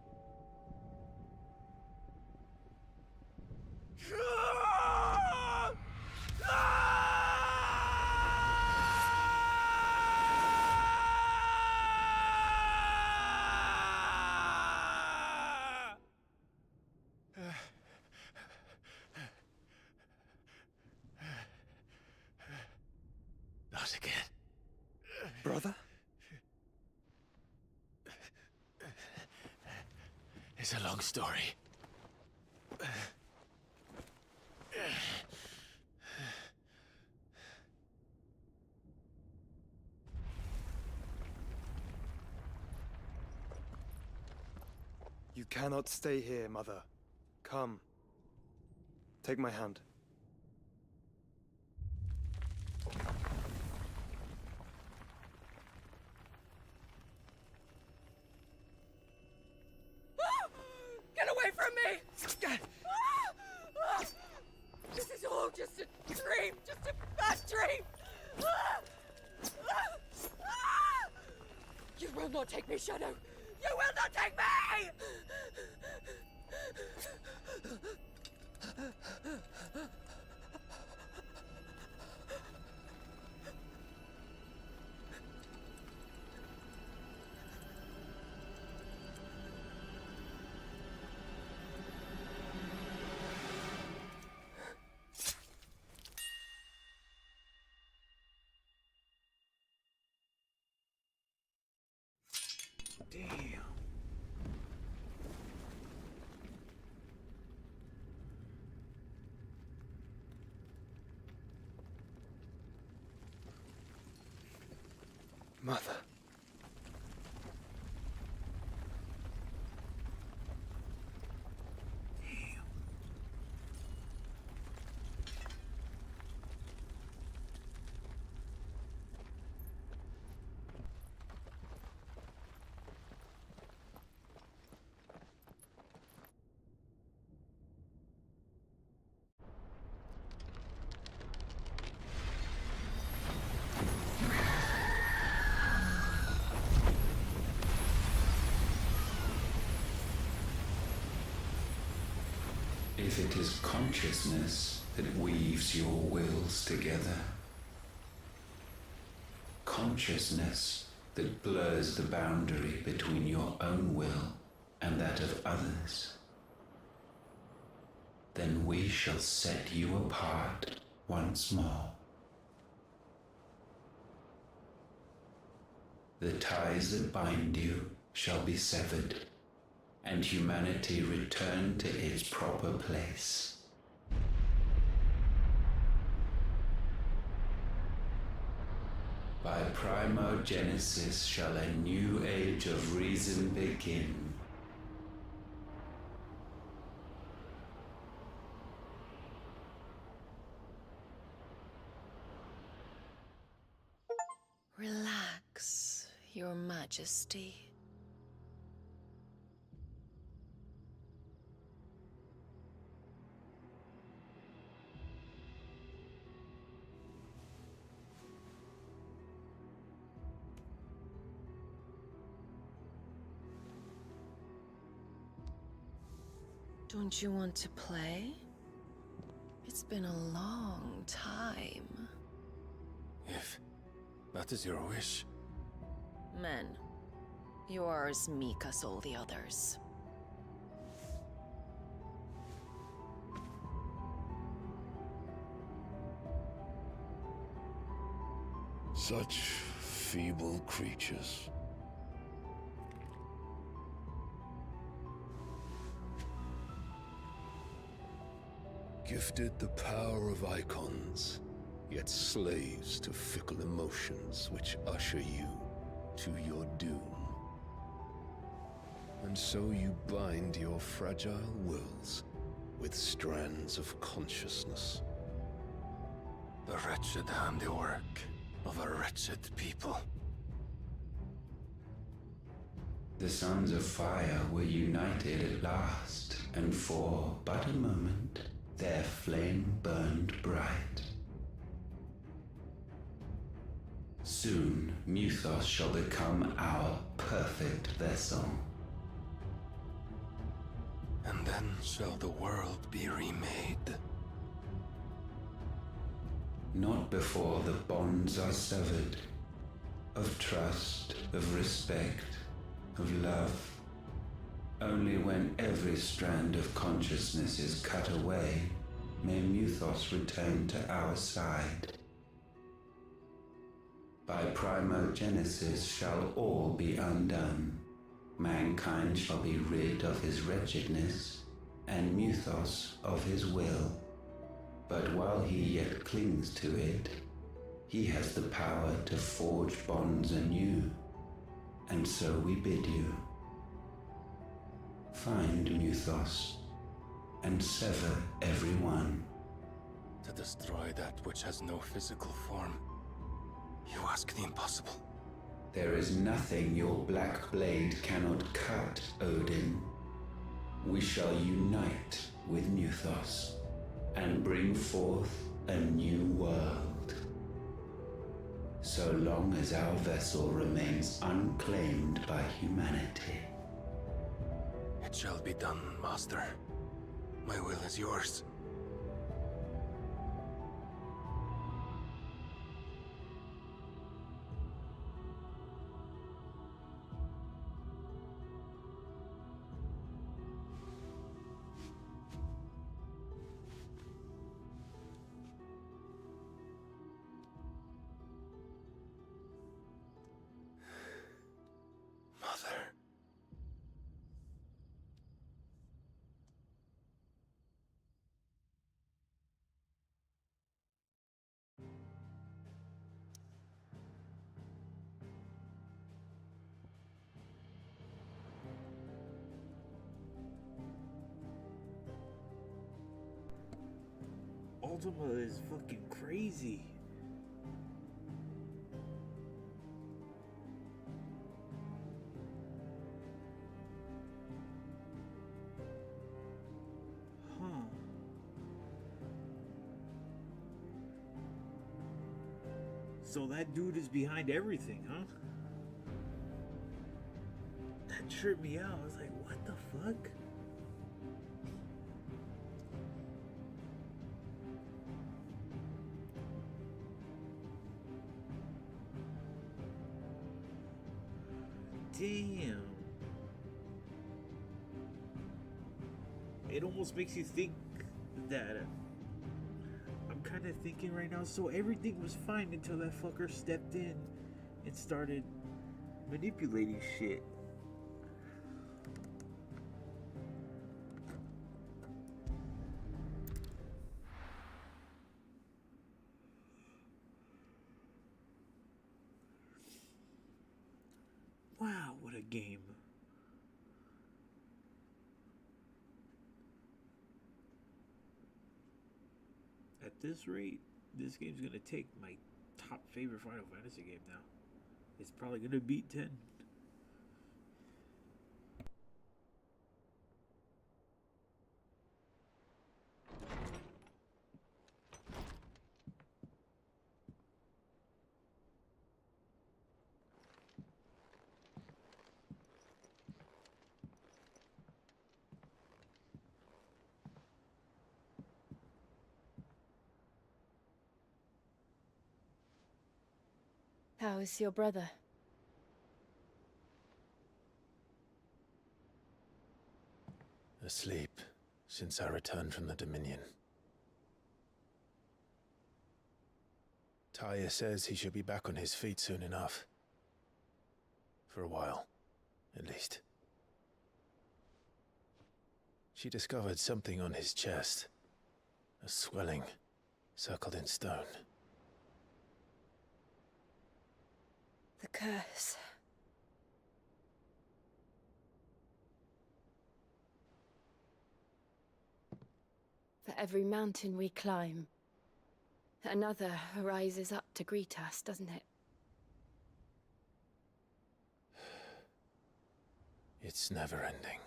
Not again. Brother? It's a long story. You cannot stay here, Mother. Come. Take my hand. Get away from me! This is all just a dream, just a bad dream! You will not take me, Shadow! You will not take me! Damn. Mother. If it is consciousness that weaves your wills together, consciousness that blurs the boundary between your own will and that of others, then we shall set you apart once more. The ties that bind you shall be severed, and humanity return to its proper place. By primogenesis shall a new age of reason begin. Relax, Your Majesty. Don't you want to play? It's been a long time. If that is your wish. Men, you are as meek as all the others. Such feeble creatures. Gifted the power of icons, yet slaves to fickle emotions which usher you to your doom. And so you bind your fragile wills with strands of consciousness. The wretched handiwork of a wretched people. The Sons of Fire were united at last, and for but a moment, their flame burned bright. Soon, Muthos shall become our perfect vessel. And then shall the world be remade. Not before the bonds are severed, of trust, of respect, of love. Only when every strand of consciousness is cut away, may Muthos return to our side. By primogenesis shall all be undone. Mankind shall be rid of his wretchedness, and Muthos of his will. But while he yet clings to it, he has the power to forge bonds anew. And so we bid you, find Muthos, and sever every one. To destroy that which has no physical form, you ask the impossible. There is nothing your black blade cannot cut, Odin. We shall unite with Muthos, and bring forth a new world. So long as our vessel remains unclaimed by humanity. It shall be done, Master. My will is yours. Mother. Ultima is fucking crazy. Huh. So that dude is behind everything, huh? That tripped me out. I was like, what the fuck? Damn. It almost makes you think that I'm kind of thinking right now, so everything was fine until that fucker stepped in and started manipulating shit. Wow, what a game. At this rate, this game's gonna take my top favorite Final Fantasy game now. It's probably gonna beat 10. How is your brother? Asleep since I returned from the Dominion. Taya says he should be back on his feet soon enough. For a while, at least. She discovered something on his chest. A swelling, circled in stone. The curse. For every mountain we climb, another rises up to greet us, doesn't it? It's never ending.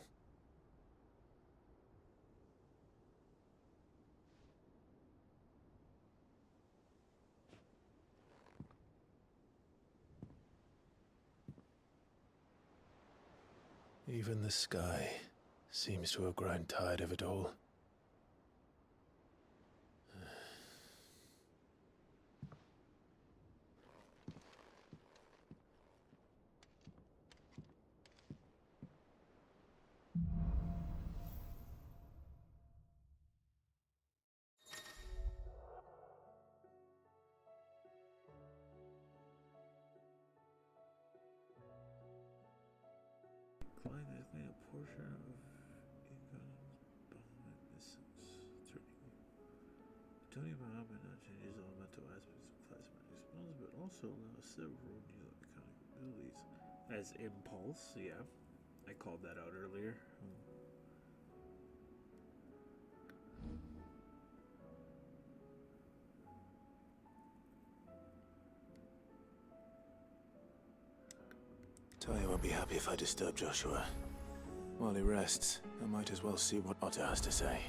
Even the sky seems to have grown tired of it all. Klein has made a portion of this Tony Muhammad not changes all mental aspects of plasma response, but also allows several new iconic abilities. As impulse, yeah. I called that out earlier. Taya won't be happy if I disturb Joshua. While he rests, I might as well see what Otter has to say.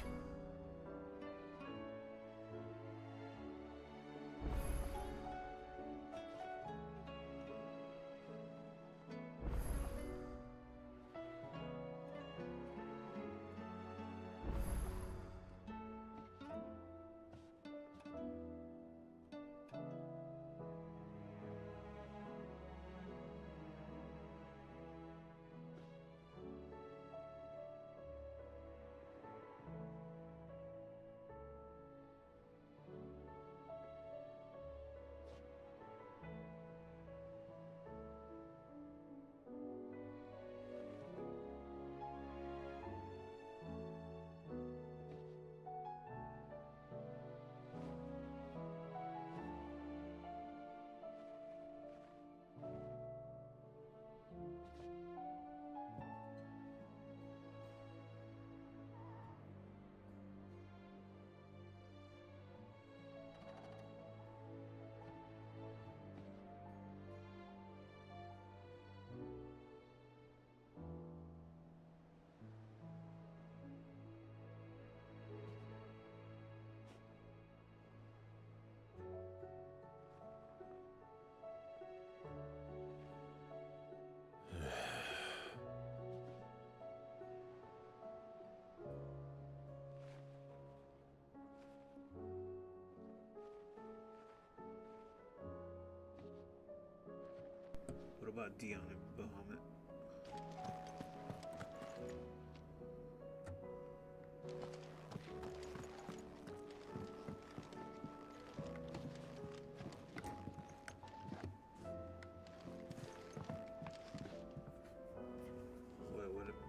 What about Dion and Bahamut?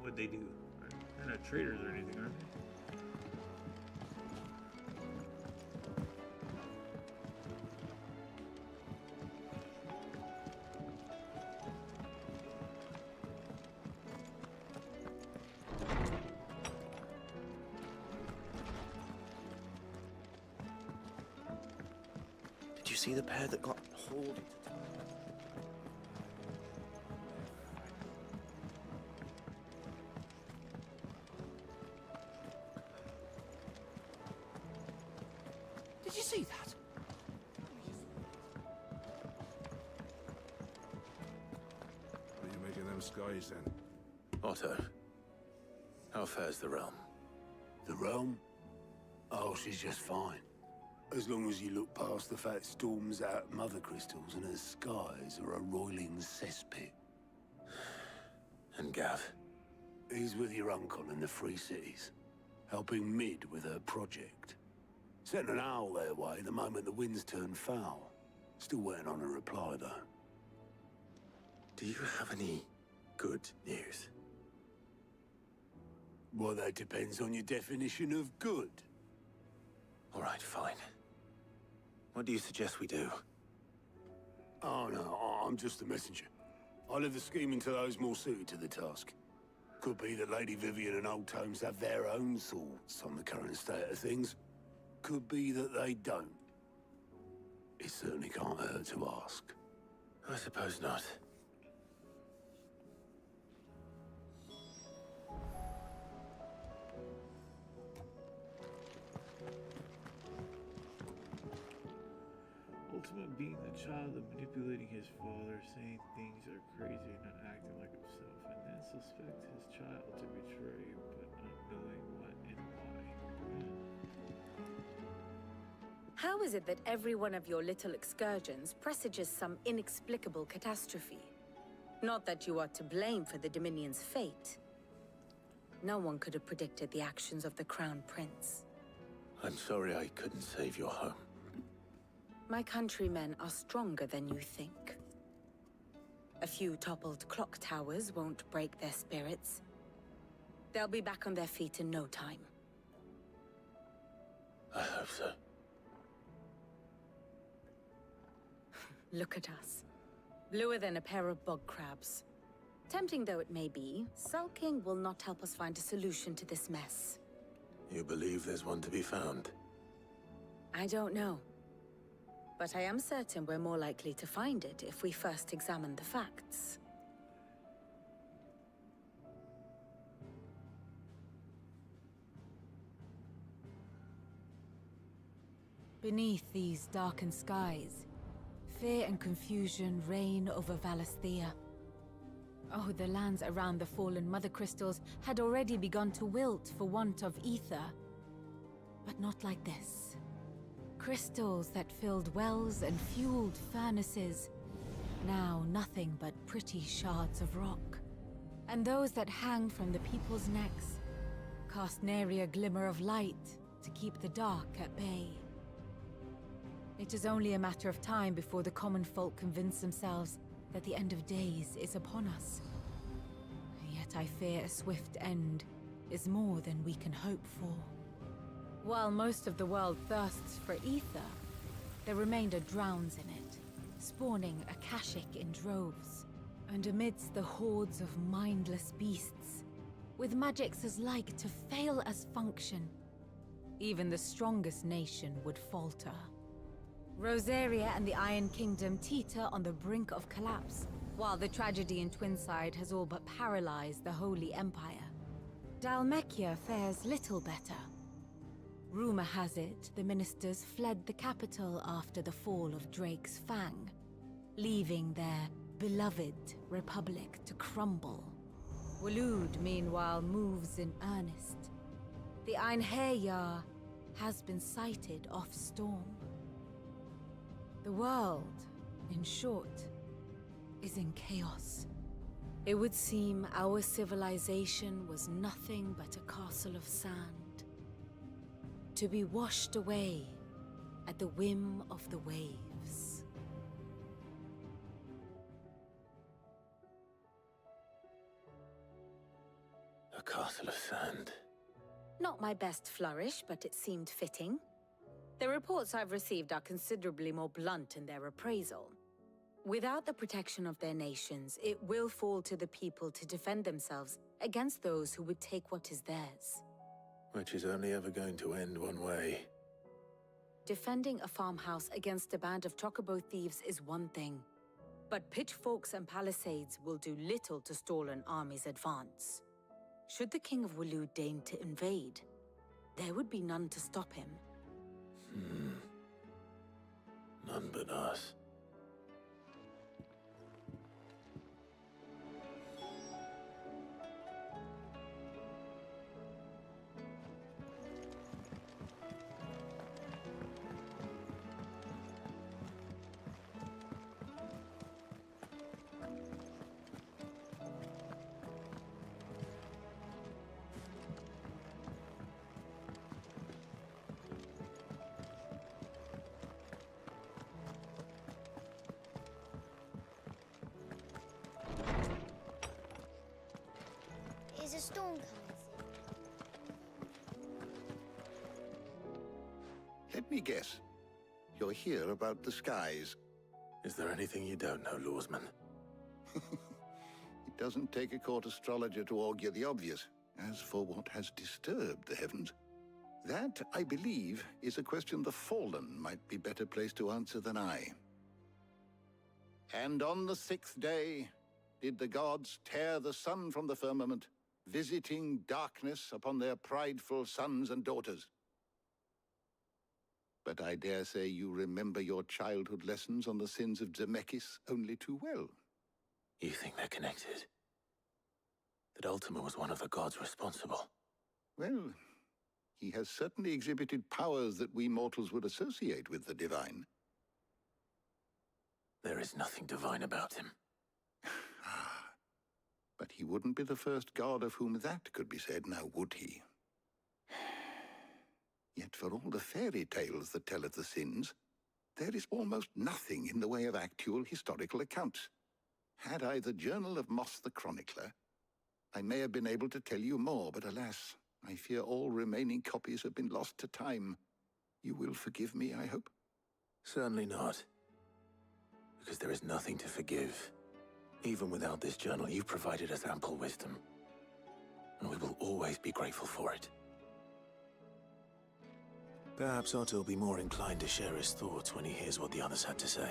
What'd they do? They're not traitors or anything, are they? Did you see the pair that got hauled into town? Did you see that? What do you make of them skies, then? Otto, how fares the realm? The realm? Oh, she's just fine. As long as you look past the fact storms out mother crystals and her skies are a roiling cesspit. And Gav? He's with your uncle in the Free Cities, helping Mid with her project. Sent an owl their way the moment the winds turned foul. Still waiting on a reply, though. Do you have any good news? Well, that depends on your definition of good. All right, fine. What do you suggest we do? Oh, no, I'm just the messenger. I leave the scheming to those more suited to the task. Could be that Lady Vivian and Old Tomes have their own thoughts on the current state of things. Could be that they don't. It certainly can't hurt to ask. I suppose not. Ultimate being the child of manipulating his father, saying things are crazy and not acting like himself, and then suspect his child to betray, but not knowing what and why. How is it that every one of your little excursions presages some inexplicable catastrophe? Not that you are to blame for the Dominion's fate. No one could have predicted the actions of the Crown Prince. I'm sorry I couldn't save your home. My countrymen are stronger than you think. A few toppled clock towers won't break their spirits. They'll be back on their feet in no time. I hope so. Look at us. Bluer than a pair of bog crabs. Tempting though it may be, sulking will not help us find a solution to this mess. You believe there's one to be found? I don't know. But I am certain we're more likely to find it if we first examine the facts. Beneath these darkened skies, fear and confusion reign over Valisthea. Oh, the lands around the fallen Mother Crystals had already begun to wilt for want of ether. But not like this. Crystals that filled wells and fueled furnaces. Now nothing but pretty shards of rock. And those that hang from the people's necks cast nary a glimmer of light to keep the dark at bay. It is only a matter of time before the common folk convince themselves that the end of days is upon us. Yet I fear a swift end is more than we can hope for. While most of the world thirsts for ether, the remainder drowns in it, spawning Akashic in droves. And amidst the hordes of mindless beasts, with magics as like to fail as function, even the strongest nation would falter. Rosaria and the Iron Kingdom teeter on the brink of collapse, while the tragedy in Twinside has all but paralyzed the Holy Empire. Dhalmekia fares little better. Rumor has it the ministers fled the capital after the fall of Drake's Fang, leaving their beloved republic to crumble. Waloed, meanwhile, moves in earnest. The Einherjar has been sighted off-storm. The world, in short, is in chaos. It would seem our civilization was nothing but a castle of sand, to be washed away at the whim of the waves. A castle of sand. Not my best flourish, but it seemed fitting. The reports I've received are considerably more blunt in their appraisal. Without the protection of their nations, it will fall to the people to defend themselves against those who would take what is theirs. Which is only ever going to end one way. Defending a farmhouse against a band of chocobo thieves is one thing, but pitchforks and palisades will do little to stall an army's advance. Should the King of Waloed deign to invade, there would be none to stop him. None but us. storm coming soon? Let me guess. You're here about the skies. Is there anything you don't know, Lawsman? It doesn't take a court astrologer to augur the obvious. As for what has disturbed the heavens, that, I believe, is a question the Fallen might be better placed to answer than I. And on the 6th day did the gods tear the sun from the firmament, visiting darkness upon their prideful sons and daughters. But I dare say you remember your childhood lessons on the sins of Zemeckis only too well. You think they're connected? That Ultima was one of the gods responsible? Well, he has certainly exhibited powers that we mortals would associate with the divine. There is nothing divine about him. But he wouldn't be the first god of whom that could be said, now would he? Yet for all the fairy tales that tell of the sins, there is almost nothing in the way of actual historical accounts. Had I the Journal of Moss the Chronicler, I may have been able to tell you more, but alas, I fear all remaining copies have been lost to time. You will forgive me, I hope? Certainly not. Because there is nothing to forgive. Even without this journal, you've provided us ample wisdom. And we will always be grateful for it. Perhaps Otto will be more inclined to share his thoughts when he hears what the others had to say.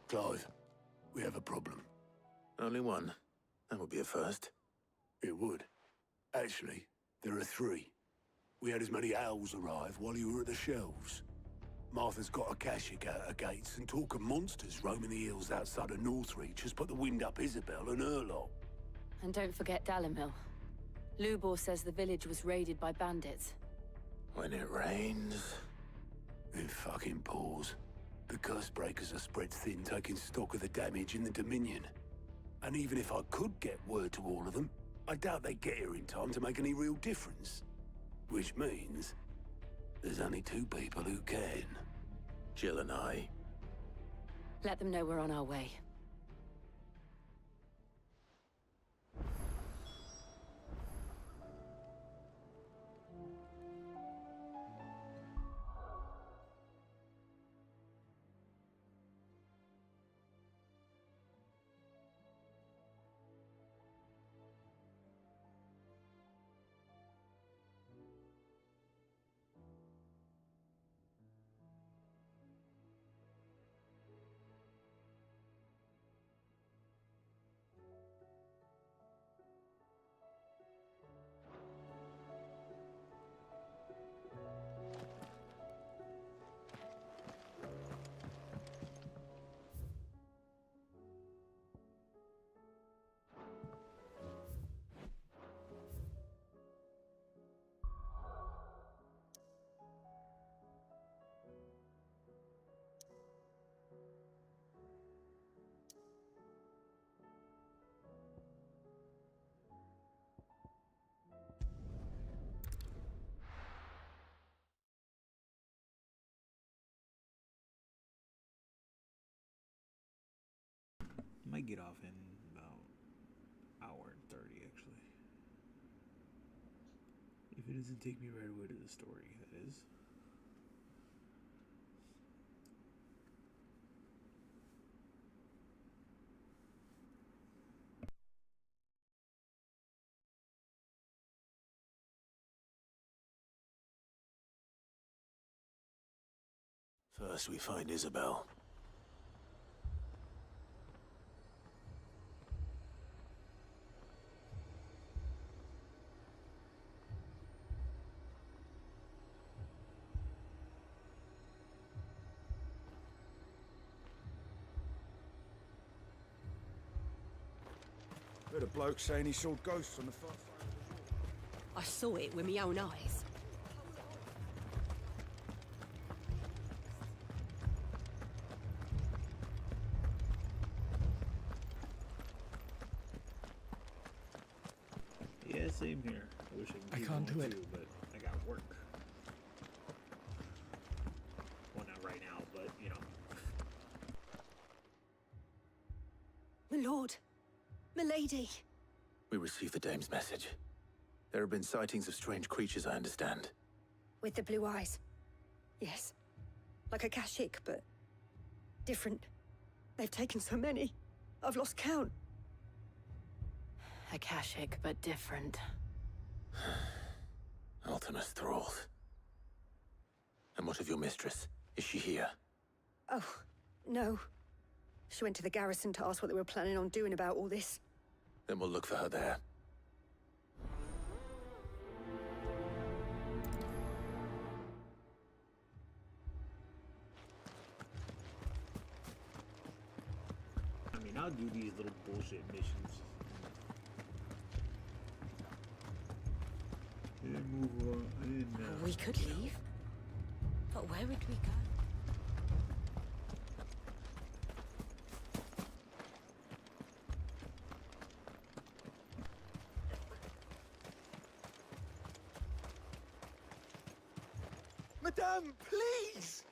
Clive, we have a problem. Only one. That would be a first. It would. Actually, there are 3. We had as many owls arrive while you were at the shelves. Martha's got a Akashic out her gates, and talk of monsters roaming the hills outside of Northreach has put the wind up Isabel and her lot. And don't forget Dalimil. Lubor says the village was raided by bandits. When it rains... It fucking pours. The curse breakers are spread thin, taking stock of the damage in the Dominion. And even if I could get word to all of them, I doubt they'd get here in time to make any real difference. Which means there's only 2 people who can. Jill and I. Let them know we're on our way. Might get off in about hour and 30, actually. If it doesn't take me right away to the story, that is. First we find Isabel. Heard a bloke saying he saw ghosts on the far side of the shore. I saw it with my own eyes. Yeah, same here. I wish I could can't do it. too, but I got work. Well, not right now, but you know. My lord, milady. We received the dame's message. There have been sightings of strange creatures, I understand. With the blue eyes. Yes. Like a Kashik, but different. They've taken so many. I've lost count. Akashic, but different. Ultima's thralls. And what of your mistress? Is she here? Oh, no. She went to the garrison to ask what they were planning on doing about all this. Then we'll look for her there. I mean, I'll do these little bullshit missions. And move on. And, We could leave. But where would we go? Madame, please!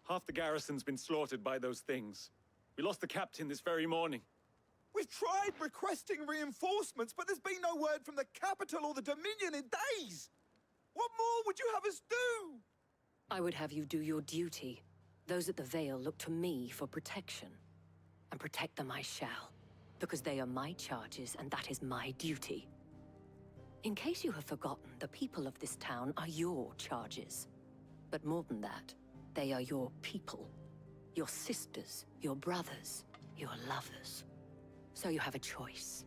Half the garrison's been slaughtered by those things. We lost the captain this very morning. We've tried requesting reinforcements, but there's been no word from the capital or the Dominion in days! What more would you have us do? I would have you do your duty. Those at the Vale look to me for protection. And protect them I shall. Because they are my charges, and that is my duty. In case you have forgotten, the people of this town are your charges. But more than that, they are your people. Your sisters, your brothers, your lovers. So you have a choice.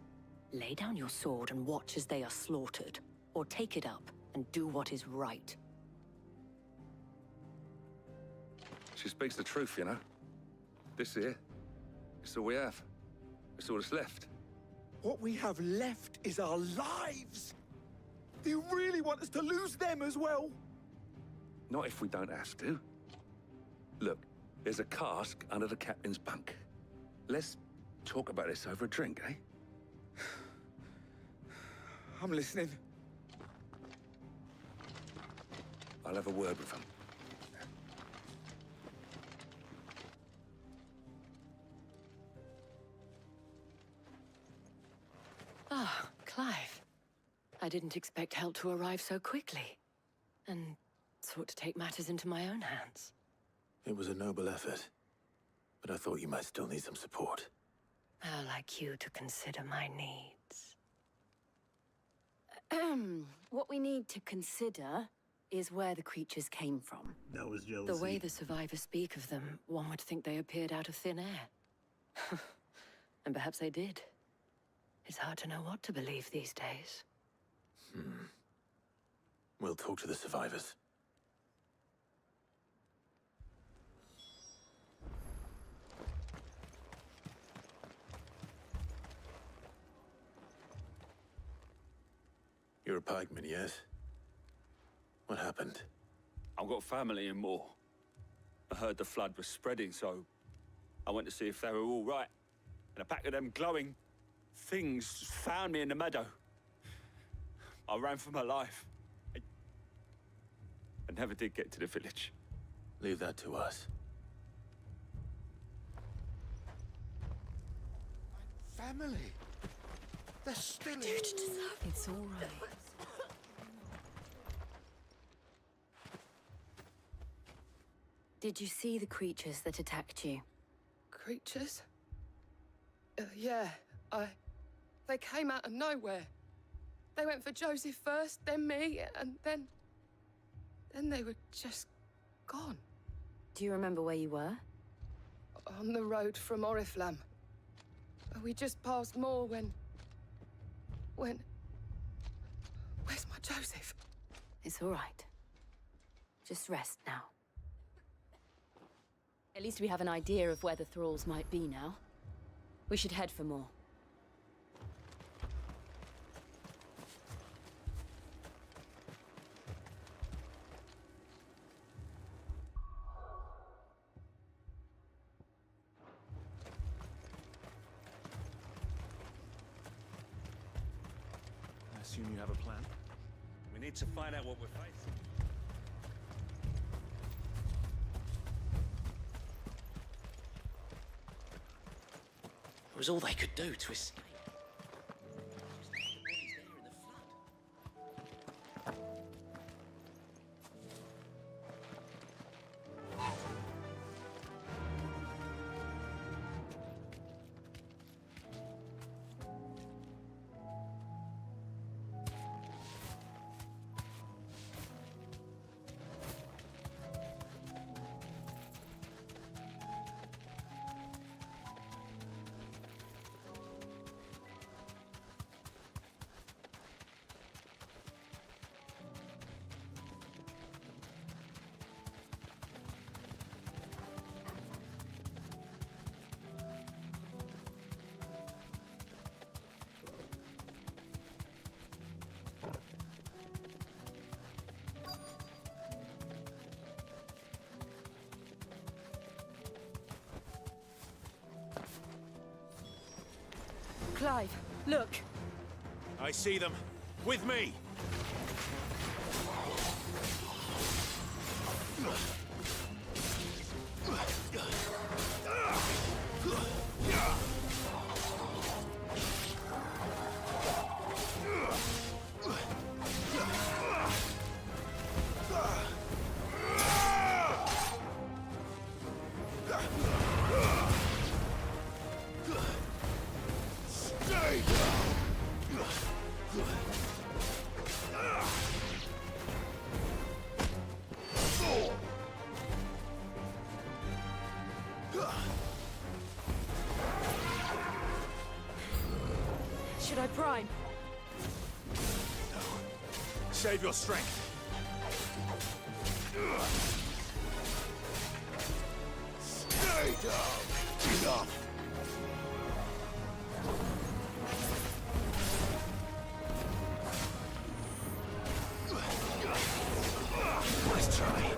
Lay down your sword and watch as they are slaughtered, or take it up and do what is right. She speaks the truth, you know. This here, it's all we have. It's all that's left. What we have left is our lives! Do you really want us to lose them as well? Not if we don't have to. Look, there's a cask under the captain's bunk. Let's talk about this over a drink, eh? I'm listening. I'll have a word with him. Ah, Clive. I didn't expect help to arrive so quickly. And sought to take matters into my own hands. It was a noble effort, but I thought you might still need some support. How like you to consider my needs. What we need to consider is where the creatures came from. That was jealousy. The way the survivors speak of them, one would think they appeared out of thin air. And perhaps they did. It's hard to know what to believe these days. We'll talk to the survivors. You're a pikeman, yes? What happened? I've got family in Moor. I heard the flood was spreading, so I went to see if they were all right. And a pack of them glowing things found me in the meadow. I ran for my life. I never did get to the village. Leave that to us. Family. They're still in. It's all right. Did you see the creatures that attacked you? Creatures? Yeah, They came out of nowhere. They went for Joseph first, then me, and then they were just gone. Do you remember where you were? On the road from Oriflamme. We just passed Moor when... Where's my Joseph? It's all right. Just rest now. At least we have an idea of where the thralls might be now. We should head for more. assume you have a plan? We need to find out what we're facing. It was all they could do to escape. Clive, look! I see them. With me! Should I prime? No. Save your strength. Stay down! Enough! Nice try.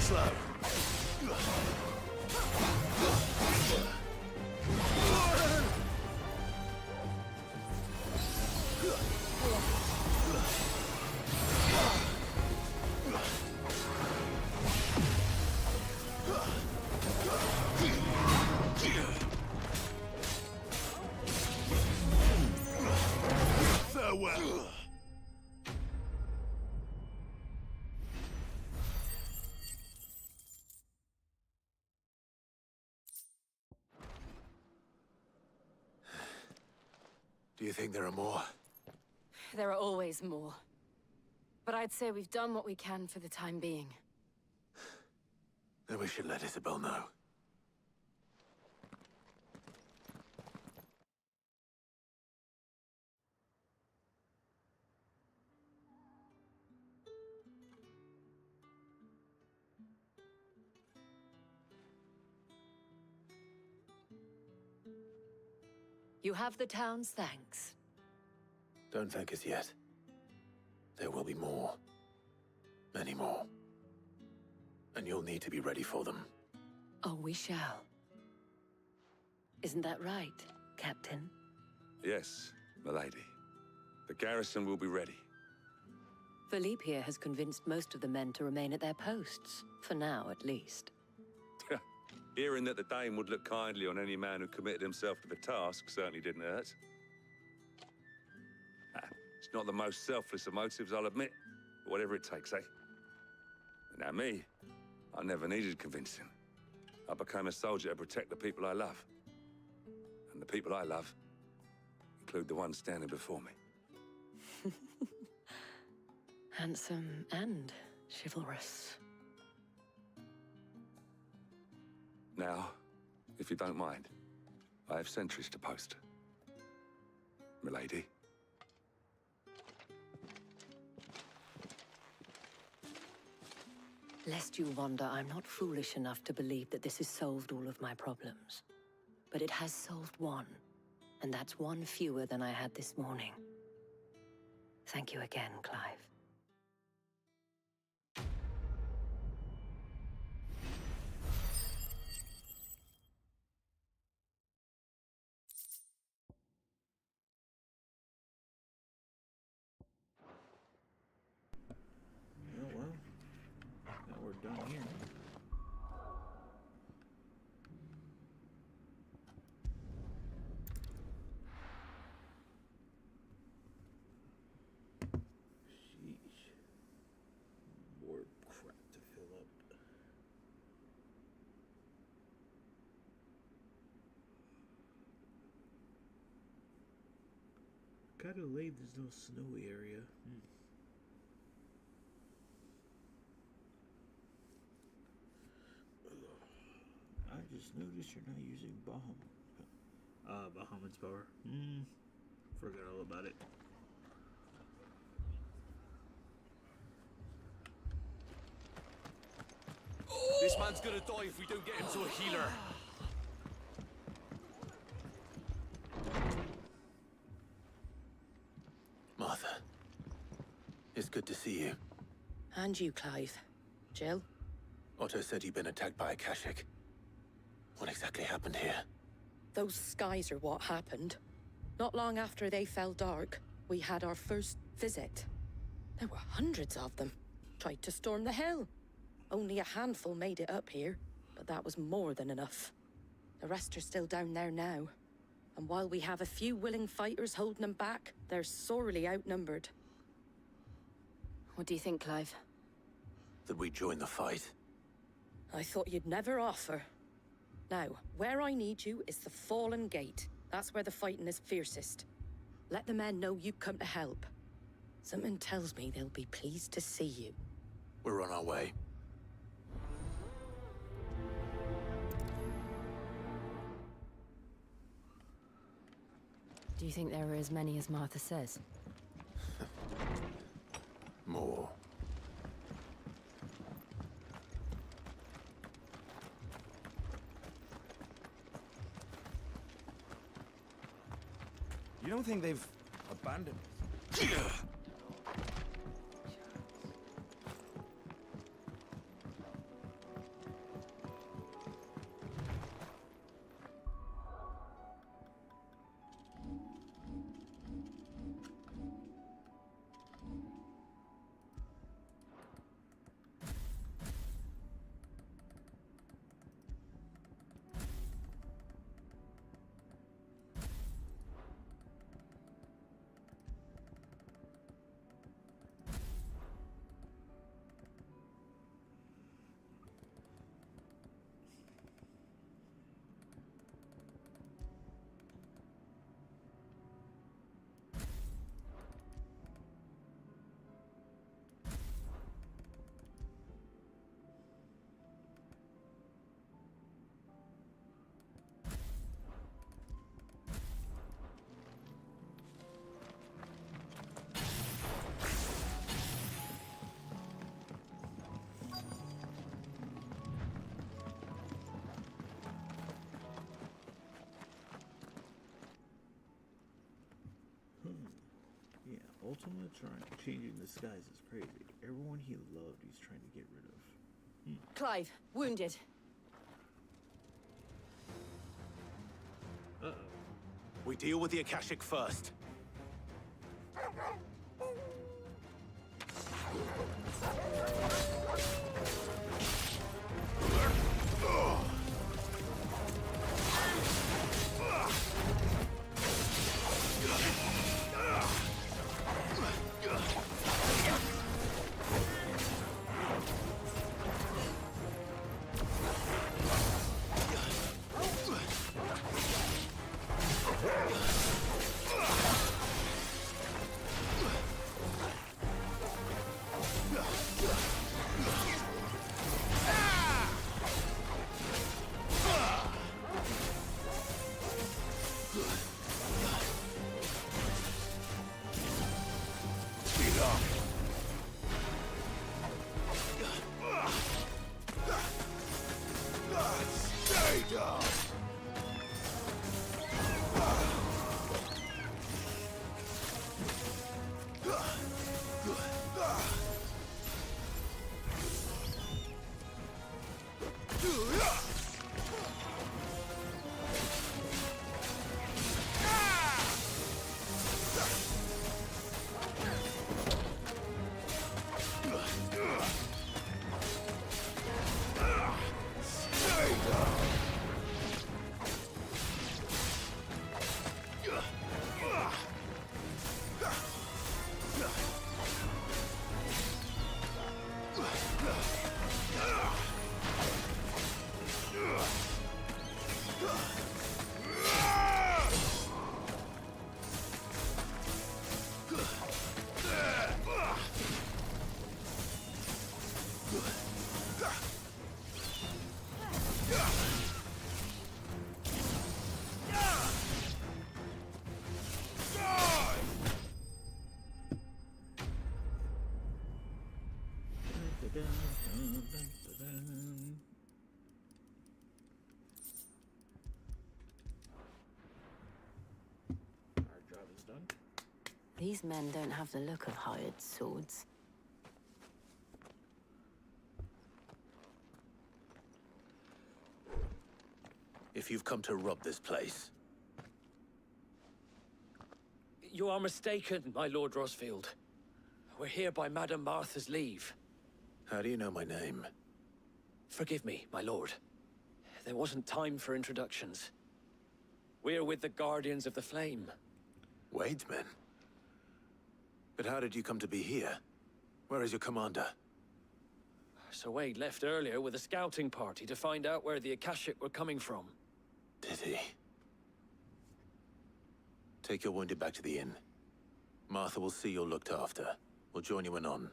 slow. Farewell. Do you think there are more? There are always more. But I'd say we've done what we can for the time being. Then we should let Isabel know. You have the town's thanks. Don't thank us yet. There will be more. Many more. And you'll need to be ready for them. Oh, we shall. Isn't that right, Captain? Yes, milady. The garrison will be ready. Philippe here has convinced most of the men to remain at their posts. For now, at least. Hearing that the Dane would look kindly on any man who committed himself to the task certainly didn't hurt. It's not the most selfless of motives, I'll admit. But whatever it takes, eh? Now me, I never needed convincing. I became a soldier to protect the people I love. And the people I love include the ones standing before me. Handsome and chivalrous. Now, if you don't mind, I have sentries to post. Milady. Lest you wonder, I'm not foolish enough to believe that this has solved all of my problems. But it has solved one, and that's one fewer than I had this morning. Thank you again, Clive. Oh well. Now we're done here. Sheesh. More crap to fill up. Kinda late, there's no snowy area. I just noticed you're not using Bahamut's power. Forgot all about it. This man's gonna die if we don't get him to a healer. Martha. It's good to see you. And you, Clive. Jill? Otto said you'd been attacked by a Kashik. What exactly happened here? Those skies are what happened. Not long after they fell dark, we had our first visit. There were hundreds of them. Tried to storm the hill. Only a handful made it up here, but that was more than enough. The rest are still down there now. And while we have a few willing fighters holding them back, they're sorely outnumbered. What do you think, Clive? That we join the fight? I thought you'd never offer. Now, where I need you is the Fallen Gate. That's where the fighting is fiercest. Let the men know you come to help. Something tells me they'll be pleased to see you. We're on our way. Do you think there are as many as Martha says? More. You don't think they've abandoned us? Ultima changing the skies is crazy. Everyone he loved, he's trying to get rid of. Clive, wounded. Uh-oh. We deal with the Akashic first. Our job is done. These men don't have the look of hired swords. If you've come to rob this place, You are mistaken, my Lord Rosfield. We're here by Madame Martha's leave. how do you know my name? Forgive me, my lord. There wasn't time for introductions. We're with the Guardians of the Flame. Wade's men? But how did you come to be here? Where is your commander? Sir Wade left earlier with a scouting party to find out where the Akashic were coming from. Did he? Take your wounded back to the inn. Martha will see you're looked after. We'll join you anon.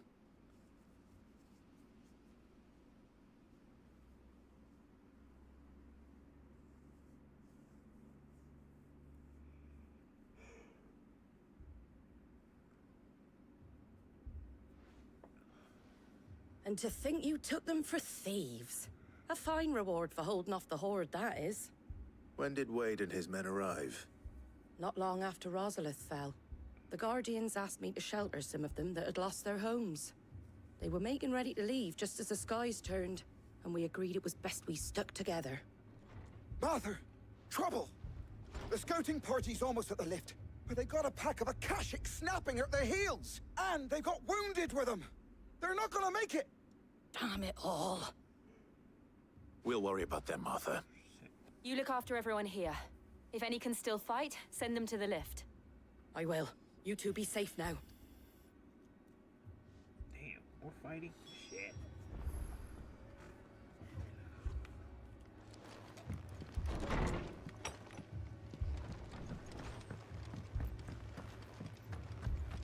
And to think you took them for thieves. A fine reward for holding off the horde, that is. When did Wade and his men arrive? Not long after Rosalith fell. The Guardians asked me to shelter some of them that had lost their homes. They were making ready to leave just as the skies turned, and we agreed it was best we stuck together. Martha! Trouble! The scouting party's almost at the lift, but they got a pack of Akashic snapping at their heels! And they've got wounded with them! They're not gonna make it! Damn it all. We'll worry about them, Martha. You look after everyone here. If any can still fight, send them to the lift. I will. You two be safe now. Damn, we're fighting? Shit.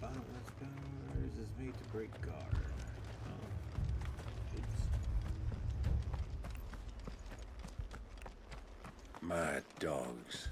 Bottomless powers is made to break guard. Mad dogs.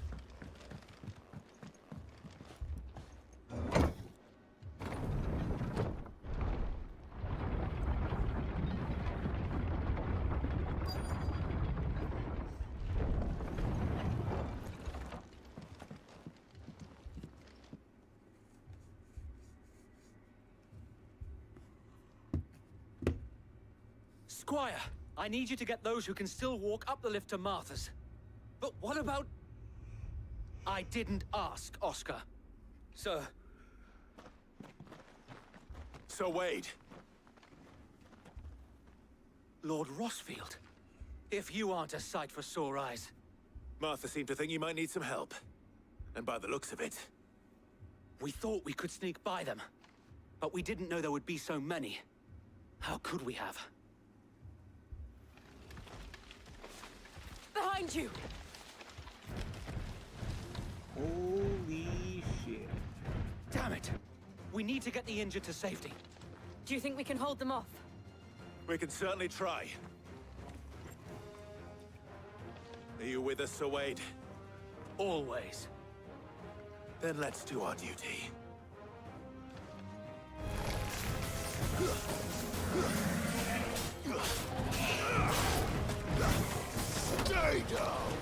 Squire, I need you to get those who can still walk up the lift to Martha's. But what about... I didn't ask, Oscar. Sir. Sir Wade. Lord Rossfield. If you aren't a sight for sore eyes. Martha seemed to think you might need some help. And by the looks of it... We thought we could sneak by them. But we didn't know there would be so many. How could we have? Behind you! Holy shit. Damn it! We need to get the injured to safety. Do you think we can hold them off? We can certainly try. Are you with us, Sir Wade? Always. Then let's do our duty. Stay down!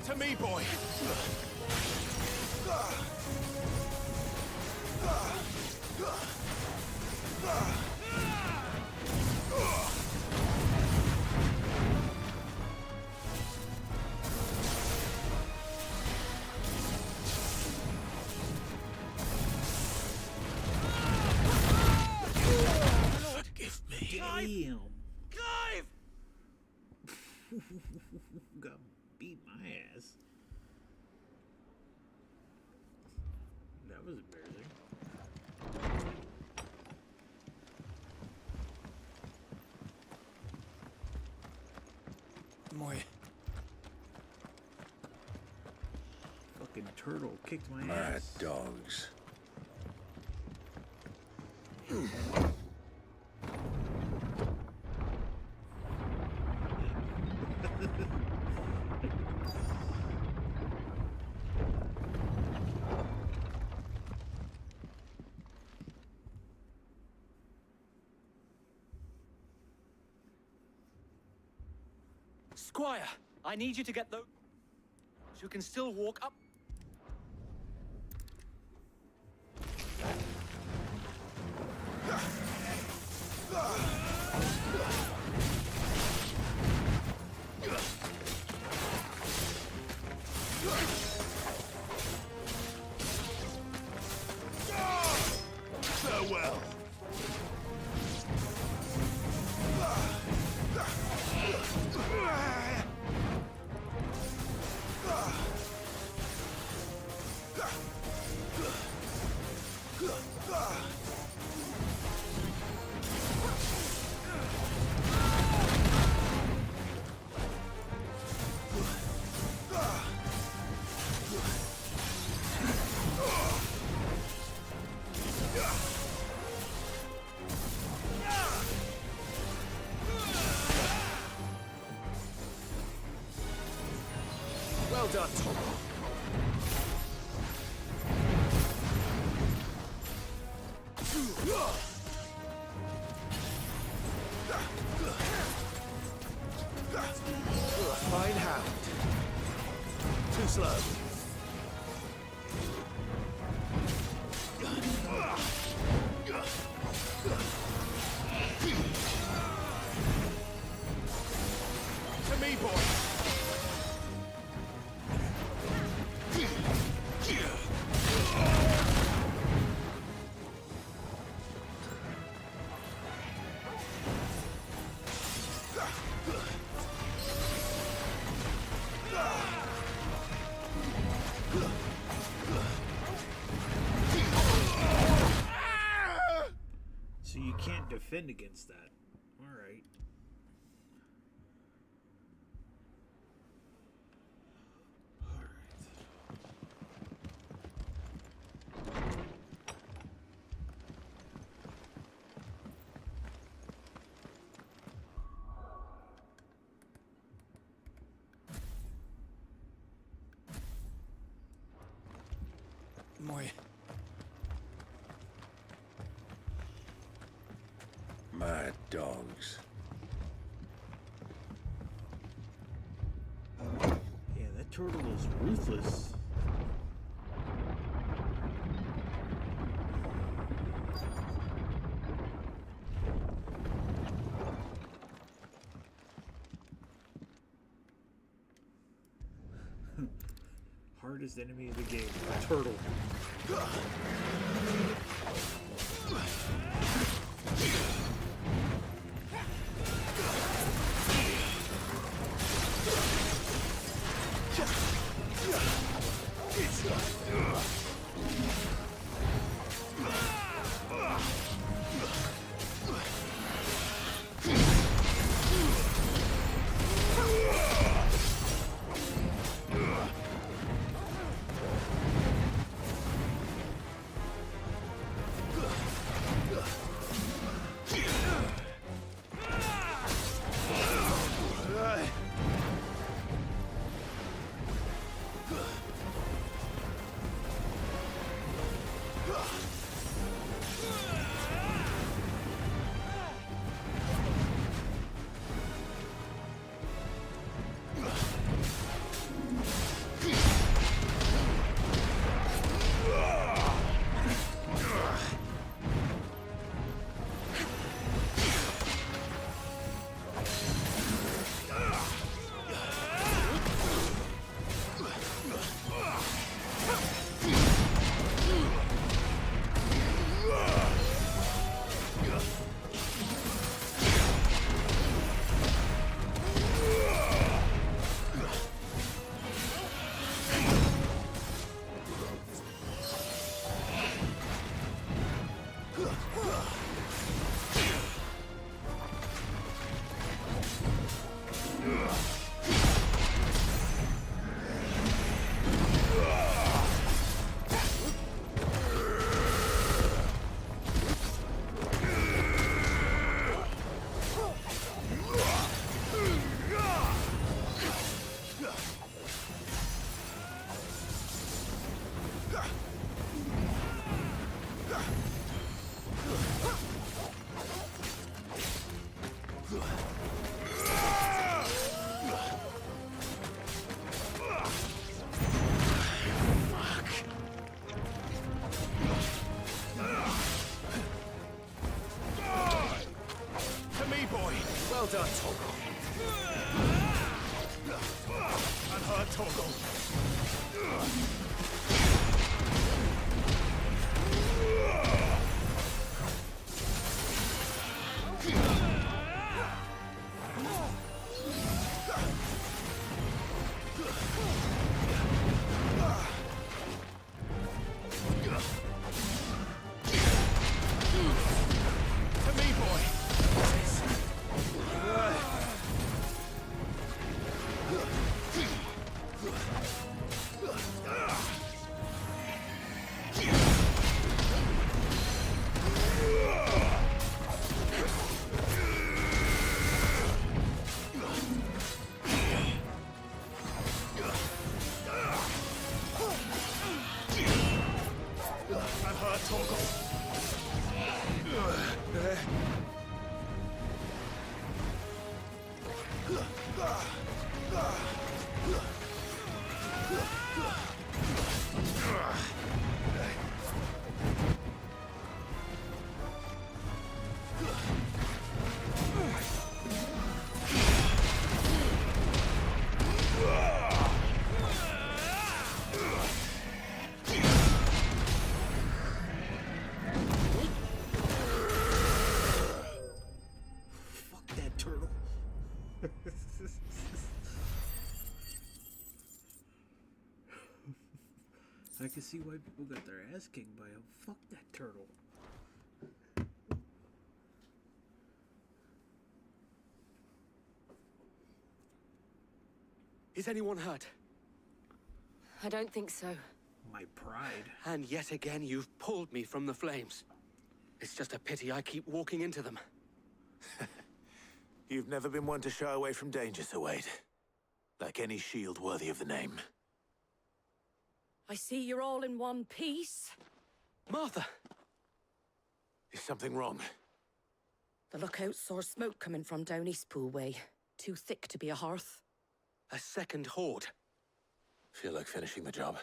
To me, boy! Forgive me. Damn. Clive! Got beat my ass. That was embarrassing. Moy. Fucking turtle kicked my Mad ass. dogs. Squire, I need you to get those who can still walk up. Farewell. Well done, Tom. You're a fine hound. Too slow. To me, boy. So you can't defend against that. Alright. Moi. Mad dogs. Yeah, that turtle is ruthless. Hardest enemy of the game, the turtle. Faster, Toggle. And her, Toggle. To me, boy. And her, Toggle. Fuck that turtle. I can see why people got their ass kicked by him. Fuck that turtle. Is anyone hurt? I don't think so. My pride. And yet again, you've pulled me from the flames. It's just a pity I keep walking into them. You've never been one to shy away from danger, Sir Wade. Like any shield worthy of the name. I see you're all in one piece. Martha! Is something wrong? The lookout saw smoke coming from down Eastpool way. Too thick to be a hearth. A second horde. Feel like finishing the job.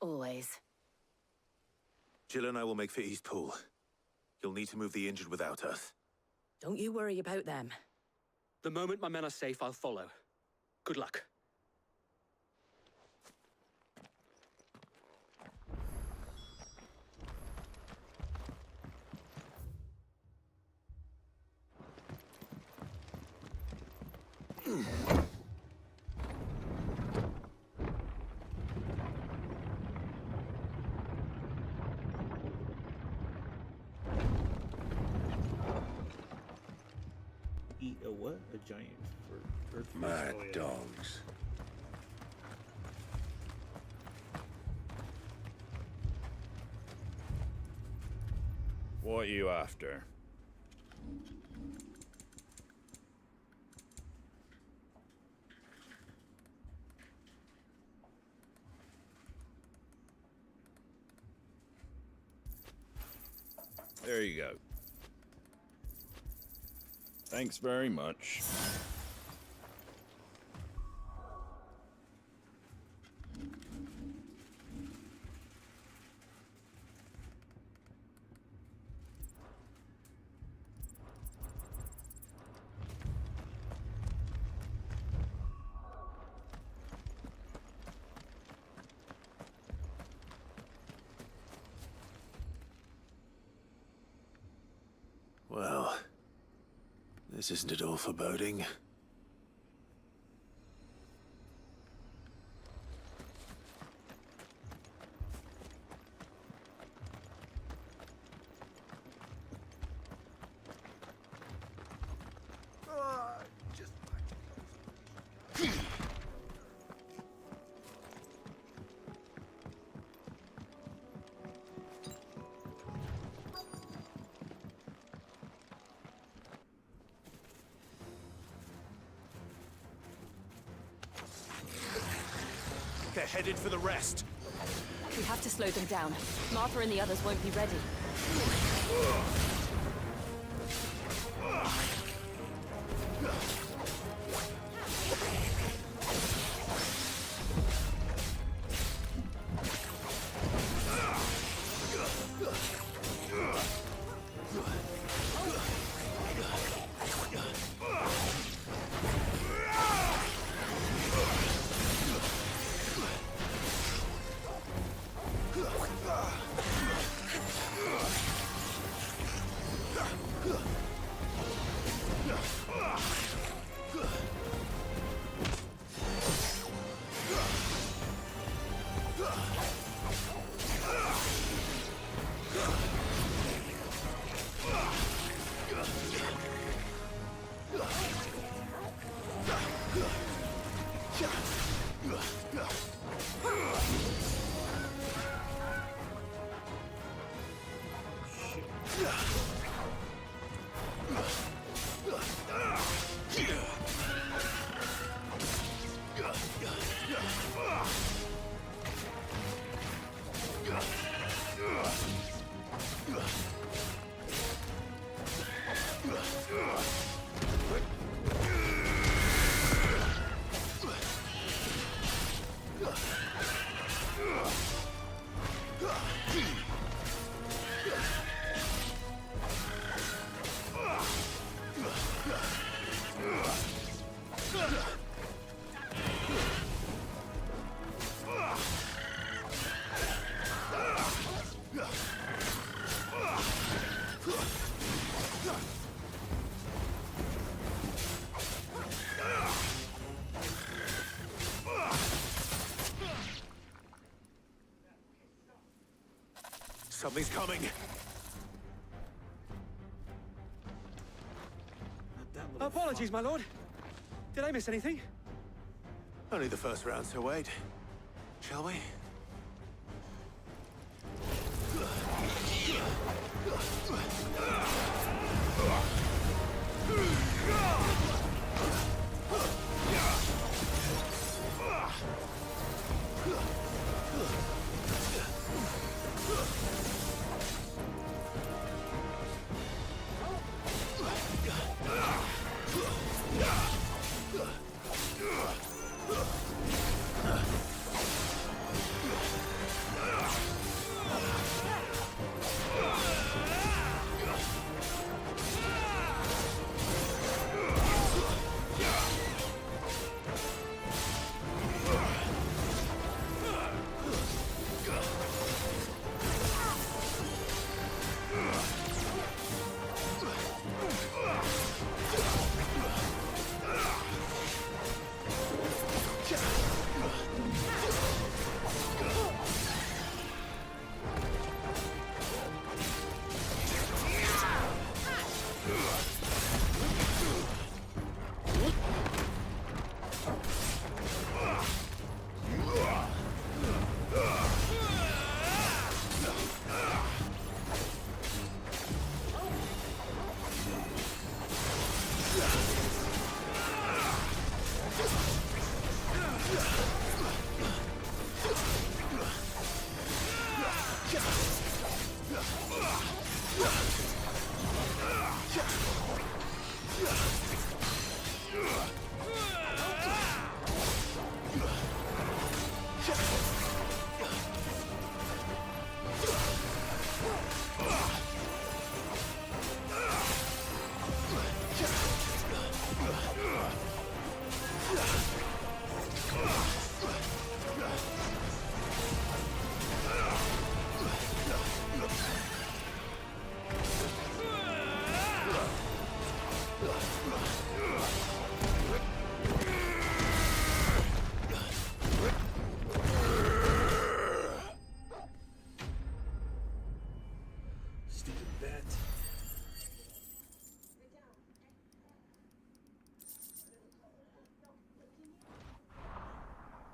Always. Jill and I will make for Eastpool. You'll need to move the injured without us. Don't you worry about them. The moment my men are safe, I'll follow. Good luck. Eat a what? A giant for earth. Mad Oh, yeah. dogs. What are you after? There you go. Thanks very much. Well, this isn't at all foreboding. They're headed for the rest. We have to slow them down. Martha and the others won't be ready. Something's coming. Apologies, my lord. Did I miss anything? Only the first round, Sir Wade. Shall we?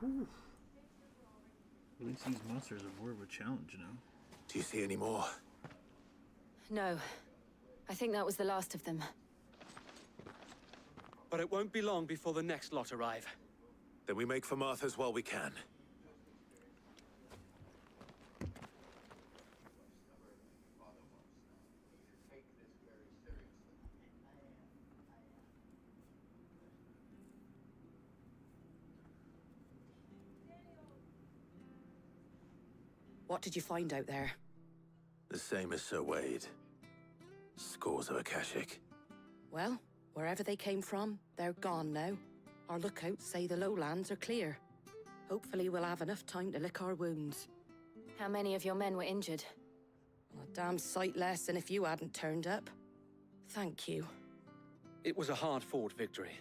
Ooh. At least these monsters are more of a challenge now. Do you see any more? No. I think that was the last of them. But it won't be long before the next lot arrive. Then we make for Martha's while we can. What did you find out there? The same as Sir Wade. Scores of Akashic. Well, wherever they came from, they're gone now. Our lookouts say the lowlands are clear. Hopefully we'll have enough time to lick our wounds. How many of your men were injured? Well, a damn sight less than if you hadn't turned up. Thank you. It was a hard-fought victory.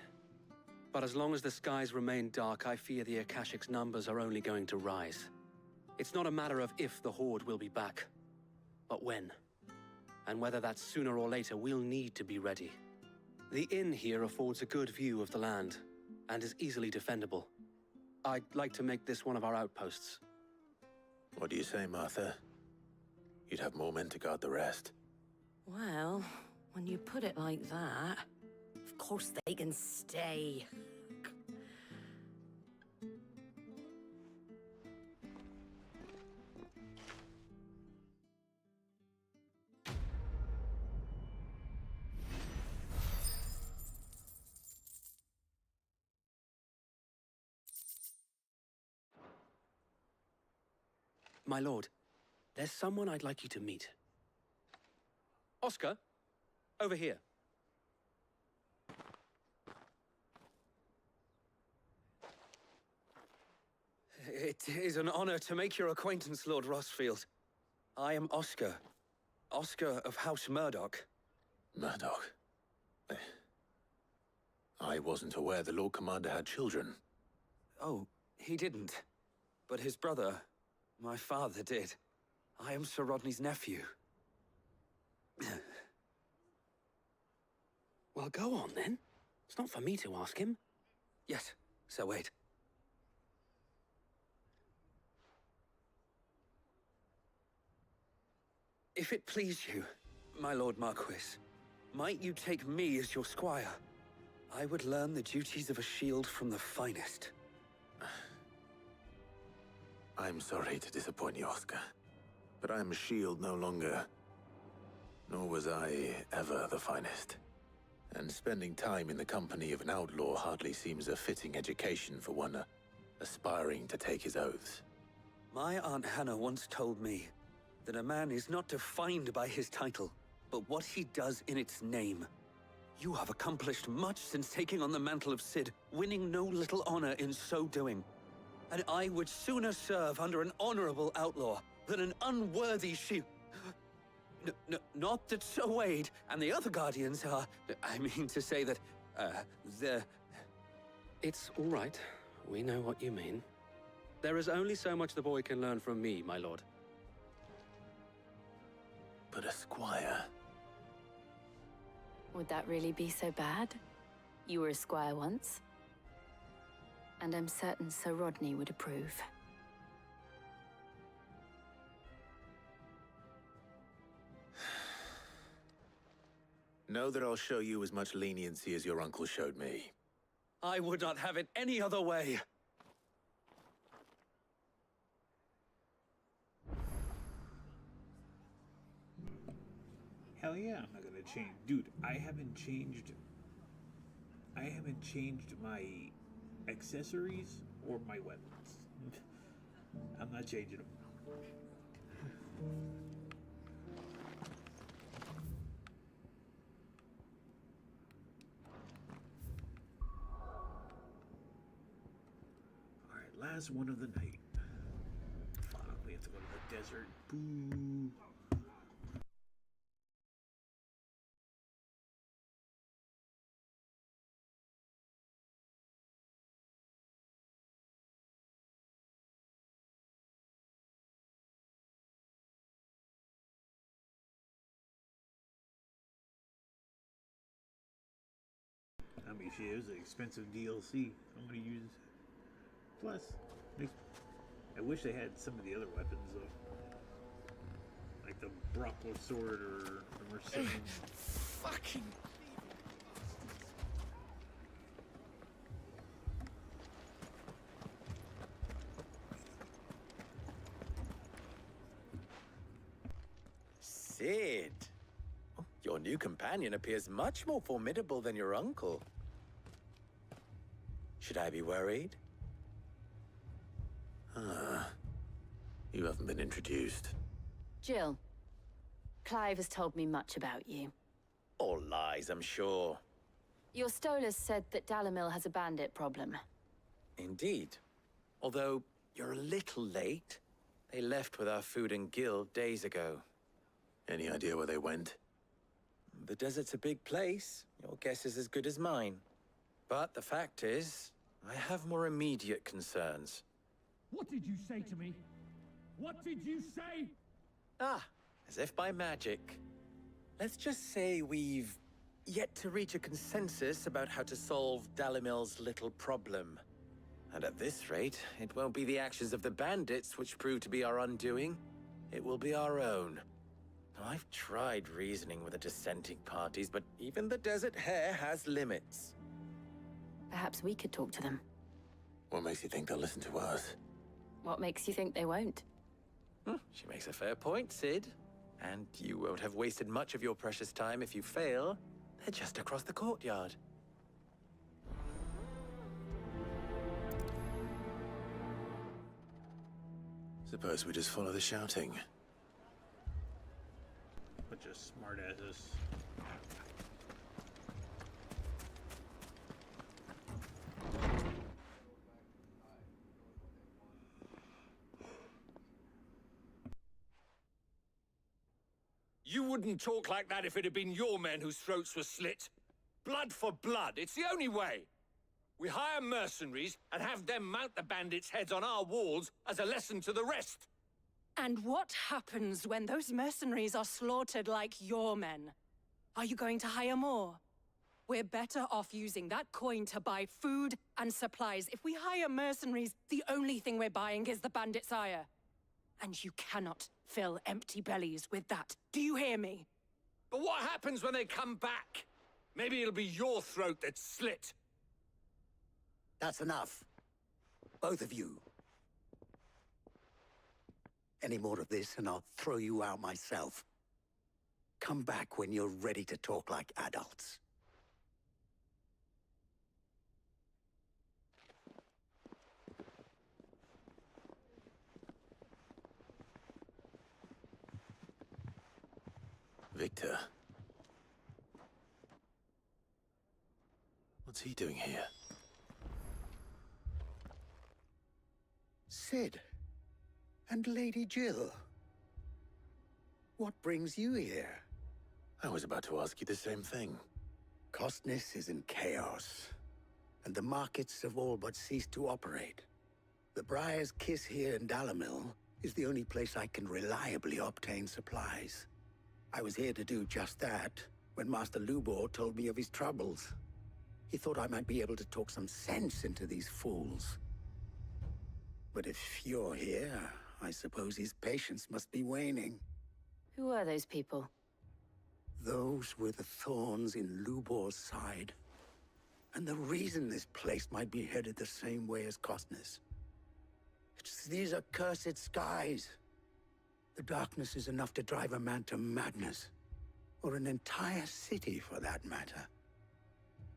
But as long as the skies remain dark, I fear the Akashic's numbers are only going to rise. It's not a matter of if the Horde will be back, but when. And whether that's sooner or later, we'll need to be ready. The inn here affords a good view of the land, and is easily defendable. I'd like to make this one of our outposts. What do you say, Martha? You'd have more men to guard the rest. Well, when you put it like that, of course they can stay. My lord, there's someone I'd like you to meet. Oscar, over here. It is an honor to make your acquaintance, Lord Rossfield. I am Oscar. Oscar of House Murdoch. Murdoch? I wasn't aware the Lord Commander had children. Oh, he didn't. But his brother, my father, did. I am Sir Rodney's nephew. Well, go on then. It's not for me to ask him. Yes, Sir Wade. If it please you, my Lord Marquis, might you take me as your squire? I would learn the duties of a shield from the finest. I'm sorry to disappoint you, Oscar, but I'm a shield no longer. Nor was I ever the finest. And spending time in the company of an outlaw hardly seems a fitting education for one aspiring to take his oaths. My Aunt Hannah once told me that a man is not defined by his title, but what he does in its name. You have accomplished much since taking on the mantle of Cid, winning no little honor in so doing. And I would sooner serve under an honorable outlaw than an unworthy shield. Not that Sir Wade and the other Guardians are... I mean to say that, they're... It's all right. We know what you mean. There is only so much the boy can learn from me, my lord. But a squire... Would that really be so bad? You were a squire once. And I'm certain Sir Rodney would approve. Know that I'll show you as much leniency as your uncle showed me. I would not have it any other way. Hell yeah, I'm not gonna change. Dude, I haven't changed my accessories or my weapons. I'm not changing them. Alright, last one of the night. Fuck, we have to go to the desert. Boo. I mean, shit, it was an expensive DLC. I'm gonna use. Plus, I wish they had some of the other weapons though, like the Brocco sword or the Mercedes. Fucking. Cid! Your new companion appears much more formidable than your uncle. Should I be worried? You haven't been introduced. Jill. Clive has told me much about you. All lies, I'm sure. Your Stolas said that Dalimil has a bandit problem. Indeed. Although, you're a little late. They left with our food and guild days ago. Any idea where they went? The desert's a big place. Your guess is as good as mine. But the fact is, I have more immediate concerns. What did you say to me? What did you say? Ah, as if by magic. Let's just say we've yet to reach a consensus about how to solve Dalimil's little problem. And at this rate, it won't be the actions of the bandits which prove to be our undoing. It will be our own. I've tried reasoning with the dissenting parties, but even the Desert Hare has limits. Perhaps we could talk to them. What makes you think they'll listen to us? What makes you think they won't? She makes a fair point, Cid. And you won't have wasted much of your precious time if you fail. They're just across the courtyard. Suppose we just follow the shouting. Bunch of smart asses. You wouldn't talk like that if it had been your men whose throats were slit. Blood for blood, it's the only way. We hire mercenaries and have them mount the bandits' heads on our walls as a lesson to the rest. And what happens when those mercenaries are slaughtered like your men? Are you going to hire more? We're better off using that coin to buy food and supplies. If we hire mercenaries, the only thing we're buying is the bandit's ire. And you cannot fill empty bellies with that. Do you hear me? But what happens when they come back? Maybe it'll be your throat that's slit. That's enough. Both of you. Any more of this and I'll throw you out myself. Come back when you're ready to talk like adults. Victor. What's he doing here? Sid. And Lady Jill. What brings you here? I was about to ask you the same thing. Costness is in chaos, and the markets have all but ceased to operate. The Briar's Kiss here in Dalamil is the only place I can reliably obtain supplies. I was here to do just that when Master Lubor told me of his troubles. He thought I might be able to talk some sense into these fools. But if you're here, I suppose his patience must be waning. Who are those people? Those were the thorns in Lubor's side. And the reason this place might be headed the same way as Costness. It's these accursed skies. The darkness is enough to drive a man to madness. Or an entire city, for that matter.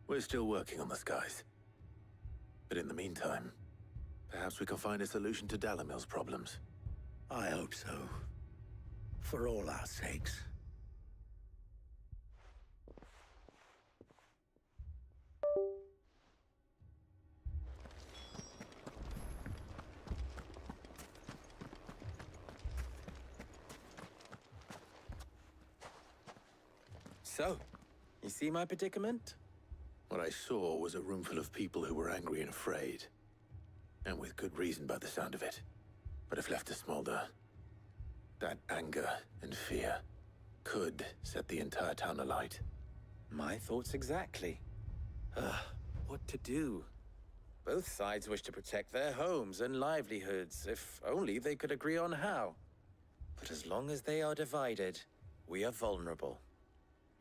We're still working on the skies. But in the meantime, perhaps we can find a solution to Dalamil's problems. I hope so. For all our sakes. So, you see my predicament? What I saw was a room full of people who were angry and afraid. And with good reason by the sound of it. But if left to smolder, that anger and fear could set the entire town alight. My thoughts exactly. What to do? Both sides wish to protect their homes and livelihoods, if only they could agree on how. But as long as they are divided, we are vulnerable.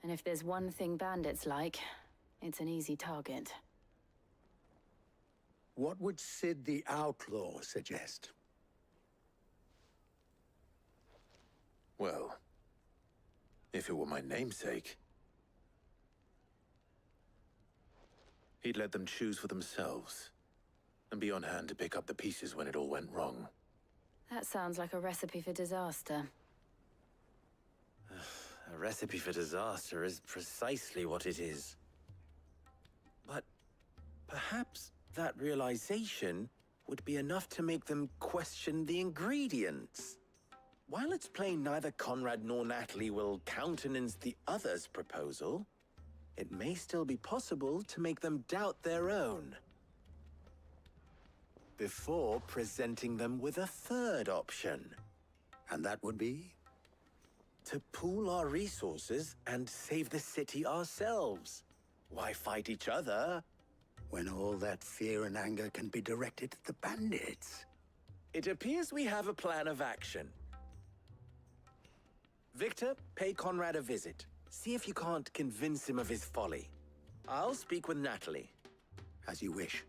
And if there's one thing bandits like, it's an easy target. What would Sid the Outlaw suggest? Well, if it were my namesake, he'd let them choose for themselves, and be on hand to pick up the pieces when it all went wrong. That sounds like a recipe for disaster. A recipe for disaster is precisely what it is. But perhaps that realization would be enough to make them question the ingredients. While it's plain neither Conrad nor Natalie will countenance the other's proposal, it may still be possible to make them doubt their own. Before presenting them with a third option. And that would be? To pool our resources and save the city ourselves. Why fight each other? When all that fear and anger can be directed at the bandits. It appears we have a plan of action. Victor, pay Conrad a visit. See if you can't convince him of his folly. I'll speak with Natalie. As you wish.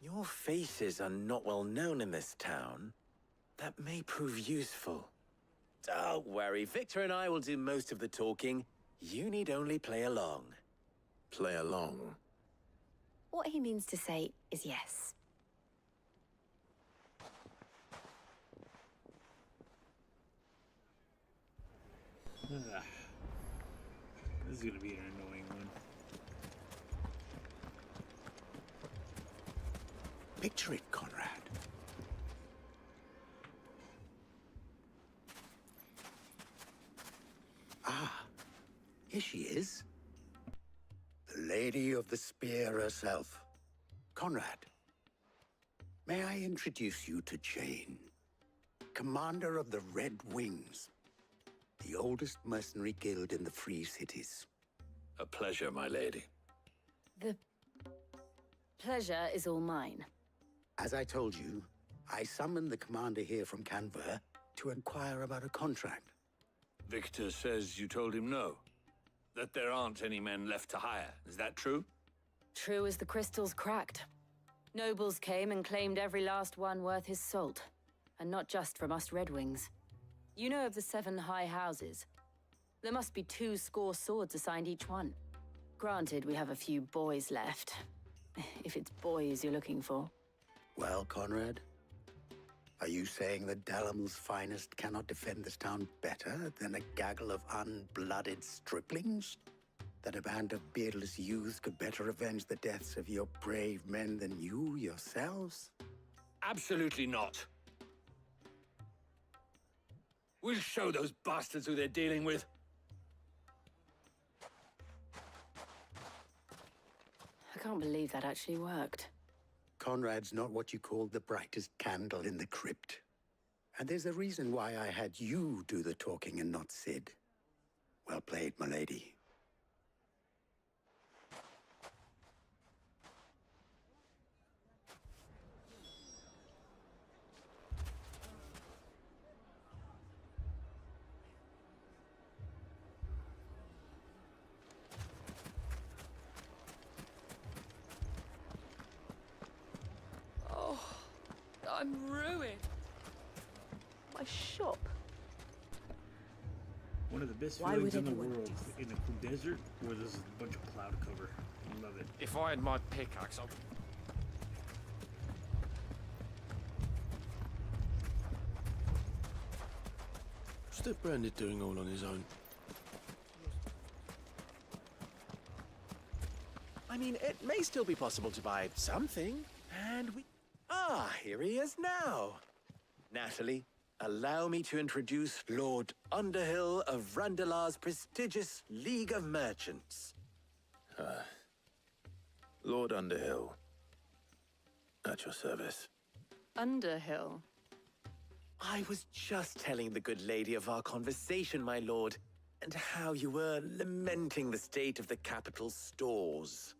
Your faces are not well known in this town. That may prove useful. Don't worry, Victor and I will do most of the talking. You need only play along. Play along? What he means to say is yes. This is gonna be an annoying one. Picture it, Conrad. Ah, here she is. The Lady of the Spear herself. Conrad, May I introduce you to Jane, commander of the Red Wings, the oldest mercenary guild in the Free Cities. A pleasure, my lady. The pleasure is all mine. As I told you, I summoned the commander here from Canver to inquire about a contract. Victor says you told him no. That there aren't any men left to hire. Is that true? True as the crystals cracked. Nobles came and claimed every last one worth his salt. And not just from us Red Wings. You know of the 7 high houses. There must be 2 swords assigned each one. Granted, we have a few boys left. If it's boys you're looking for. Well, Conrad, are you saying that Dalamil's finest cannot defend this town better than a gaggle of unblooded striplings? That a band of beardless youths could better avenge the deaths of your brave men than you yourselves? Absolutely not. We'll show those bastards who they're dealing with. I can't believe that actually worked. Conrad's not what you call the brightest candle in the crypt. And there's a reason why I had you do the talking and not Sid. Well played, my lady. I'm ruined. My shop. One of the best Why feelings would in the anyone world in a desert where there's a bunch of cloud cover. I love it. If I had my pickaxe, I... What's that Branded doing all on his own? I mean, it may still be possible to buy something, and we... Ah, here he is now. Natalie, allow me to introduce Lord Underhill of Randalar's prestigious League of Merchants. Lord Underhill. At your service. Underhill? I was just telling the good lady of our conversation, my lord, and how you were lamenting the state of the capital's stores.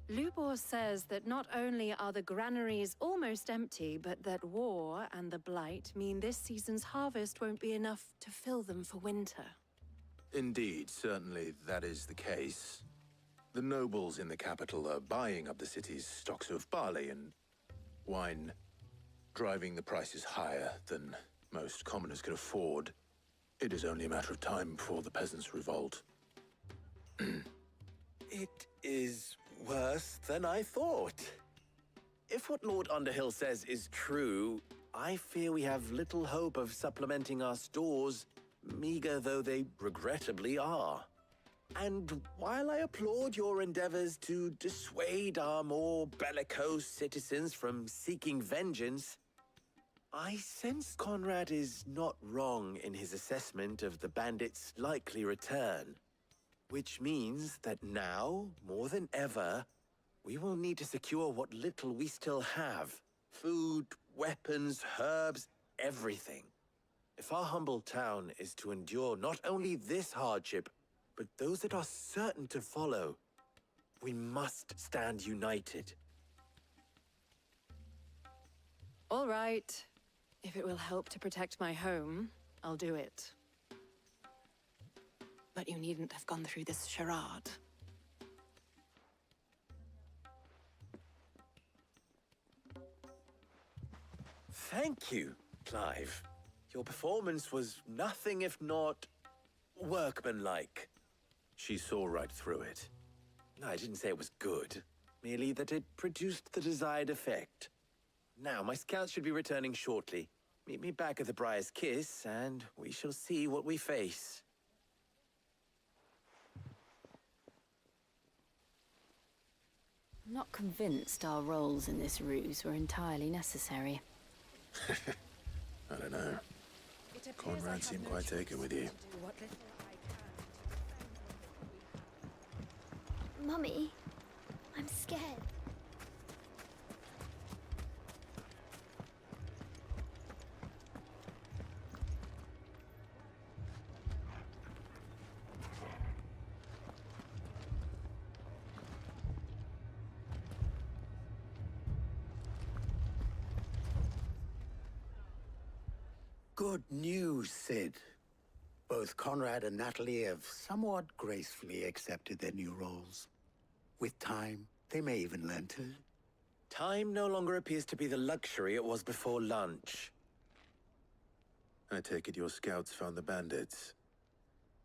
Lubor says that not only are the granaries almost empty, but that war and the Blight mean this season's harvest won't be enough to fill them for winter. Indeed, certainly that is the case. The nobles in the capital are buying up the city's stocks of barley and wine, driving the prices higher than most commoners can afford. It is only a matter of time before the peasants revolt. It is worse than I thought. If what Lord Underhill says is true, I fear we have little hope of supplementing our stores, meager though they regrettably are. And while I applaud your endeavors to dissuade our more bellicose citizens from seeking vengeance, I sense Conrad is not wrong in his assessment of the bandits' likely return. Which means that now, more than ever, we will need to secure what little we still have. Food, weapons, herbs, everything. If our humble town is to endure not only this hardship, but those that are certain to follow, we must stand united. All right. If it will help to protect my home, I'll do it. But you needn't have gone through this charade. Thank you, Clive. Your performance was nothing if not workmanlike. She saw right through it. No, I didn't say it was good. Merely that it produced the desired effect. Now, my scouts should be returning shortly. Meet me back at the Briar's Kiss, and we shall see what we face. I'm not convinced our roles in this ruse were entirely necessary. I don't know. Conrad seemed quite taken with you. Mummy, I'm scared. Good news, Sid. Both Conrad and Natalie have somewhat gracefully accepted their new roles. With time, they may even learn to... Time no longer appears to be the luxury it was before lunch. I take it your scouts found the bandits.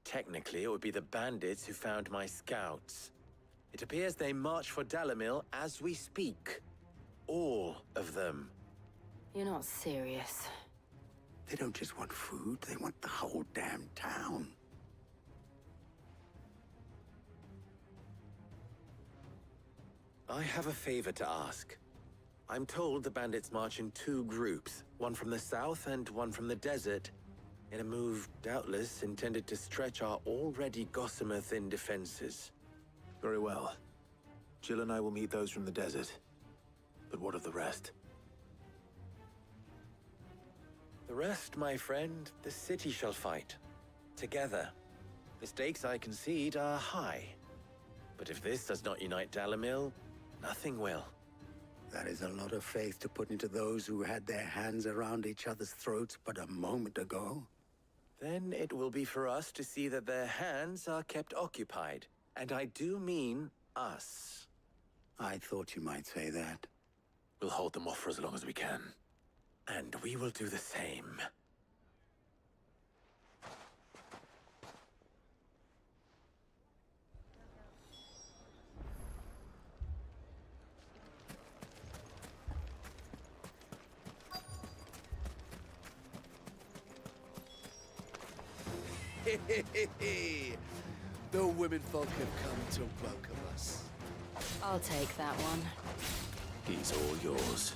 Technically, it would be the bandits who found my scouts. It appears they march for Dalamil as we speak. All of them. You're not serious. They don't just want food, they want the whole damn town. I have a favor to ask. I'm told the bandits march in two groups, one from the south and one from the desert, in a move doubtless intended to stretch our already gossamer-thin defenses. Very well. Jill and I will meet those from the desert. But what of the rest? The rest, my friend, the city shall fight. Together. The stakes, I concede, are high. But if this does not unite Dalamil, nothing will. That is a lot of faith to put into those who had their hands around each other's throats but a moment ago. Then it will be for us to see that their hands are kept occupied. And I do mean us. I thought you might say that. We'll hold them off for as long as we can. And we will do the same. The women folk have come to welcome us. I'll take that one. He's all yours.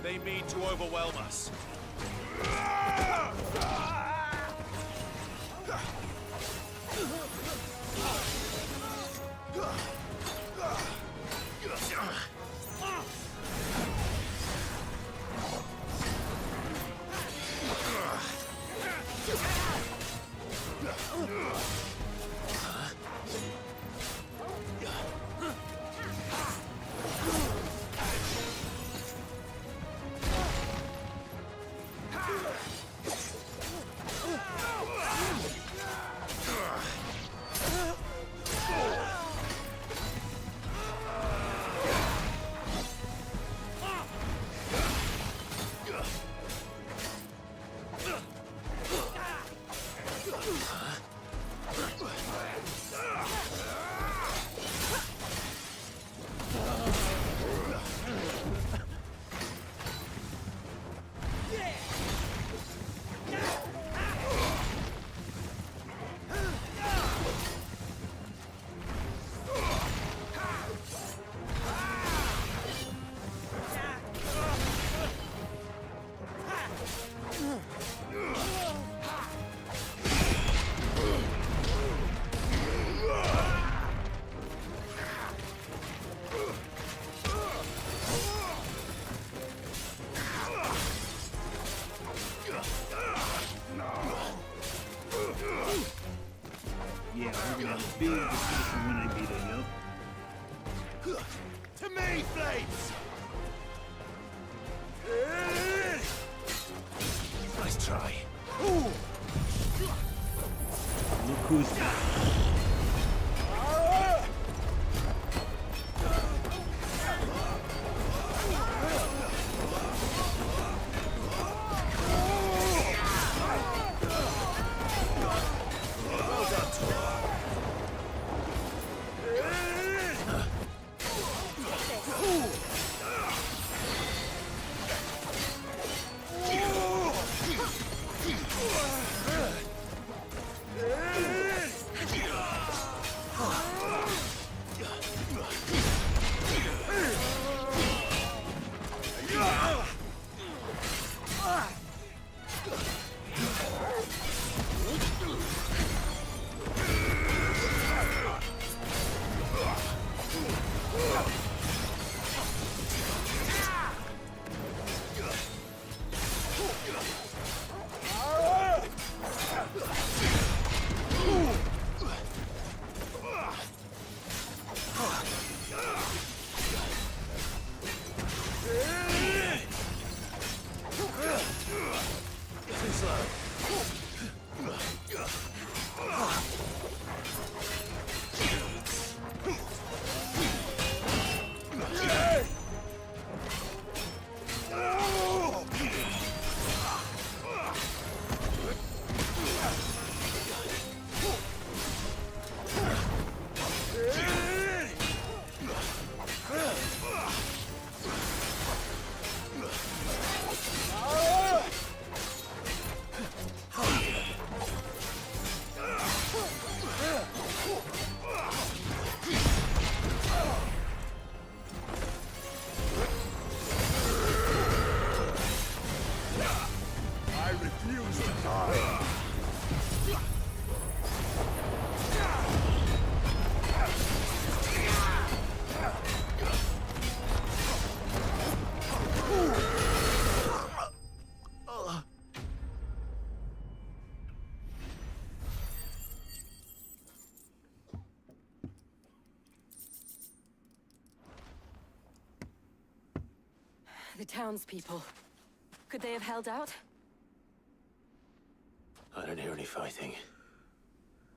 They mean to overwhelm us. Yeah, we're gonna have a big discussion when I beat it, yo. To me, Flames! Nice try. Look who's back. The townspeople. Could they have held out? I don't hear any fighting.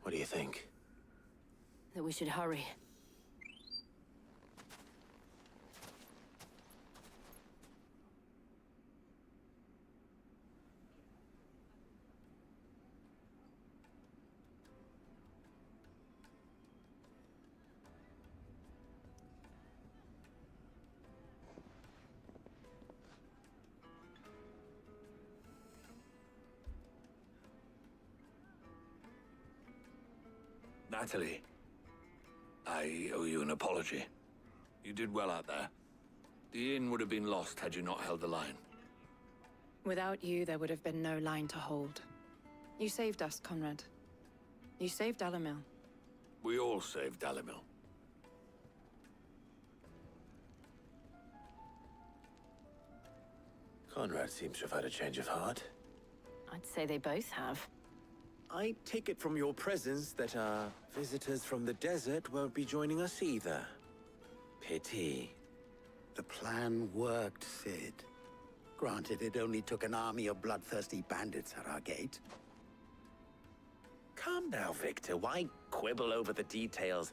What do you think? That we should hurry. Natalie, I owe you an apology. You did well out there. The inn would have been lost had you not held the line. Without you, there would have been no line to hold. You saved us, Conrad. You saved Dalamil. We all saved Dalamil. Conrad seems to have had a change of heart. I'd say they both have. I take it from your presence that our visitors from the desert won't be joining us either. Pity. The plan worked, Sid. Granted, it only took an army of bloodthirsty bandits at our gate. Calm now, Victor. Why quibble over the details?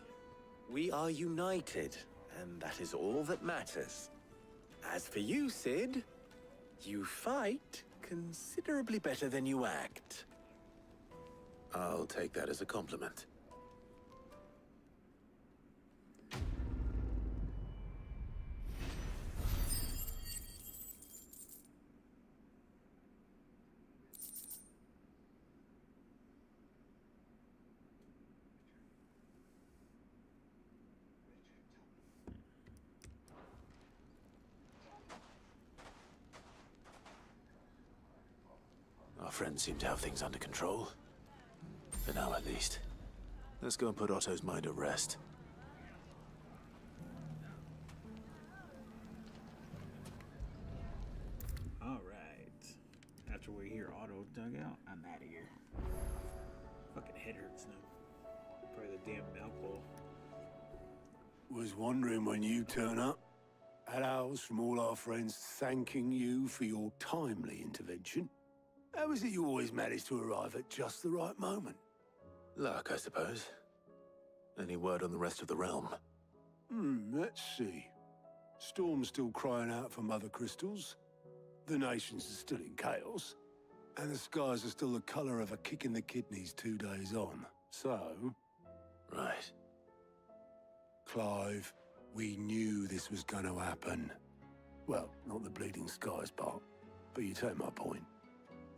We are united, and that is all that matters. As for you, Sid, you fight considerably better than you act. I'll take that as a compliment. Our friends seem to have things under control. For now, at least. Let's go and put Otto's mind at rest. Alright. After we hear Otto dug out, I'm out of here. Fucking head hurts now. Probably the damn alcohol. Was wondering when you turn up. Had owls from all our friends thanking you for your timely intervention. How is it you always manage to arrive at just the right moment? Luck, I suppose. Any word on the rest of the realm? Let's see. Storm's still crying out for mother crystals. The nations are still in chaos. And the skies are still the color of a kick in the kidneys 2 days on. So... Right. Clive, we knew this was going to happen. Well, not the bleeding skies part, but you take my point.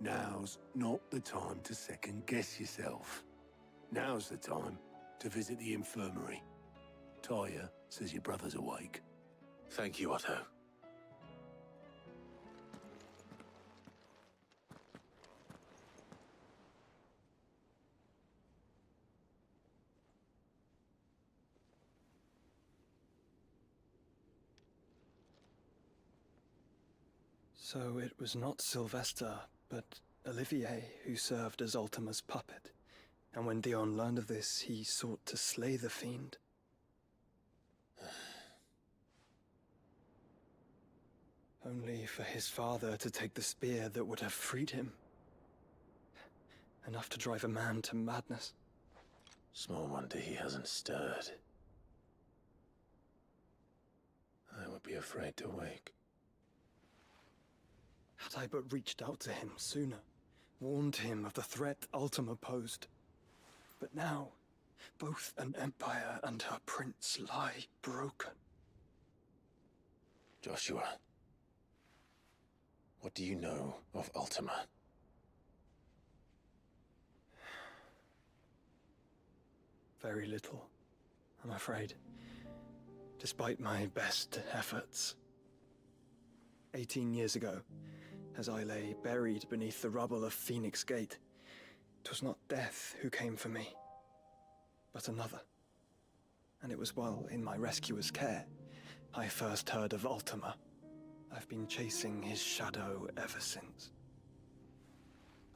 Now's not the time to second-guess yourself. Now's the time to visit the infirmary. Taya says your brother's awake. Thank you, Otto. So it was not Sylvester, but Olivier who served as Ultima's puppet. And when Dion learned of this, he sought to slay the fiend. Only for his father to take the spear that would have freed him. Enough to drive a man to madness. Small wonder he hasn't stirred. I would be afraid to wake. Had I but reached out to him sooner, warned him of the threat Ultima posed. But now, both an empire and her prince lie broken. Joshua, what do you know of Ultima? Very little, I'm afraid. Despite my best efforts. 18 years ago, as I lay buried beneath the rubble of Phoenix Gate, 'twas not death who came for me, but another. And it was while in my rescuer's care, I first heard of Ultima. I've been chasing his shadow ever since.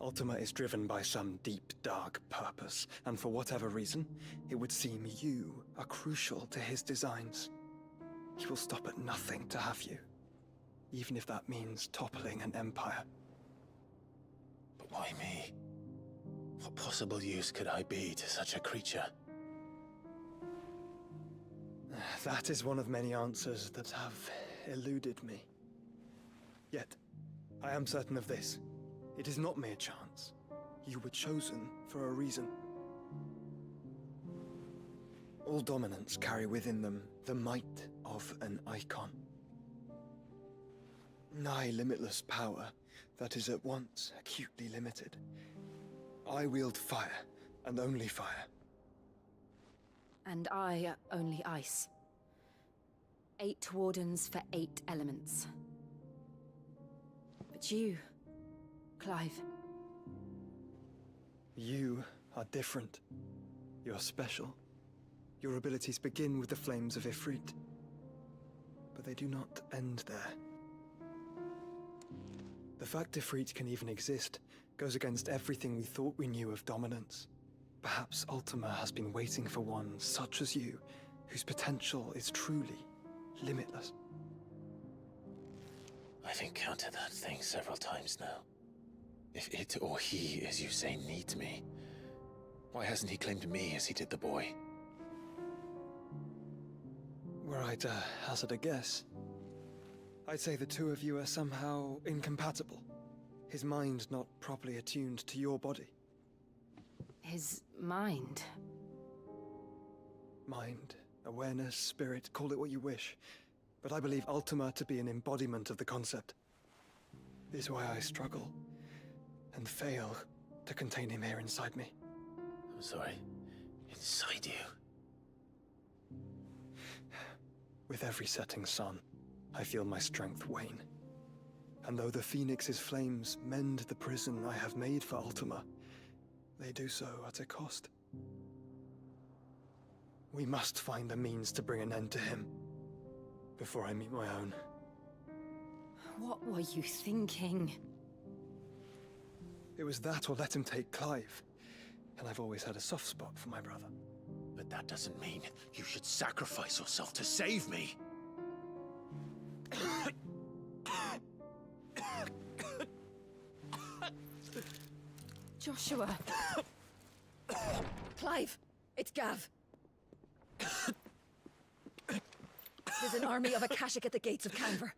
Ultima is driven by some deep, dark purpose, and for whatever reason, it would seem you are crucial to his designs. He will stop at nothing to have you. even if that means toppling an empire. But why me? What possible use could I be to such a creature? That is one of many answers that have eluded me. Yet, I am certain of this. It is not mere chance. You were chosen for a reason. All dominants carry within them the might of an icon. Nigh limitless power that is at once acutely limited. I wield fire, and only fire. And I only ice. 8 wardens for 8 elements. But you, Clive. You are different. You're special. Your abilities begin with the flames of Ifrit. But they do not end there. The fact Ifrit can even exist goes against everything we thought we knew of dominance. Perhaps Ultima has been waiting for one such as you, whose potential is truly limitless. I've encountered that thing several times now. If it or he, as you say, needs me, why hasn't he claimed me as he did the boy? Were I to hazard a guess, I'd say the two of you are somehow incompatible. His mind not properly attuned to your body. His mind? Mind, awareness, spirit, call it what you wish. But I believe Ultima to be an embodiment of the concept. Is why I struggle and fail to contain him here inside me. I'm sorry. Inside you? With every setting sun, I feel my strength wane. And though the Phoenix's flames mend the prison I have made for Ultima, they do so at a cost. We must find a means to bring an end to him, before I meet my own. What were you thinking? It was that or let him take Clive. And I've always had a soft spot for my brother. But that doesn't mean you should sacrifice yourself to save me. Joshua. Clive, it's Gav. There's an army of Akashic at the gates of Canver.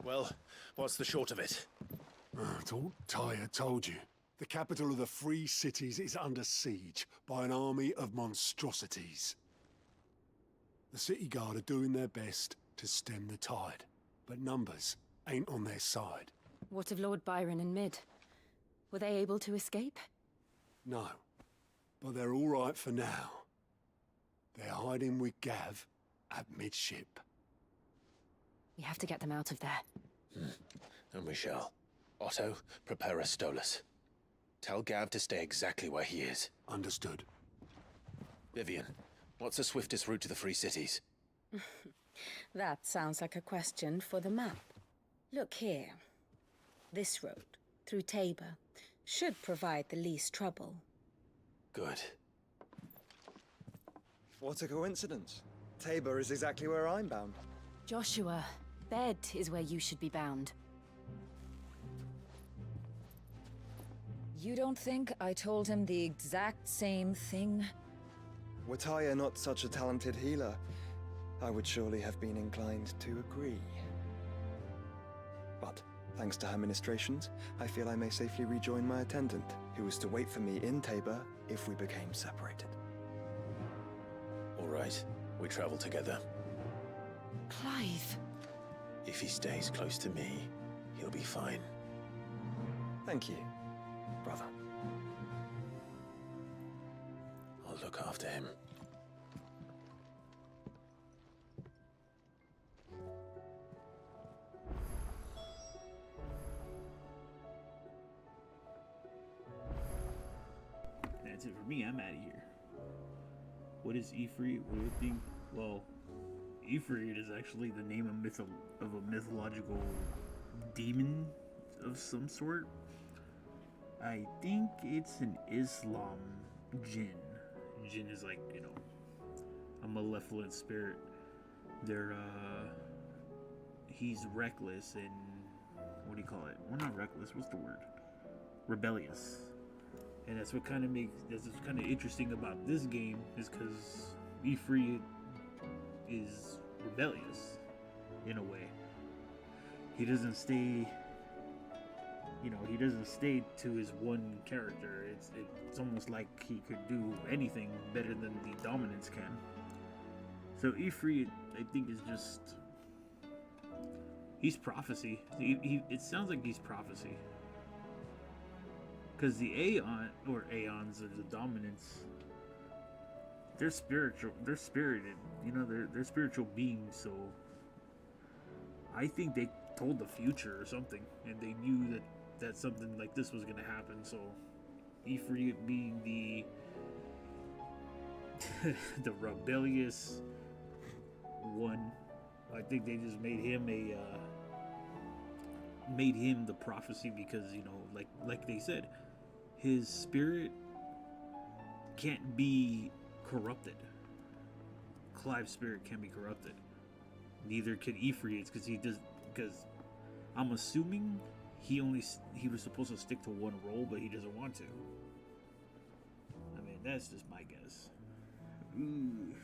Well, what's the short of it? It's all Tyre told you. The capital of the Free Cities is under siege by an army of monstrosities. The City Guard are doing their best to stem the tide, but numbers ain't on their side. What of Lord Byron and Mid? Were they able to escape? No, but they're all right for now. They're hiding with Gav at midship. We have to get them out of there. And we shall. Otto, prepare a Stolas. Tell Gav to stay exactly where he is. Understood. Vivian, what's the swiftest route to the Free Cities? That sounds like a question for the map. Look here. This road, through Tabor, should provide the least trouble. Good. What a coincidence. Tabor is exactly where I'm bound. Joshua, bed is where you should be bound. You don't think I told him the exact same thing? Were Tyre not such a talented healer, I would surely have been inclined to agree. But, thanks to her ministrations, I feel I may safely rejoin my attendant, who was to wait for me in Tabor if we became separated. All right, we travel together. Clive. If he stays close to me, he'll be fine. Thank you, brother. I'll look after him. That's it for me. I'm out of here. What is Ifrit? What do you think? Well, Ifrit is actually the name of a mythological demon of some sort. I think it's an Islam jinn. Jinn is like, you know, a malevolent spirit. They're he's reckless and what do you call it? Well, not reckless. What's the word? Rebellious. And that's what kind of interesting about this game is because Ifrit is rebellious in a way. He doesn't stay, he doesn't stay to his one character. It's almost like he could do anything better than the dominants can. So Ifrit, I think, is just, he's prophecy. It sounds like he's prophecy. Because the Aeons, or the dominants, they're spiritual. They're spirited. They're spiritual beings. So I think they told the future or something, and they knew that something like this was gonna happen. So Ifrit being the the rebellious one, I think they just made him the prophecy because like they said, his spirit can't be corrupted. Clive's spirit can't be corrupted. Neither can Ifrit's because I'm assuming he was supposed to stick to one role, but he doesn't want to. I mean, that's just my guess. Ooh.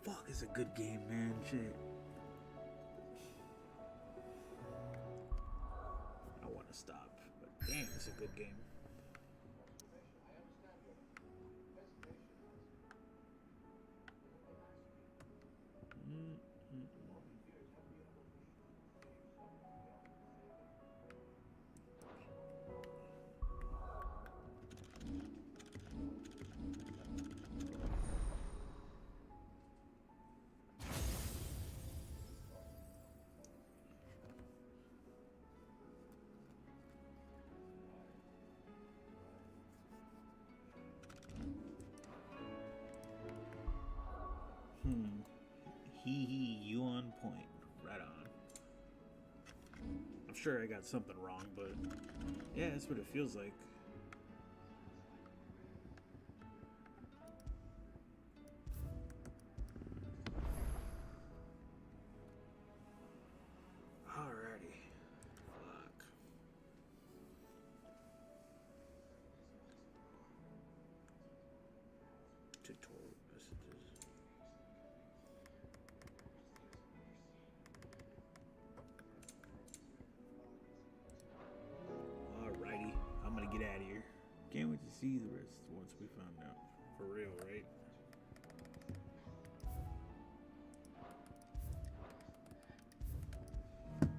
Fuck, it's a good game, man. Shit. I want to stop, but damn, it's a good game. You on point. Right on. I'm sure I got something wrong, but yeah, that's what it feels like. Alrighty. Fuck. Tutorial messages. Alrighty, I'm gonna get out of here. Can't wait to see the rest once we found out. For real, right?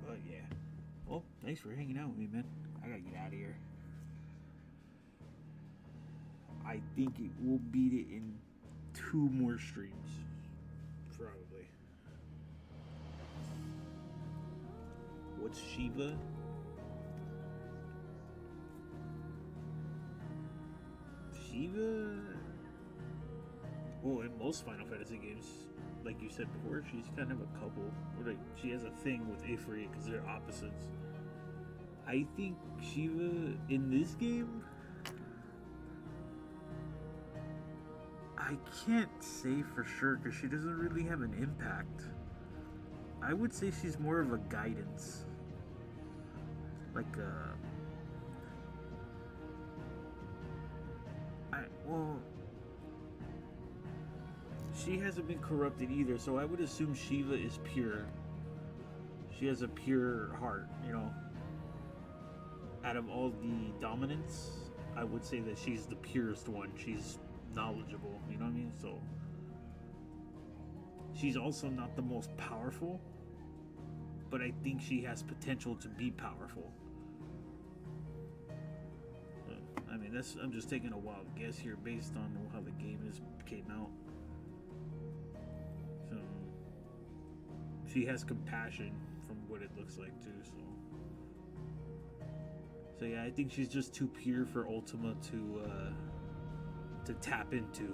But yeah. Well, thanks for hanging out with me, man. I gotta get out of here. I think it will beat it in 2 more streams. Probably. What's Shiva? Shiva? Well, in most Final Fantasy games, like you said before, she's kind of a couple. Or like, she has a thing with Ifrit because they're opposites. I think Shiva in this game, I can't say for sure because she doesn't really have an impact. I would say she's more of a guidance. Like she hasn't been corrupted either, so I would assume Shiva is pure. She has a pure heart, Out of all the dominants, I would say that she's the purest one. She's knowledgeable, you know what I mean? So she's also not the most powerful, but I think she has potential to be powerful. I mean, I'm just taking a wild guess here based on how the game came out. So she has compassion from what it looks like too. So yeah, I think she's just too pure for Ultima to tap into.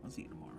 I'll see you tomorrow.